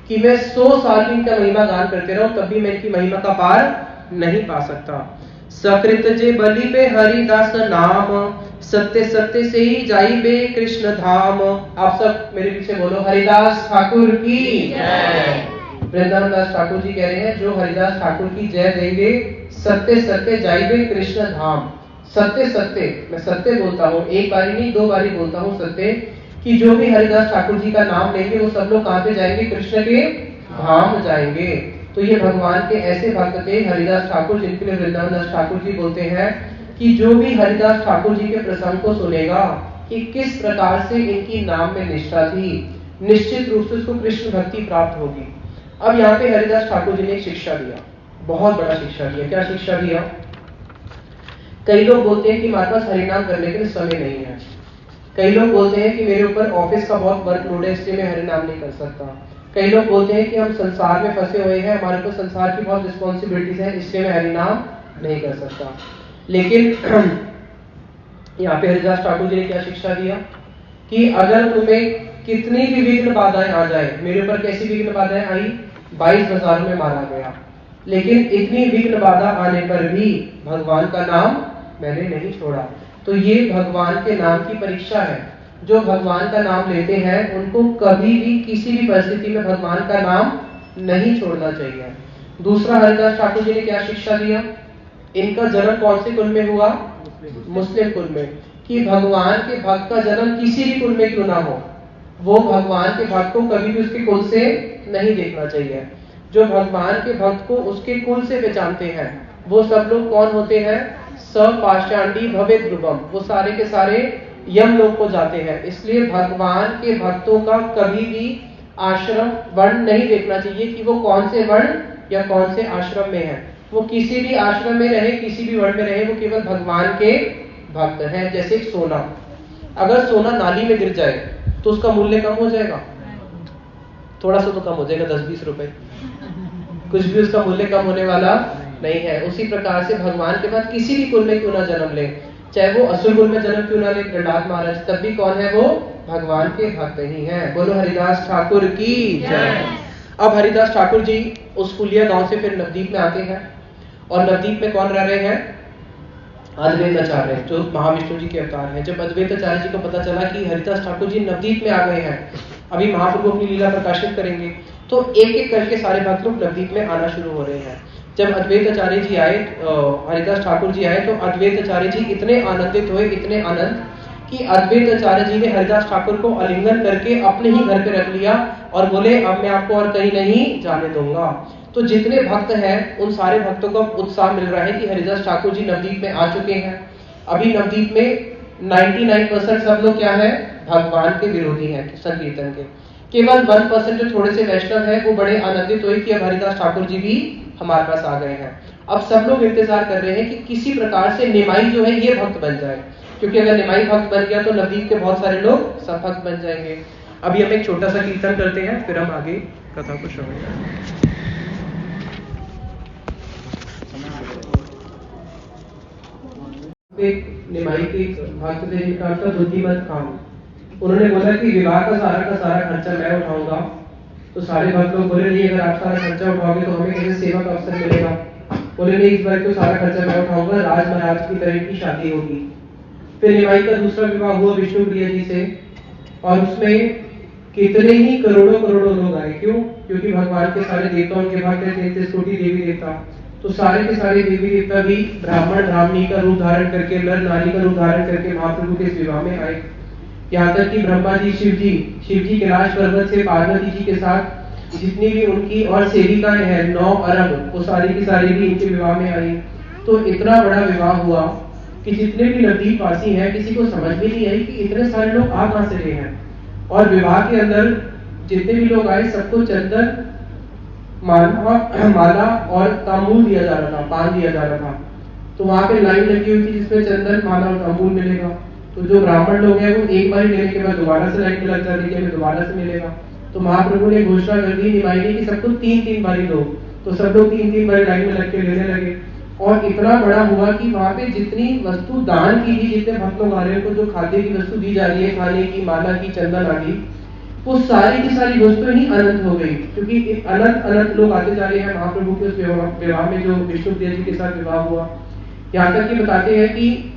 कि मैं 100 साल भी इनका महिमा गान करते रहूं तब भी मैं इनकी महिमा का पार नहीं पा सकता। सकृत जे बलि पे हरिदास नाम, सत्य सत्य से ही जाई बे कृष्ण धाम। आप सब मेरे पीछे बोलो, हरिदास ठाकुर की जय। वृंदावन दास ठाकुर जी कह रहे हैं जो हरिदास ठाकुर की जय देंगे, सत्य सत्य जाई बे कृष्ण धाम। सत्य सत्य, मैं सत्य बोलता हूँ, एक बारी नहीं 2 बारी बोलता हूँ सत्य, कि जो भी हरिदास ठाकुर जी का नाम लेंगे वो सब लोग कहाँ पे जाएंगे? कृष्ण के धाम जाएंगे। तो ये भगवान के ऐसे भक्त थे हरिदास ठाकुर, जिनके लिए वृंदावन दास ठाकुर जी बोलते हैं कि जो भी हरिदास ठाकुर जी के प्रसंग को सुनेगा कि किस प्रकार से इनकी नाम में निष्ठा थी, निश्चित रूप से उसको कृष्ण भक्ति प्राप्त होगी। अब यहाँ पे हरिदास ठाकुर जी ने एक शिक्षा दिया, बहुत बड़ा शिक्षा दिया। क्या शिक्षा दिया? कई लोग बोलते हैं कि हमारे पास हरिनाम करने के लिए समय नहीं है। कई लोग बोलते हैं कि मेरे ऊपर ऑफिस का बहुत वर्कलोड है इसलिए मैं हरिनाम नहीं कर सकता। कई लोग बोलते हैं कि हम संसार में फंसे हुए हैं, हमारे ऊपर संसार की बहुत रिस्पॉन्सिबिलिटीज है इसलिए मैं हरिनाम नहीं कर सकता। लेकिन यहाँ पे हरिदास ठाकुर जी ने क्या शिक्षा दिया कि अगर तुम्हें कितनी भी विघ्न बाधाएं आ जाए, मेरे ऊपर कैसी विघ्न बाधाएं आई, 22 बाजारों में मारा गया, लेकिन इतनी विघ्न बाधा आने पर भी भगवान का नाम मैंने नहीं छोड़ा। तो ये भगवान के नाम की परीक्षा है। जो भगवान का नाम लेते हैं उनको कभी भी किसी भी परिस्थिति में भगवान का नाम नहीं छोड़ना चाहिए। दूसरा, हरिदास ठाकुर जी ने क्या शिक्षा दिया? इनका जन्म कौन से कुल में हुआ? मुस्लिम कुल में। कि भगवान के भक्त का जन्म किसी भी कुल में क्यों ना हो, वो भगवान के भक्त को कभी भी उसके कुल से नहीं देखना चाहिए। जो भगवान के भक्त को उसके कुल से पहचानते हैं वो सब लोग कौन होते हैं? सपाषांडी भवे ध्रुवम, वो सारे के सारे यमलोक को जाते हैं। इसलिए भगवान के भक्तों का कभी भी आश्रम वर्ण नहीं देखना चाहिए कि वो कौन से वर्ण या कौन से आश्रम में है। वो किसी भी आश्रम में रहे, किसी भी वर्ण में रहे, वो केवल भगवान के भक्त हैं। जैसे सोना, अगर सोना नाली में गिर जाए तो उसका मूल्य कम हो जाएगा, थोड़ा सा तो कम हो जाएगा, 10-20 रुपए, कुछ भी उसका मूल्य कम होने वाला नहीं है। उसी प्रकार से भगवान के बाद किसी भी कुल में क्यों ना जन्म ले, चाहे वो असुर कुल में जन्म क्यों ना ले प्रहलाद महाराज, तब भी कौन है वो, भगवान के भक्त ही हैं। बोलो हरिदास ठाकुर की जय। अब हरिदास ठाकुर जी उस फुलिया गांव से फिर नवदीप में आते हैं, और नवदीप में कौन रह रहे हैं, अद्वैत आचार्य, जो महाविष्णु जी के अवतार हैं। जब अद्वैत आचार्य जी को पता चला कि हरिदास ठाकुर जी नवदीप में आ गए हैं, अभी महाप्रभु अपनी लीला प्रकाशित करेंगे, तो एक एक करके सारे भक्त लोग नवदीप में आना शुरू हो रहे हैं। जब अद्वैत आचार्य जी आए, हरिदास ठाकुर जी आए, तो अद्वैत आचार्य जी इतने आनंदित हुए, इतने आनंद कि अद्वैत आचार्य जी ने हरिदास ठाकुर को आलिंगन करके अपने ही घर पे रख लिया और बोले अब मैं आपको और कहीं नहीं जाने दूंगा। तो जितने भक्त हैं उन सारे भक्तों को उत्साह मिल रहा है कि हरिदास ठाकुर जी नवदीप में आ चुके हैं। अभी नवदीप में 99% सब लोग क्या है, भगवान के विरोधी हैं संकीर्तन के। केवल 1% जो थोड़े से वैष्णव है वो बड़े आनंदित हुए कि अब हरिदास ठाकुर जी भी हमारे पास आ गए हैं। अब सब लोग इंतजार कर रहे हैं कि किसी प्रकार से निमाई जो है ये भक्त बन जाए, क्योंकि अगर निमाई भक्त बन गया तो नवदीप के बहुत सारे लोग सब भक्त बन जाएंगे। अभी हम एक छोटा सा कीर्तन करते हैं, फिर हम आगे कथा को श्रवण करेंगे। एक निमाई के भक्त थे जिनका था बुद्धिमत खान। उन्होंने बोला कि विवाह का सारा खर्चा मैं उठाऊंगा। तो सारे भक्त लोग बोले नहीं, अगर आप सारा खर्चा उठाओगे तो हमें कैसे सेवा का अवसर मिलेगा। बोले नहीं, इस बार तो सारा खर्चा मैं उठाऊंगा, राज महाराज की तरह की शादी होगी। फिर निमाई का दूसरा विवाह हुआ विष्णु प्रिया जी से, और उसमें कितने ही करोड़ों लोग आए। क्यों? क्योंकि भगवान के सारे देवता उनके भक्त थे, 33 कोटि देवी देवता। तो सारे के सारे देवी देवता भी ब्राह्मण ब्राह्मणी का रूप धारण करके, नर नारी का रूप धारण करके महाप्रभु के इस विवाह में आए। यहाँ तक कि ब्रह्मा जी शिव जी कैलाश पर्वत से पार्वती जी के साथ जितनी भी उनकी और सेविकाएं हैं 9 अरब, वो सारी की सारी भी इनके विवाह में आई। तो इतना बड़ा विवाह हुआ कि जितने भी नवदीप वासी हैं किसी को समझ में नहीं आई कि इतने सारे लोग आ कहां से रहे हैं। और विवाह के अंदर जितने भी लोग आए सबको चंदन, माला और तांबूल दिया जा रहा था, पान दिया जा रहा था। तो वहां पे लाइन लगी हुई थी जिसमें चंदन, माला और तांबूल मिलेगा। तो जो ब्राह्मण लोग हैं वो एक बार लेने के बाद दोबारा से लाइन में लग जाते हैं, दोबारा से मिलेगा। तो महाप्रभु ने घोषणा कर दी निमाई ने कि सबको 3-3 बारी दो। तो सब लोग 3-3 बारी लाइन में लग के लेने लगे। और इतना बड़ा हुआ कि वहां पे जितनी वस्तु दान की थी, जितने भक्त लोग आ रहे हैं उनको जो खाद्य की वस्तु दी जा रही है, खाने की, माला की, चंदन आदि, वो सारी की सारी वस्तुएं ही अनंत हो गई। क्योंकि अनंत लोग आते जा रहे हैं महाप्रभु के उस विवाह में जो विष्णु प्रिया जी के साथ विवाह हुआ। यहाँ तक कि बताते हैं कि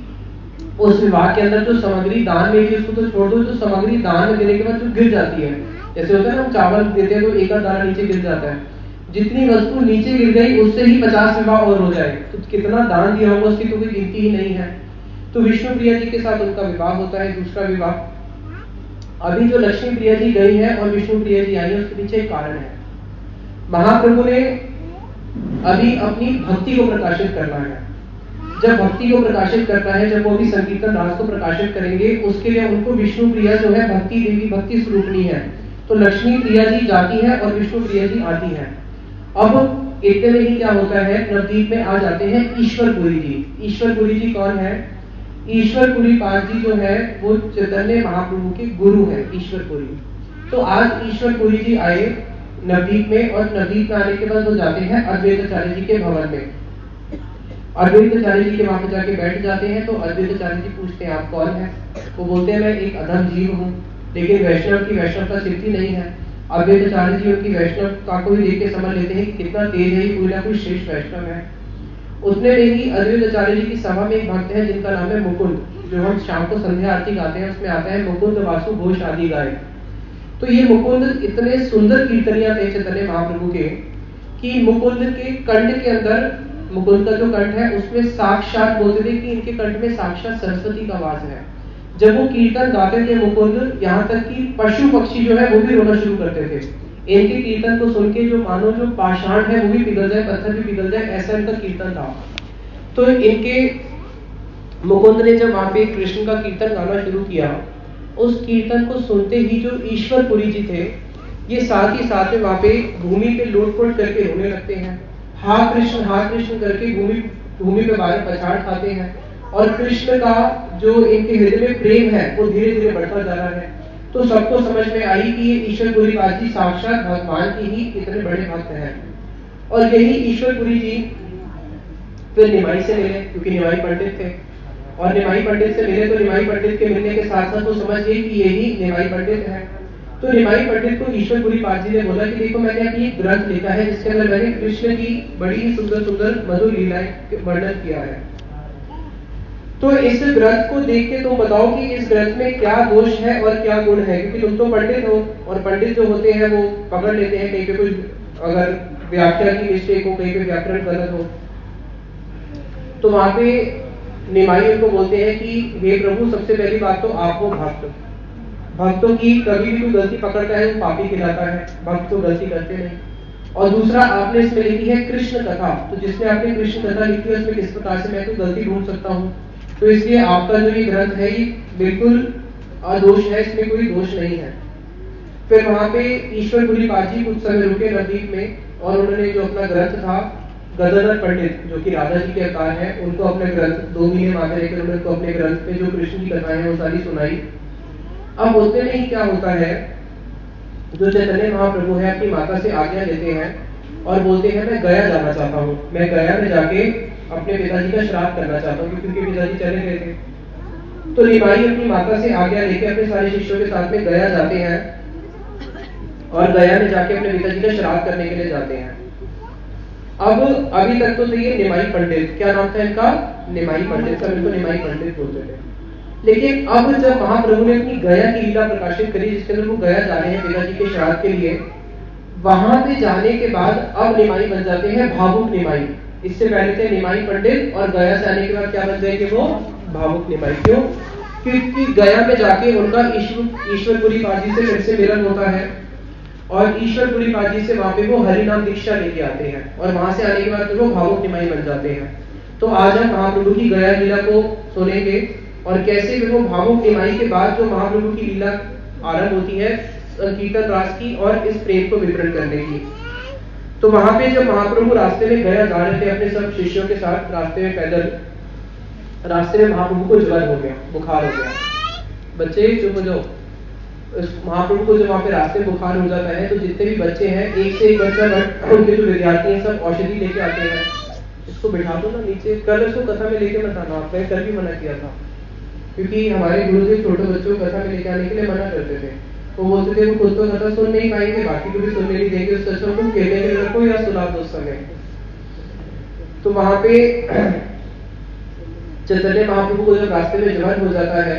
उस विवाह के अंदर जो सामग्री दान में थी उसको तो छोड़ दो, जो सामग्री दान में देने के बाद जो गिर जाती है, जैसे होता है ना चावल देते हैं तो एक दाना नीचे गिर जाता है, जितनी वस्तु नीचे गिर गई उससे ही 50 विवाह और हो जाए। तो कितना दान दिया होगा उसकी तो कोई गिनती ही नहीं है। तो विष्णु प्रिया जी के साथ उनका विवाह होता है, दूसरा विवाह। अभी जो लक्ष्मी प्रिया जी गई है और विष्णु प्रिया जी आई है उसके पीछे एक कारण है। महाप्रभु ने अभी अपनी भक्ति को प्रकाशित करना है। जब भक्ति को प्रकाशित करना है, जब वो भी संकीर्तन रास को प्रकाशित करेंगे, उसके लिए उनको विष्णु प्रिया जो है भक्ति देवी, भक्ति स्वरूपणी है। तो लक्ष्मी प्रिया जी जाती है और विष्णु प्रिया जी आती है। अब इतने में ही क्या होता है, नवदीप में आ जाते हैं ईश्वरपुरी जी। ईश्वरपुरी जी कौन है? ईश्वरपुरी पाद जी जो है वो चैतन्य महाप्रभु के गुरु है ईश्वरपुरी। तो आज ईश्वरपुरी जी आए नवदीप में, और नवदीप में आने के बाद वो जाते हैं अद्वैत आचार्य जी के भवन में। अद्वैत आचार्य जी के वहां पे जाके बैठ जाते हैं। तो अद्वैत आचार्य जी पूछते हैं आप कौन है? वो बोलते हैं मैं एक अधम जीव हूँ, लेकिन वैष्णव की वैष्णवता सिद्धि नहीं है। अद्वैत आचार्य जी उनकी वैष्णवता को ही देख के समझ लेते हैं कि कितना तेज है, कोई ना कोई श्रेष्ठ वैष्णव है। उतने में ही अद्वैत आचार्य जी की सभा में एक भक्त है जिनका नाम है मुकुंद, जो हम शाम को संध्या आरती गाते हैं उसमें आता है मुकुंद वासु घोष आदि गाए। तो ये मुकुंद इतने सुंदर कीर्तनिया थे चैतन्य महाप्रभु के कि मुकुंद के कंठ के अंदर, मुकुंद का जो कंठ है उसमें साक्षात बोलते थे कि इनके कंठ में साक्षात सरस्वती का वास है। जब वो कीर्तन गाते थे मुकुंद, यहाँ तक कि पशु पक्षी जो है वो भी रोना शुरू करते थे। इनके कीर्तन को सुन के जो मानो जो पाषाण है वो भी पिघल जाए, पत्थर भी पिघल जाए, ऐसा इनका कीर्तन था। तो इनके मुकुंद ने जब वहां पे कृष्ण का कीर्तन गाना शुरू किया, उस कीर्तन को सुनते ही जो ईश्वरपुरी जी थे, ये साथ ही साथ में वहां पे भूमि पे लोट-पोट करके रोने लगते हैं। हा कृष्ण करके भूमि पे बार पछाड़ खाते हैं, और कृष्ण का जो इनके हृदय में प्रेम है वो धीरे धीरे बढ़ता जा रहा है। तो सबको समझ में आई कि ये ईश्वरपुरी बाजी साक्षात भगवान की ही इतने बड़े भक्त हैं। और यही ईश्वरपुरी जी फिर निमाई से मिले, क्योंकि निमाई पंडित थे, और निमाई पंडित से मिले तो निमाई पंडित के मिलने के साथ साथ वो समझ गए कि यही निमाई पंडित है। तो निमाई पंडित को ईश्वरपुरी पाद जी ने बोला कि देखो, मैंने अभी एक ग्रंथ लिखा है जिसके अंदर मैंने कृष्ण की बड़ी ही सुंदर सुंदर मधुर लीलाएं वर्णन किया है। तो इस ग्रंथ को देख के तुम बताओ कि इस ग्रंथ में क्या दोष है और क्या गुण है, क्योंकि तुम तो पंडित हो, और पंडित जो होते हैं वो पकड़ लेते हैं कहीं पे कुछ अगर व्याख्या की मिस्टेक हो, कहीं पे व्याकरण गलत हो। तो वहां पे निमाई उनको बोलते हैं कि हे प्रभु, सबसे पहली बात तो आप हो भक्त, भक्तों की कभी भी कोई गलती पकड़ता है वो पापी कहलाता है, भक्त तो गलती करते नहीं। और दूसरा, आपने इसमें लिखी है कृष्ण कथा, तो जिसमें आपने कृष्ण कथा लिखी है उसमें किस प्रकार से मैं कोई गलती ढूंढ सकता हूँ, तो इसलिए आपका जो ये ग्रंथ है ये बिल्कुल अदोष है, इसमें कोई दोष नहीं है। फिर वहां पे ईश्वरपुरी बाजी कुछ समय रुके नजदीक में, और उन्होंने जो अपना ग्रंथ था, गदाधर पंडित जो कि राधा जी के अवतार हैं, उनको अपने ग्रंथ 2 महीने वहां पे रहकर उनको अपने ग्रंथ में जो कृष्ण की कथाएं हैं वो सारी सुनाई। अब उतने में ही क्या होता है, जो चैतन्य महाप्रभु है अपनी माता से आज्ञा लेते हैं और बोलते हैं मैं गया जाना चाहता हूँ, मैं गया में जाके अपने पिताजी का श्राद्ध करना चाहता हूँ, क्योंकि पिताजी चले गए थे। तो निमाई अपनी माता से आज्ञा लेके अपने सारे शिष्यों के साथ में गया जाते हैं, और गया में जाके अपने पिताजी का श्राद्ध करने के लिए जाते हैं। अब अभी तक तो ये निमाई पंडित, क्या नाम था इनका, निमाई पंडित, सब इनको निमाई पंडित बोलते थे। लेकिन अब जब महाप्रभु ने अपनी गया की लीला प्रकाशित करी, जिसके अंदर वो गया जा रहे हैं पिताजी के श्राद्ध के लिए, वहां पे जाने के बाद अब निमाई बन जाते हैं भावुक निमाई। इससे पहले थे निमाई पंडित, और गया से आने के बाद क्या बन जाएंगे वो, भावुक निमाई। क्यों? क्योंकि गया में जाके उनका ईश्वरपुरी पाजी से फिर से मिलन होता है, और ईश्वरपुरी पाजी से वहां पे वो हरि नाम दीक्षा लेके आते हैं, और वहां से आने के बाद वो भावुक निमाई बन जाते हैं। तो आज हम महाप्रभु की गया लीला को सुनेंगे, और कैसे भी वो भावुक निमाई के बाद जो महाप्रभु की लीला आरंभ होती है कीर्तन रास की और इस प्रेम को विवरण करने की। तो वहां पे जब महाप्रभु रास्ते में गया जा रहे थे अपने सब शिष्यों के साथ, रास्ते में पैदल, रास्ते में महाप्रभु को ज्वर हो गया, बुखार हो गया। बच्चे चुप हो जाओ। महाप्रभु को जब वहां पे रास्ते में बुखार हो जाता है, तो जितने भी बच्चे हैं, एक से एक बच्चा, उनके जो विद्यार्थी हैं सब औषधि लेके आते हैं। इसको बिठा दो ना नीचे, कल इसको कथा में लेके मत आना, आपने कल भी मना किया था, क्योंकि हमारे गुरुदेव छोटे बच्चों को कथा में लेके आने के लिए मना करते थे। वो बोलते थे वो खुद तो कथा सुन नहीं पाएंगे, बाकी को भी सुनने नहीं देंगे, उससे अच्छा तुम खेलने के लिए रखो या सुना दो उस समय। तो वहां पे चैतन्य महाप्रभु को जब रास्ते में ज्वर हो जाता है,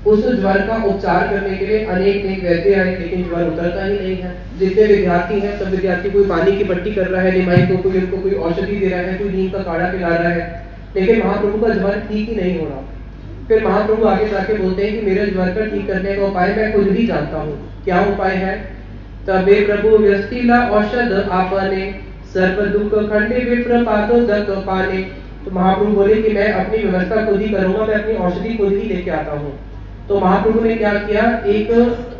उस ज्वर का उपचार करने के लिए अनेक वैद्य आए, लेकिन ज्वर उतरता ही नहीं है। जितने विद्यार्थी हैं सब विद्यार्थी, कोई पानी की पट्टी कर रहा है निमाई को, कोई उनको कोई औषधि दे रहा है, कोई नीम का काढ़ा पिला रहा है, लेकिन महाप्रभु का ज्वर ठीक ही नहीं हो रहा। फिर महाप्रभु आगे जाके बोलते हैं कि मेरे ज्वर का ठीक करने का उपाय मैं खुद ही जानता हूँ। क्या उपाय है? तबे प्रभु व्यस्तिला औषध आपने, सर्व दुख खंडे विप्र पातो दत्त पाने। तो महाप्रभु बोले कि मैं अपनी व्यवस्था खुद ही करूंगा, मैं अपनी औषधि खुद ही लेके आता हूँ। तो महाप्रभु ने क्या किया, एक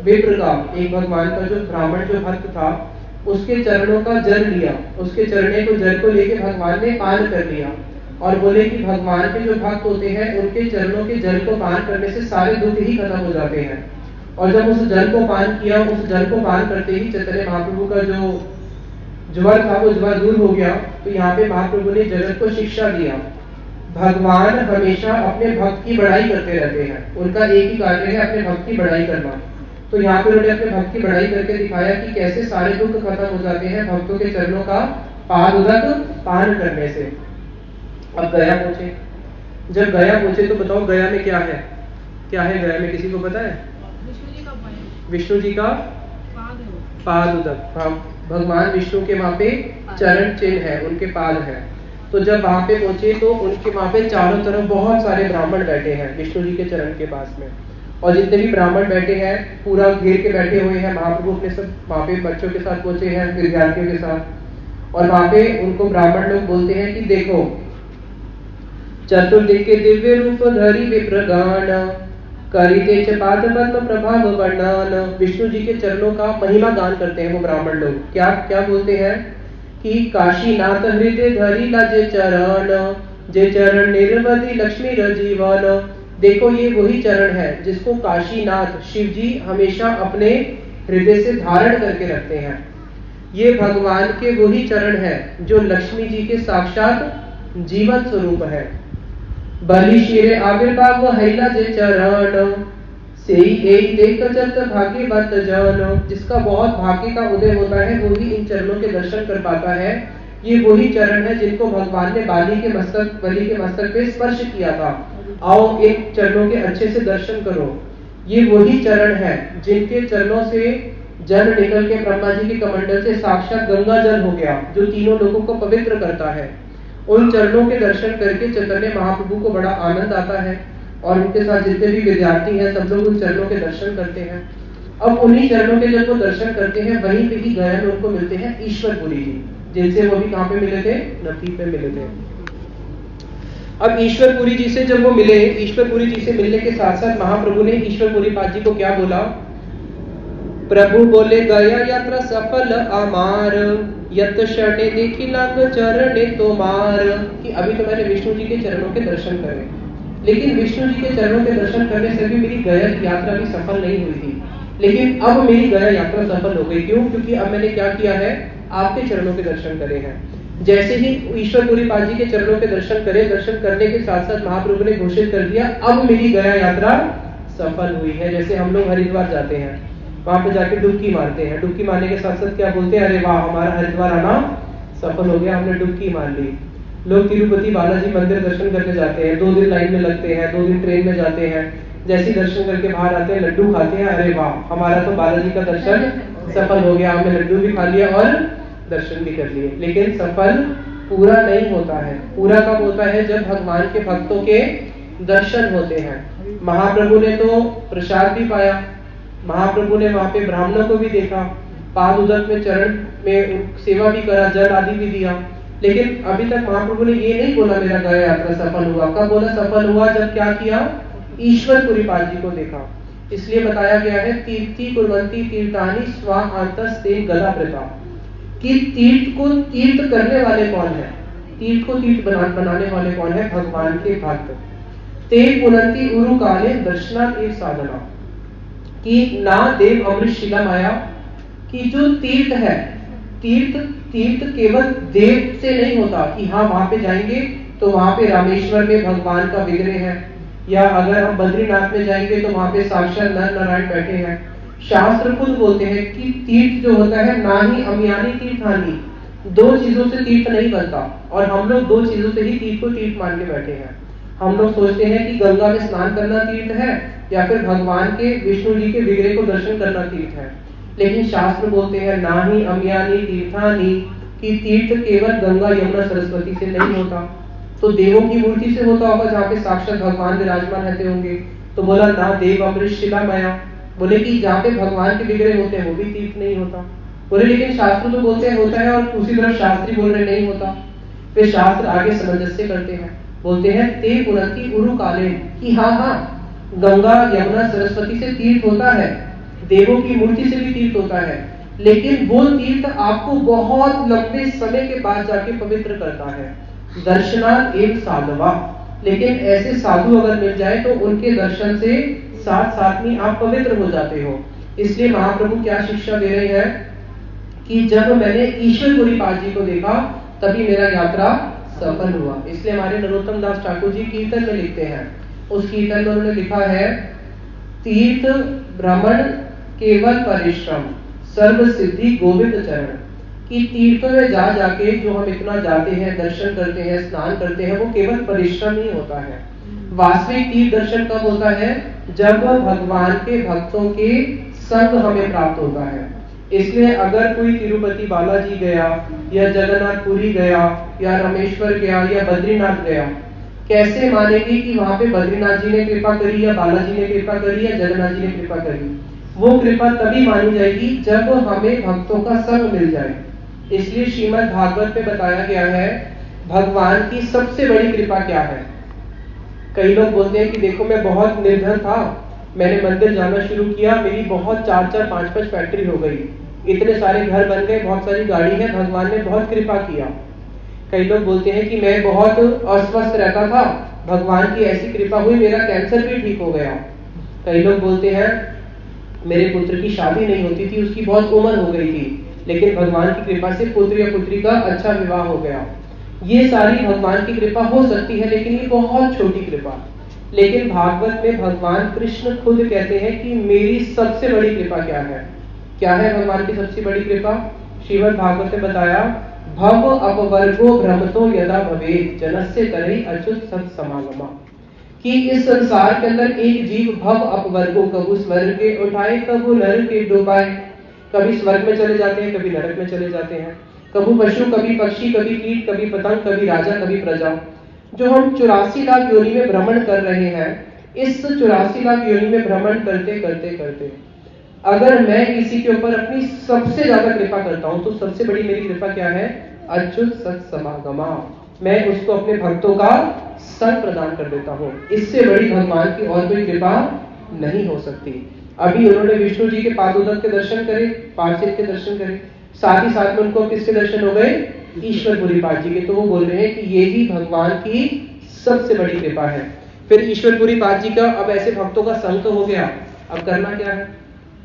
विप्र का, एक भगवान का जो ब्राह्मण जो भक्त था, उसके चरणों का जल लिया, उसके चरणे को जल को लेके भगवान ने पान कर लिया, और बोले कि भगवान के जो भक्त होते हैं उनके चरणों के जल को पान करने से सारे दुख ही खत्म हो जाते हैं। और जब उस जल को पान किया, उस जल को पान करते ही चैतन्य महाप्रभु का जो ज्वर था वो ज्वर दूर हो गया। तो यहाँ पे महाप्रभु ने जगत को शिक्षा दिया, भगवान हमेशा अपने भक्त की बड़ाई करते रहते हैं, उनका एक ही कार्य है अपने भक्त की बड़ाई करना। तो यहाँ पे उन्होंने अपने भक्त की बड़ाई करके दिखाया कि कैसे सारे दुख खत्म हो जाते हैं भक्तों के चरणों का पाद उदक पान करने से। अब गया पहुंचे, जब गया पहुंचे तो बताओ गया में क्या है, क्या है गया में, किसी को पता है? विष्णु जी का पाद उदक, भगवान विष्णु के वहां पे चरण चिन्ह है, उनके पाद है। तो जब वहां पे पहुंचे तो उनके वहां पे चारों तरफ बहुत सारे ब्राह्मण बैठे हैं विष्णु जी के चरण के पास में, और जितने भी ब्राह्मण बैठे हैं पूरा घेर के बैठे हुए हैं। महाप्रभु अपने सब वहां पे बच्चों के साथ पहुंचे हैं, विद्यार्थियों के साथ, और वहां पे उनको ब्राह्मण लोग बोलते हैं कि देखो चतुर्दिक के दिव्य रूप धरि विप्रगान, करिते च पाद पद्म प्रभाव वर्णन। विष्णु जी के चरणों का महिमा गान करते हैं वो ब्राह्मण लोग। क्या क्या बोलते हैं कि काशीनाथ हृदय धरि लजे चरण, जे चरण निर्वधि लक्ष्मी रजीवन। देखो ये वही चरण है जिसको काशीनाथ शिव जी हमेशा अपने हृदय से धारण करके रखते हैं। ये भगवान के वही चरण है जो लक्ष्मी जी के साक्षात जीवन स्वरूप है। बलि शिरे आविर्भाव हैला जे चरण, सेई एई देख चत भाग्यवत जन। जिसका बहुत भाग्य का उदय होता है वो ही इन चरणों के दर्शन कर पाता है। ये वही चरण है जिनको भगवान ने बलि के मस्तक पे स्पर्श किया था। आओ इन चरणों के अच्छे से दर्शन करो। ये वही चरण है जिनके चरणों से जल निकल के ब्रह्मा जी के कमंडल से साक्षात गंगा जल हो गया, जो तीनों लोगों को पवित्र करता है। उन चरणों के दर्शन करके चैतन्य महाप्रभु को बड़ा आनंद आता है और उनके साथ जितने भी विद्यार्थी हैं सब लोग उन चरणों के दर्शन करते हैं। अब उन्हीं चरणों के जब वो दर्शन करते हैं वहीं पे ही गया में उनको मिलते हैं ईश्वरपुरी जी, जिनसे वो भी कहाँ पे मिले थे, नदी पे मिले थे। अब ईश्वरपुरी जी से जब वो मिले, ईश्वरपुरी जी से मिलने के साथ साथ महाप्रभु ने ईश्वरपुरी पाद जी को क्या बोला, प्रभु बोले गया यात्रा सफल अमार, यत शरणे देखी लंग चरणे तोमार। कि अभी तो मैंने विष्णु जी के चरणों के दर्शन करे, लेकिन विष्णु जी के चरणों के दर्शन करने से भी मेरी गया यात्रा भी सफल नहीं हुई थी। लेकिन अब मेरी गया यात्रा सफल हो गई। क्यों? क्योंकि अब मैंने क्या किया है, आपके चरणों के दर्शन करे हैं। जैसे ही ईश्वरपुरी पाद जी के चरणों के दर्शन करे, दर्शन करने के साथ साथ महाप्रभु ने घोषित कर दिया अब मेरी गया यात्रा सफल हुई है। जैसे हम लोग हरिद्वार जाते हैं, वहां पे जाके डुबकी मारते हैं, डुबकी मारने के साथ साथ क्या बोलते हैं, अरे वाह हमारा हरिद्वार आना सफल हो गया, हमने डुबकी मार ली। लोग तिरुपति बालाजी मंदिर दर्शन करने जाते हैं, 2 दिन लाइन में लगते हैं, 2 दिन ट्रेन में जाते हैं, जैसे दर्शन करके बाहर आते हैं लड्डू खाते हैं, अरे वाह हमारा तो बालाजी का दर्शन सफल हो गया, हमने लड्डू भी खा लिया और दर्शन भी कर लिए। लेकिन सफल पूरा नहीं होता है। पूरा कब होता है, जब भगवान के भक्तों के दर्शन होते हैं। महाप्रभु ने तो प्रसाद भी पाया, महाप्रभु ने वहां पे ब्राह्मणों को भी देखा, पाद उदक में चरण में सेवा भी करा, जल आदि भी दिया। लेकिन अभी तक महाप्रभु ने ये नहीं बोला मेरा गया यात्रा सफल हुआ। कब बोला सफल हुआ, जब क्या किया, ईश्वरपुरी पाद जी को देखा। इसलिए बताया गया है तीर्थी कुर्वन्ति तीर्थानि स्वा अंतस्ते गदा प्रता, कि तीर्थ को तीर्थ करने वाले कौन है, तीर्थ को तीर्थ बनाने वाले कौन है, भगवान के भक्त। ते पुनंति उरु काले दर्शनात् एव साधना, कि ना देव अमृत शिला माया, कि जो तीर्थ है, तीर्थ केवल देव से नहीं होता कि हाँ वहां पे जाएंगे तो वहां पे रामेश्वर में भगवान का विग्रह है, या अगर हम बद्रीनाथ में जाएंगे तो वहां पे साक्षात नर नारायण बैठे हैं। शास्त्र खुद बोलते हैं कि तीर्थ जो होता है ना ही अमियानी तीर्थानी, 2 चीजों से तीर्थ नहीं बनता, और हम लोग 2 चीजों से ही तीर्थ को तीर्थ मान के बैठे हैं। हम लोग सोचते हैं कि गंगा में स्नान करना तीर्थ है, या फिर भगवान के विष्णु जी के विग्रह को दर्शन करना तीर्थ है। लेकिन शास्त्र बोलते हैं ना ही अमियानी तीर्थानी, कि तीर्थ केवल गंगा यमुना सरस्वती से नहीं होता, तो देवों की मूर्ति से होता होगा जहाँ पे साक्षात भगवान विराजमान रहते होंगे। तो बोला ना देव अमृत शिला माया, बोले कि जहाँ पे भगवान के विग्रह होते हैं वो भी तीर्थ नहीं होता। बोले लेकिन शास्त्र तो बोलते हैं होता है, और दूसरी तरफ शास्त्री बोल रहे नहीं होता। फिर शास्त्र आगे सामंजस्य करते हैं, बोलते हैं ते पुनंति उरु काले, कि हाँ गंगा यमुना सरस्वती से तीर्थ होता है, देवों की मूर्ति से भी तीर्थ होता है, लेकिन वो तीर्थ आपको बहुत लंबे समय के बाद जाके पवित्र करता है। दर्शनात् एव साधवा, लेकिन ऐसे साधु अगर मिल जाए तो उनके दर्शन से साथ साथ में आप पवित्र हो जाते हो। इसलिए महाप्रभु क्या शिक्षा दे रहे हैं कि जब मैंने ईश्वरपुरी पाद जी को देखा तभी मेरा यात्रा सफल हुआ। इसलिए हमारे नरोत्तम दास ठाकुर जी कीर्तन में लिखते हैं, उस कीर्तन में उन्होंने लिखा है तीर्थ भ्रमण केवल परिश्रम सर्व सिद्धि गोविंद चरण, कि तीर्थों में जा जाके जो हम इतना जाते हैं, दर्शन करते हैं, स्नान करते हैं, वो केवल परिश्रम ही होता है। वास्तविक तीर्थ दर्शन कब होता है, जब भगवान के भक्तों के संग हमें प्राप्त होता है। इसलिए अगर कोई तिरुपति बालाजी गया, या जगन्नाथपुरी गया, या रामेश्वर गया, या बद्रीनाथ गया, कैसे मानेगी कि वहां पे बद्रीनाथ जी ने कृपा करी, या बालाजी ने कृपा करी, या जगन्नाथ जी ने कृपा करी। वो कृपा तभी मानी जाएगी जब हमें भक्तों का संग मिल जाए। इसलिए श्रीमद् भागवत में बताया गया है भगवान की सबसे बड़ी कृपा क्या है, कई लोग बोलते हैं कि देखो मैं बहुत निर्धन था, मैंने मंदिर जाना शुरू किया, मेरी बहुत 4-4, 5-5 फैक्ट्री हो गई, इतने सारे घर बन गए, बहुत सारी गाड़ी है, भगवान ने बहुत कृपा किया। कई लोग बोलते हैं कि मैं बहुत अस्वस्थ रहता था, भगवान की ऐसी कृपा हुई मेरा कैंसर भी ठीक हो गया। कई लोग बोलते हैं मेरे पुत्र की शादी नहीं होती थी, उसकी बहुत उम्र हो गई थी, लेकिन भगवान की कृपा से पुत्र या पुत्री का अच्छा विवाह हो गया। ये सारी भगवान की कृपा हो सकती है, लेकिन ये बहुत छोटी कृपा। लेकिन भागवत में भगवान कृष्ण खुद कहते हैं कि मेरी सबसे बड़ी कृपा क्या है। क्या है भगवान की सबसे बड़ी कृपा? श्रीमद् भागवत में बताया, भव अपवर्गो भ्रमतो यदा भवेत् जनस्य करे अच्युत सत समागमा, कि इस संसार के अंदर एक जीव भव अपवर्गो, कबू स्वर्ग के उठाए कबू नरक के डुबाए, कभी स्वर्ग में चले जाते हैं, कभी नरक में चले जाते हैं, कभी पशु, कभी पक्षी, कभी कीट, कभी पतंग, कभी राजा, कभी प्रजा। जो हम 84 लाख योनि में भ्रमण कर रहे हैं, इस 84 लाख योनि में भ्रमण करते करते करते अगर मैं किसी के ऊपर अपनी सबसे ज्यादा कृपा करता हूं, तो सबसे बड़ी मेरी कृपा क्या है? अच्युत सत समागमा, मैं उसको अपने भक्तों का संग प्रदान कर देता हूं। इससे बड़ी भगवान की और कोई कृपा नहीं हो सकती। अभी उन्होंने विष्णु जी के पादोदक के दर्शन करे, पार्थिव के दर्शन करे, साथ ही साथ में उनको किसके दर्शन हो गए? ईश्वरपुरी पाद जी के। तो वो बोल रहे हैं कि ये ही भगवान की सबसे बड़ी कृपा है। फिर ईश्वरपुरी पाद जी का अब ऐसे भक्तों का संग तो हो गया, अब करना क्या है?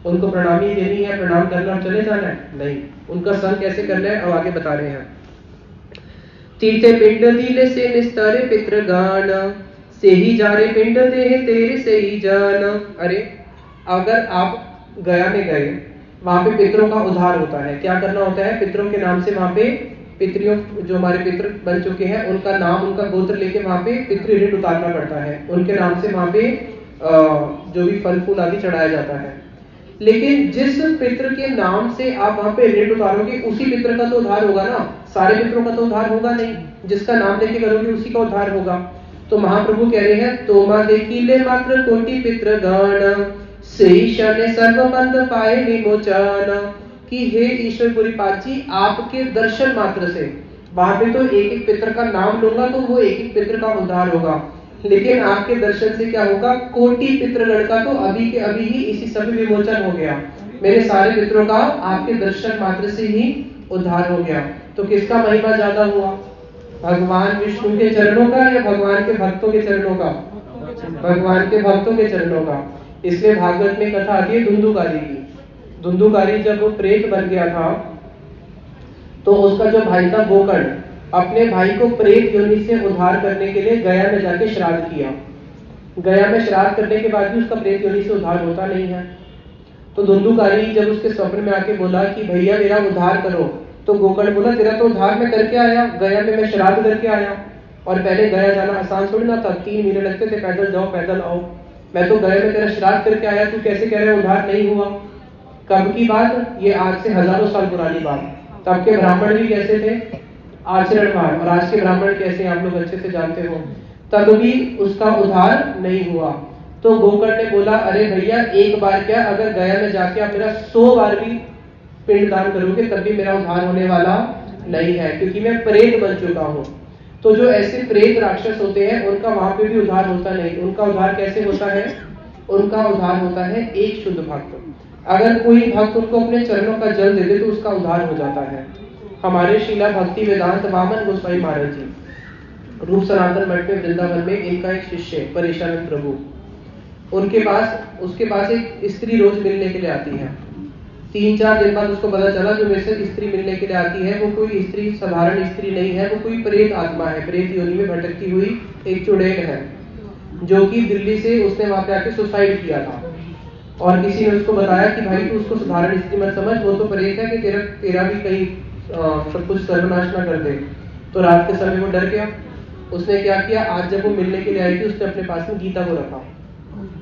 उनको प्रणामी देनी है, प्रणाम करना और चले जाना है? नहीं, उनका संग कैसे करना है अब आगे बता रहे हैं। तीर्थे पिंड दिले से निस्तारे पितृगान, से ही जारे पिंड देह तेरे से ही जान। अरे अगर आप गया में गए, वहां पे पितरों का उद्धार होता है। क्या करना होता है? पितरों के नाम से वहां पे पितरियों, जो हमारे पितर बन चुके हैं, उनका नाम, उनका गोत्र लेके वहां पे पितृ ऋण उतारना पड़ता है। उनके नाम से वहां पे जो भी फल फूल आदि चढ़ाया जाता है। लेकिन जिस पितृ के नाम से आप वहां पे ऋण उतारोगे, उसी पितृ का तो उद्धार होगा ना, सारे पितरों का तो उद्धार होगा नहीं। जिसका नाम लेके करोगे उसी का उद्धार होगा। तो महाप्रभु कह रहे हैं, तोमा देखिले मात्र कोटि पितृ गण, से शने सर्वबंध पाए विमोचन, कि हे ईश्वरपुरी पाद जी, आपके दर्शन मात्र से, वहां पे तो एक एक पितृ का नाम लूंगा तो वो एक एक पितृ का उद्धार होगा, लेकिन आपके दर्शन से क्या होगा? कोटि पितृगण का तो अभी के अभी ही इसी समय विमोचन हो गया। मेरे सारे पितरों का आपके दर्शन मात्र से ही उद्धार हो गया। तो किसका महिमा ज्यादा हुआ? भगवान विष्णु के चरणों का या भगवान के भक्तों के चरणों का? भगवान के भक्तों के चरणों का। इसलिए भागवत में कथा आती है धुंधुकारी की। धुंधुकारी जब वो प्रेत बन गया था, तो उसका जो भाई था गोकर्ण, अपने भाई को प्रेत योनि से उद्धार करने के लिए गया में जाके श्राद्ध किया। गया में श्राद्ध करने के बाद भी उसका प्रेत योनि से उद्धार होता नहीं है। तो धुंधुकारी जब उसके स्वप्न में आके बोला कि भैया मेरा उद्धार करो, तो गोकर्ण बोला तेरा तो उद्धार मैं करके आया, गया में मैं श्राद्ध करके आया। और पहले गया जाना आसान थोड़ी ना था, 3 महीने लगते थे, पैदल जाओ पैदल आओ। मैं तो गया में तेरा श्राद्ध करके आया, तू कैसे कह रहे उद्धार नहीं हुआ? कब की बात? ये आज से हजारों साल पुरानी बात। तब के ब्राह्मण भी कैसे थे? आचरणवान। और आज के ब्राह्मण कैसे, आप लोग अच्छे से जानते हो। तब भी उसका उद्धार नहीं हुआ। तो गोकर्ण ने बोला, अरे भैया एक बार क्या, अगर गया में जाके आप मेरा 100 बार भी पिंडदान करोगे तब भी मेरा उद्धार होने वाला नहीं है, क्योंकि मैं प्रेत बन चुका हूं। तो जो ऐसे प्रेत राक्षस होते हैं, उनका वहां पे भी उद्धार होता नहीं। उनका उद्धार कैसे होता है? उनका उद्धार होता है एक शुद्ध भक्त। अगर कोई भक्त उनको अपने चरणों का जल दे दे तो उसका उद्धार हो जाता है। हमारे शीला भक्ति वेदांत वामन गोस्वामी महाराज जी, रूप सनातन मठ में वृंदावन में, इनका एक शिष्य परेशानंद प्रभु, उसके पास एक स्त्री रोज मिलने के लिए आती है। 3-4 दिन बाद उसको पता चला जो मेरे से स्त्री मिलने के लिए आती है वो कोई स्त्री साधारण स्त्री नहीं है, वो कोई प्रेत आत्मा है, प्रेत योनि में भटकती हुई एक चुड़ैल है, जो कि दिल्ली से उसने वहां पे आके सुसाइड किया था। और किसी ने उसको बताया कि भाई तू उसको साधारण स्त्री मत समझ, वो तो प्रेत है कि तेरा भी कहीं सब कुछ सर्वनाश ना कर दे। तो रात के समय वो डर गया। उसने क्या किया, आज जब वो मिलने के लिए आई थी, उसने अपने पास में गीता को रखा।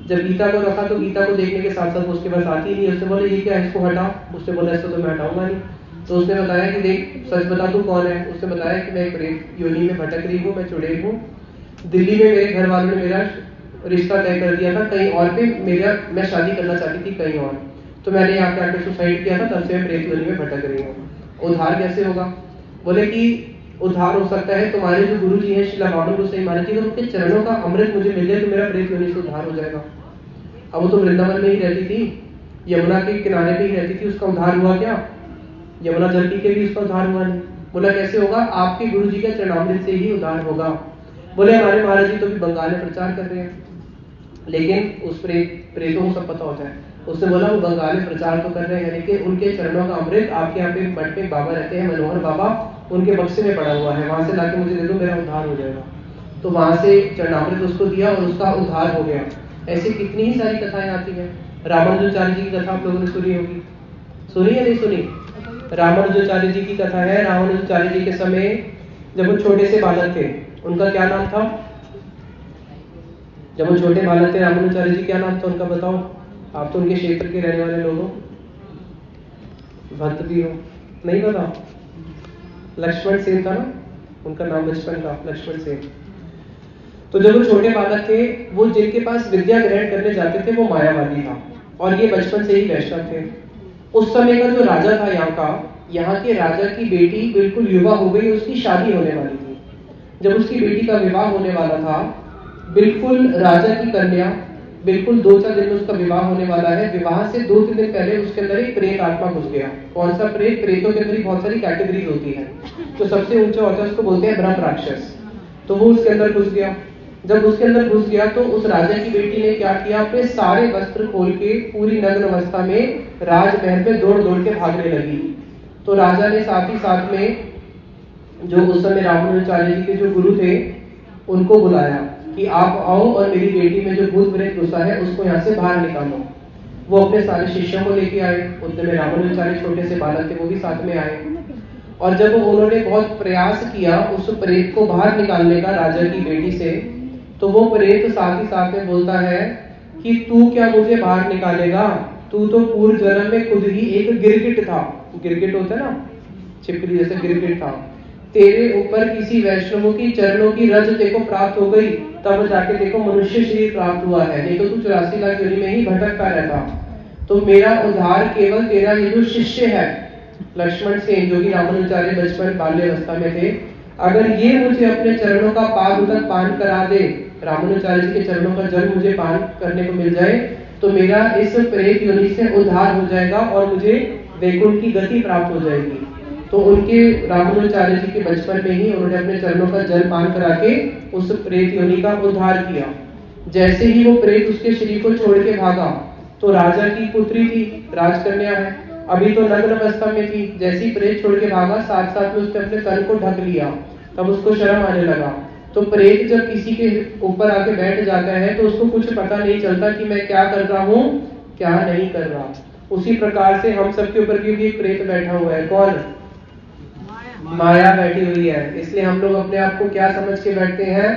जब गीता को रखा तो गीता को देखने के साथ साथ उसके पास आती नहीं। उसने बोला ये क्या है, इसको हटाओ। उसने बोला इसको तो मैं हटाऊंगा नहीं। तो उसने बताया कि देख सच बता तू कौन है। उसने बताया कि मैं प्रेत योनि में भटक रही हूँ, मैं चुड़ैल हूँ। दिल्ली में मेरे घर वालों ने मेरा रिश्ता तय कर दिया था कहीं और पे, मैं शादी करना चाहती थी कहीं और, तो मैंने यहाँ पे आके सुसाइड किया था, तब से मैं प्रेत योनि में भटक रही हूँ। उद्धार कैसे होगा? बोले कि उद्धार हो सकता है, तुम्हारे जो गुरु जी हैं श्रीला बामन गोसाई महाराज जी, उनके चरणों का अमृत मुझे मिल जाए तो मेरा प्रेत योनि से उद्धार हो जाएगा। अब वो तो वृंदावन में ही रहती थी, यमुना के किनारे पे ही रहती थी, उसका उद्धार हुआ क्या? यमुना जल पी के भी उसका उद्धार हुआ नहीं। बोला कैसे होगा? आपके गुरु जी के चरणामृत से ही उद्धार होगा। बोले हमारे महाराज जी तो भी बंगाल में प्रचार कर रहे हैं, लेकिन उस प्रेतों को सब पता होता है। उसने बोला वो बंगाल में प्रचार तो कर रहे हैं, लेकिन उनके चरणों का अमृत आपके यहाँ पे मठ में बाबा रहते हैं, मनोहर बाबा, उनके बक्से में पड़ा हुआ है, वहां से लाके मुझे दे दो, मेरा उद्धार हो जाएगा। तो वहां से चरणामृत उसको दिया और उसका उद्धार हो गया। ऐसी कितनी ही सारी कथाएं आती हैं। रामानुजाचार्य जी की कथा आप लोगों ने सुनी होगी, सुनी या नहीं सुनी? रामानुजाचार्य जी की कथा है। रामानुजाचार्य जी के समय जब वो छोटे से बालक थे, उनका क्या नाम था? जब वो छोटे बालक थे रामानुजाचार्य जी, क्या नाम था उनका? बताओ, आप तो उनके क्षेत्र के रहने वाले लोग हो, भक्त भी हो, नहीं पता? लक्ष्मण सेन था ना उनका नाम, बचपन का लक्ष्मण सेन। तो जब वो छोटे बालक थे, वो जिनके पास विद्या ग्रहण करने जाते थे वो मायावादी था, और ये बचपन से ही वैष्णव थे। उस समय का जो राजा था यहाँ के राजा की बेटी बिल्कुल युवा हो गई, उसकी शादी होने वाली थी। जब उसकी बेटी का विवाह होने वाला था, बिल्कुल राजा की कन्या, बिल्कुल 2-4 दिन में उसका विवाह होने वाला है। विवाह से 2-3 दिन पहले उसके अंदर एक प्रेत आत्मा घुस गया। कौन सा प्रेत? प्रेतों के अंदर बहुत सारी कैटेगरीज होती है, तो सबसे ऊंचा होता है उसको बोलते हैं ब्रह्म राक्षस। तो वो उसके अंदर घुस गया। जब उसके अंदर घुस गया तो उस राजा की बेटी ने क्या किया, अपने सारे वस्त्र खोल के पूरी नग्न अवस्था में राजमहल पे दौड़ दौड़ के भागने लगी। तो राजा ने साथ ही साथ में जो उस समय रामानुजाचार्य जी के जो गुरु थे उनको बुलाया कि आप आओ और मेरी बेटी में जो भूत प्रेत घुसा है उसको यहाँ से बाहर निकालो। वो अपने सारे शिष्यों को लेके आए। उतने में रामानुजाचार्य छोटे से बालक थे, वो भी साथ में आए। और जब उन्होंने बहुत प्रयास किया उस प्रेत को बाहर निकालने का राजा की बेटी से, तो वो प्रेत साथ ही साथ में बोलता है कि तू क्या मुझे बाहर निकालेगा? तू तो पूर्व जन्म में खुद ही एक गिरगिट था। गिरगिट होता है ना, छिपकली जैसे गिरगिट था। तेरे ऊपर किसी वैष्णव की चरणों की रज देखो प्राप्त हो गई, तब जाके देखो मनुष्य शरीर प्राप्त हुआ है, नहीं तो तू 84 लाख योनि में ही भटकता रहता। तो मेरा उद्धार केवल तेरा ये जो शिष्य है लक्ष्मण सेन, जो कि रामानुजाचार्य बचपन बाल्यावस्था में थे, अगर ये मुझे अपने चरणों का पाद उदक पान करा दे, रामानुजाचार्य जी के चरणों का जल मुझे पान करने को मिल जाए, तो मेरा इस प्रेत योनि से उद्धार हो जाएगा और मुझे वैकुंठ की गति प्राप्त हो जाएगी। तो उनके रामानुजाचार्य जी के बचपन में ही उन्होंने अपने चरणों का जल पान करा के उस प्रेत योनि का उद्धार किया। जैसे ही वो प्रेत उसके शरीर को छोड़ के भागा, तो राजा की पुत्री थी, राजकन्या है, अभी तो नग्न अवस्था में थी। जैसे ही प्रेत छोड़ के भागा, साथ साथ में उसने अपने तन को ढक लिया, तब उसको शर्म आने लगा। तो प्रेत जब किसी के ऊपर आके बैठ जाता है तो उसको कुछ पता नहीं चलता कि मैं क्या कर रहा हूँ, क्या नहीं कर रहा। उसी प्रकार से हम सबके ऊपर भी एक प्रेत बैठा हुआ है। कौन? माया बैठी हुई है। इसलिए हम लोग अपने आप को क्या समझ के बैठते हैं,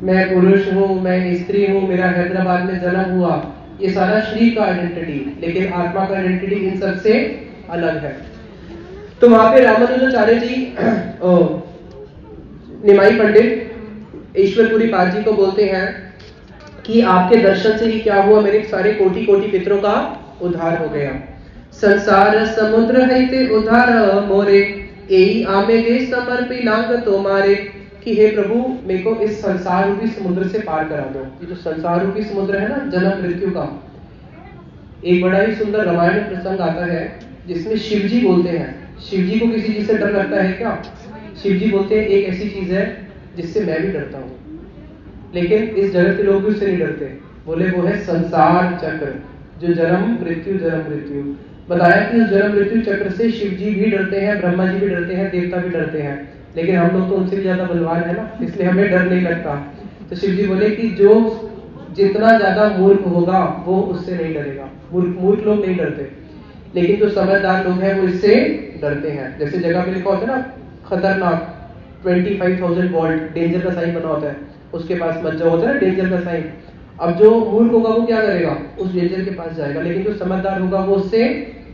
मैं पुरुष हूँ, मैं स्त्री हूँ, मेरा हैदराबाद में जन्म हुआ। ये सारा शरीर का आइडेंटिटी, लेकिन आत्मा का आइडेंटिटी इन सबसे अलग है। तो वहां पे रामानुजाचार्य जी निमाई पंडित ईश्वरपुरी पाद जी को बोलते हैं कि आपके दर्शन से ही क्या हुआ, मेरे सारे कोटि कोटि पितरों का उद्धार हो गया। संसार समुद्र है ते उद्धार मोरे, एई आमे दे समर्पी लांग तो मारे। कि हे प्रभु, मेरे को इस संसार रूपी समुद्र से पार करा दो। ये जो संसार रूपी समुद्र है ना, जन्म मृत्यु का, एक बड़ा ही सुंदर रामायण में प्रसंग आता है जिसमें शिव जी बोलते हैं। शिव जी को किसी चीज से डर लगता है क्या? शिव जी बोलते हैं एक ऐसी चीज है जिससे मैं भी डरता हूँ, लेकिन इस जगत के लोग भी उससे नहीं डरते। बोले वो है संसार चक्र, जो जन्म मृत्यु। बताया कि उस जन्म मृत्यु चक्र से शिव जी भी डरते हैं, ब्रह्मा जी भी डरते हैं, देवता भी डरते हैं, लेकिन हम लोग तो उनसे भी ज्यादा बलवान है ना, इसलिए हमें डर नहीं लगता। तो शिव जी बोले कि जो जितना ज्यादा मूर्ख होगा वो उससे नहीं डरेगा। मूर्ख लोग नहीं डरते, लेकिन जो समझदार लोग हैं वो इससे डरते हैं। जैसे जगह पे लिखा होता है ना, खतरनाक 25,000 वोल्ट डेंजर का साइन बना होता है, उसके पास मत जाओ, होता है ना डेंजर का साइन। अब जो मूर्ख होगा वो क्या करेगा, उस डेंजर के पास जाएगा, लेकिन जो समझदार होगा वो उससे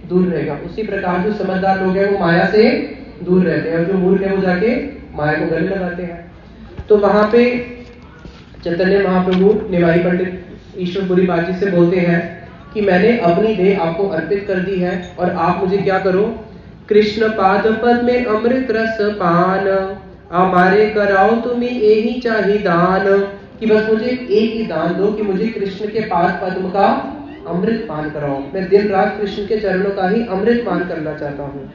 दूर रहेगा। उसी प्रकार जो समझदार लोग हैं वो माया से दूर रहते हैं, और जो मूर्ख है वो जाके माया को गले लगाते हैं। तो वहां पे चैतन्य महाप्रभु निमाई पंडित ईश्वरपुरी पाद जी से बोलते हैं कि मैंने अपनी देह आपको अर्पित कर दी है, और आप मुझे क्या करो, कृष्ण पाद पद में अमृत रस पान, हमारे कराओ तुम्हें यही चाहिए दान, कि बस मुझे एक ही दान दो कि मुझे कृष्ण के पाद पद्म का अमृत पान कराओ। मैं दिन रात कृष्ण के चरणों का ही अमृत पान करना चाहता हूँ,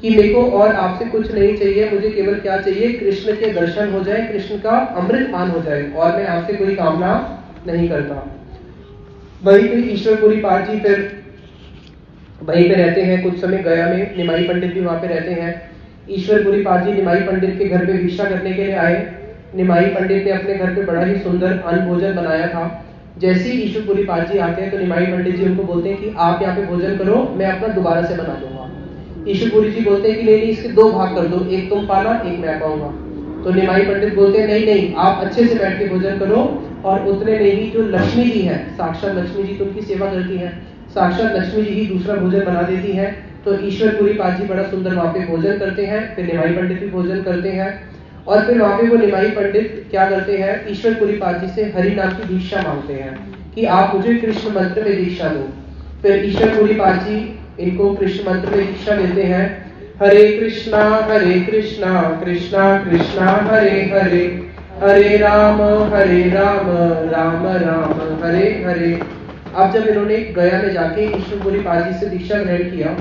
कि मेरे को और आपसे कुछ नहीं चाहिए, मुझे केवल क्या चाहिए, कृष्ण के दर्शन हो जाए, कृष्ण का अमृत पान हो जाए, और मैं आपसे कोई कामना नहीं करता। वहीं पे ईश्वरपुरी पाद जी फिर वहीं पे रहते हैं कुछ समय, गया में निमाई पंडित भी वहां पे रहते हैं। ईश्वरपुरी पाद जी निमाई पंडित के घर पे भिक्षा करने के लिए आए। निमाई पंडित ने अपने घर पे बड़ा ही सुंदर अन्न भोजन बनाया था। जैसे ही ईश्वरपुरी पाद जी आते हैं तो निमाई पंडित जी उनको बोलते हैं कि आप यहाँ पे भोजन करो, मैं अपना दोबारा से बना दूंगा। ईश्वरपुरी जी बोलते हैं कि नहीं, इसके दो भाग कर दो, एक तुम पाना, एक मैं पाऊंगा। तो निमाई पंडित बोलते हैं नहीं नहीं, आप अच्छे से बैठ के भोजन करो। और उतने में ही जो लक्ष्मी जी है, साक्षात लक्ष्मी जी तो उनकी सेवा करती है, साक्षात लक्ष्मी जी ही दूसरा भोजन बना देती है। तो ईश्वरपुरी पाद जी बड़ा सुंदर वहां पे भोजन करते हैं, फिर निमाई पंडित भी भोजन करते हैं। और फिर वहां पे वो निमाई पंडित क्या करते हैं, ईश्वरपुरी पाद जी से हरि नाम की दीक्षा मांगते हैं कि आप मुझे कृष्ण मंत्र में दीक्षा दो। फिर ईश्वरपुरी पाद जी इनको कृष्ण मंत्र में दीक्षा देते हैं। हरे कृष्णा कृष्णा कृष्णा हरे हरे, हरे राम राम राम हरे हरे। अब जब इन्होंने गया में जाके ईश्वरपुरी पाद जी से दीक्षा ग्रहण किया,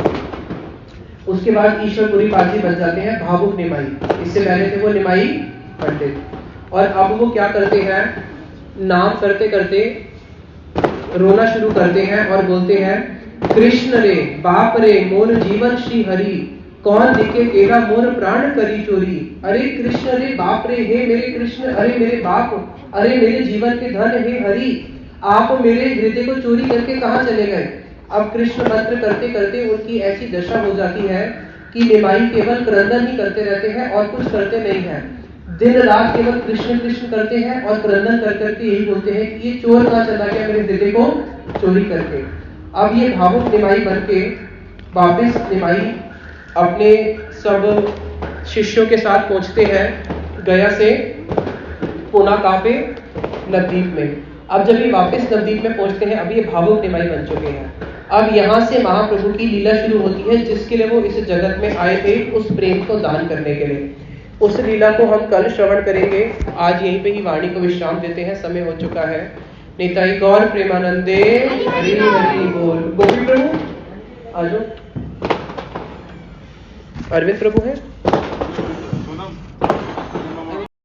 उसके बाद ईश्वरपुरी पाद जी बन जाते हैं भावुक निमाई। इससे पहले थे वो निमाई पंडित। और अब वो क्या करते हैं, नाम करते करते रोना शुरू करते हैं और बोलते हैं, कृष्ण रे बाप रे मोर जीवन श्री हरि, कौन दिखे तेरा मोर प्राण करी चोरी। अरे कृष्ण रे बाप रे, हे मेरे कृष्ण, अरे मेरे बाप, अरे मेरे जीवन के धन हे हरि, आप मेरे हृदय को चोरी करके कहाँ चले गए। अब कृष्ण मंत्र करते करते उनकी ऐसी दशा हो जाती है कि निमाई केवल क्रंदन ही करते रहते हैं और कुछ करते नहीं है। दिन रात केवल कृष्ण कृष्ण करते हैं और क्रंदन कर करके यही बोलते हैं कि ये चोर कहाँ चला गया मेरे हृदय को चोरी करके। अब ये भावुक निमाई बन के वापिस निमाई अपने सब शिष्यों के साथ पहुंचते हैं गया से पुनाका पे नवद्वीप में। अब जब ये वापस नवद्वीप में पहुंचते हैं, अब ये भावुक निमाई बन चुके हैं। अब यहाँ से महाप्रभु की लीला शुरू होती है, जिसके लिए वो इस जगत में आए थे, उस प्रेम को दान करने के लिए। उस लीला को हम कल श्रवण करेंगे। आज यहीं पे ही वाणी को विश्राम देते हैं, समय हो चुका है। निताई गौर प्रेमानंदे हरि हरि बोल। गोपी प्रभु आ जाओ, अरविंद प्रभु है।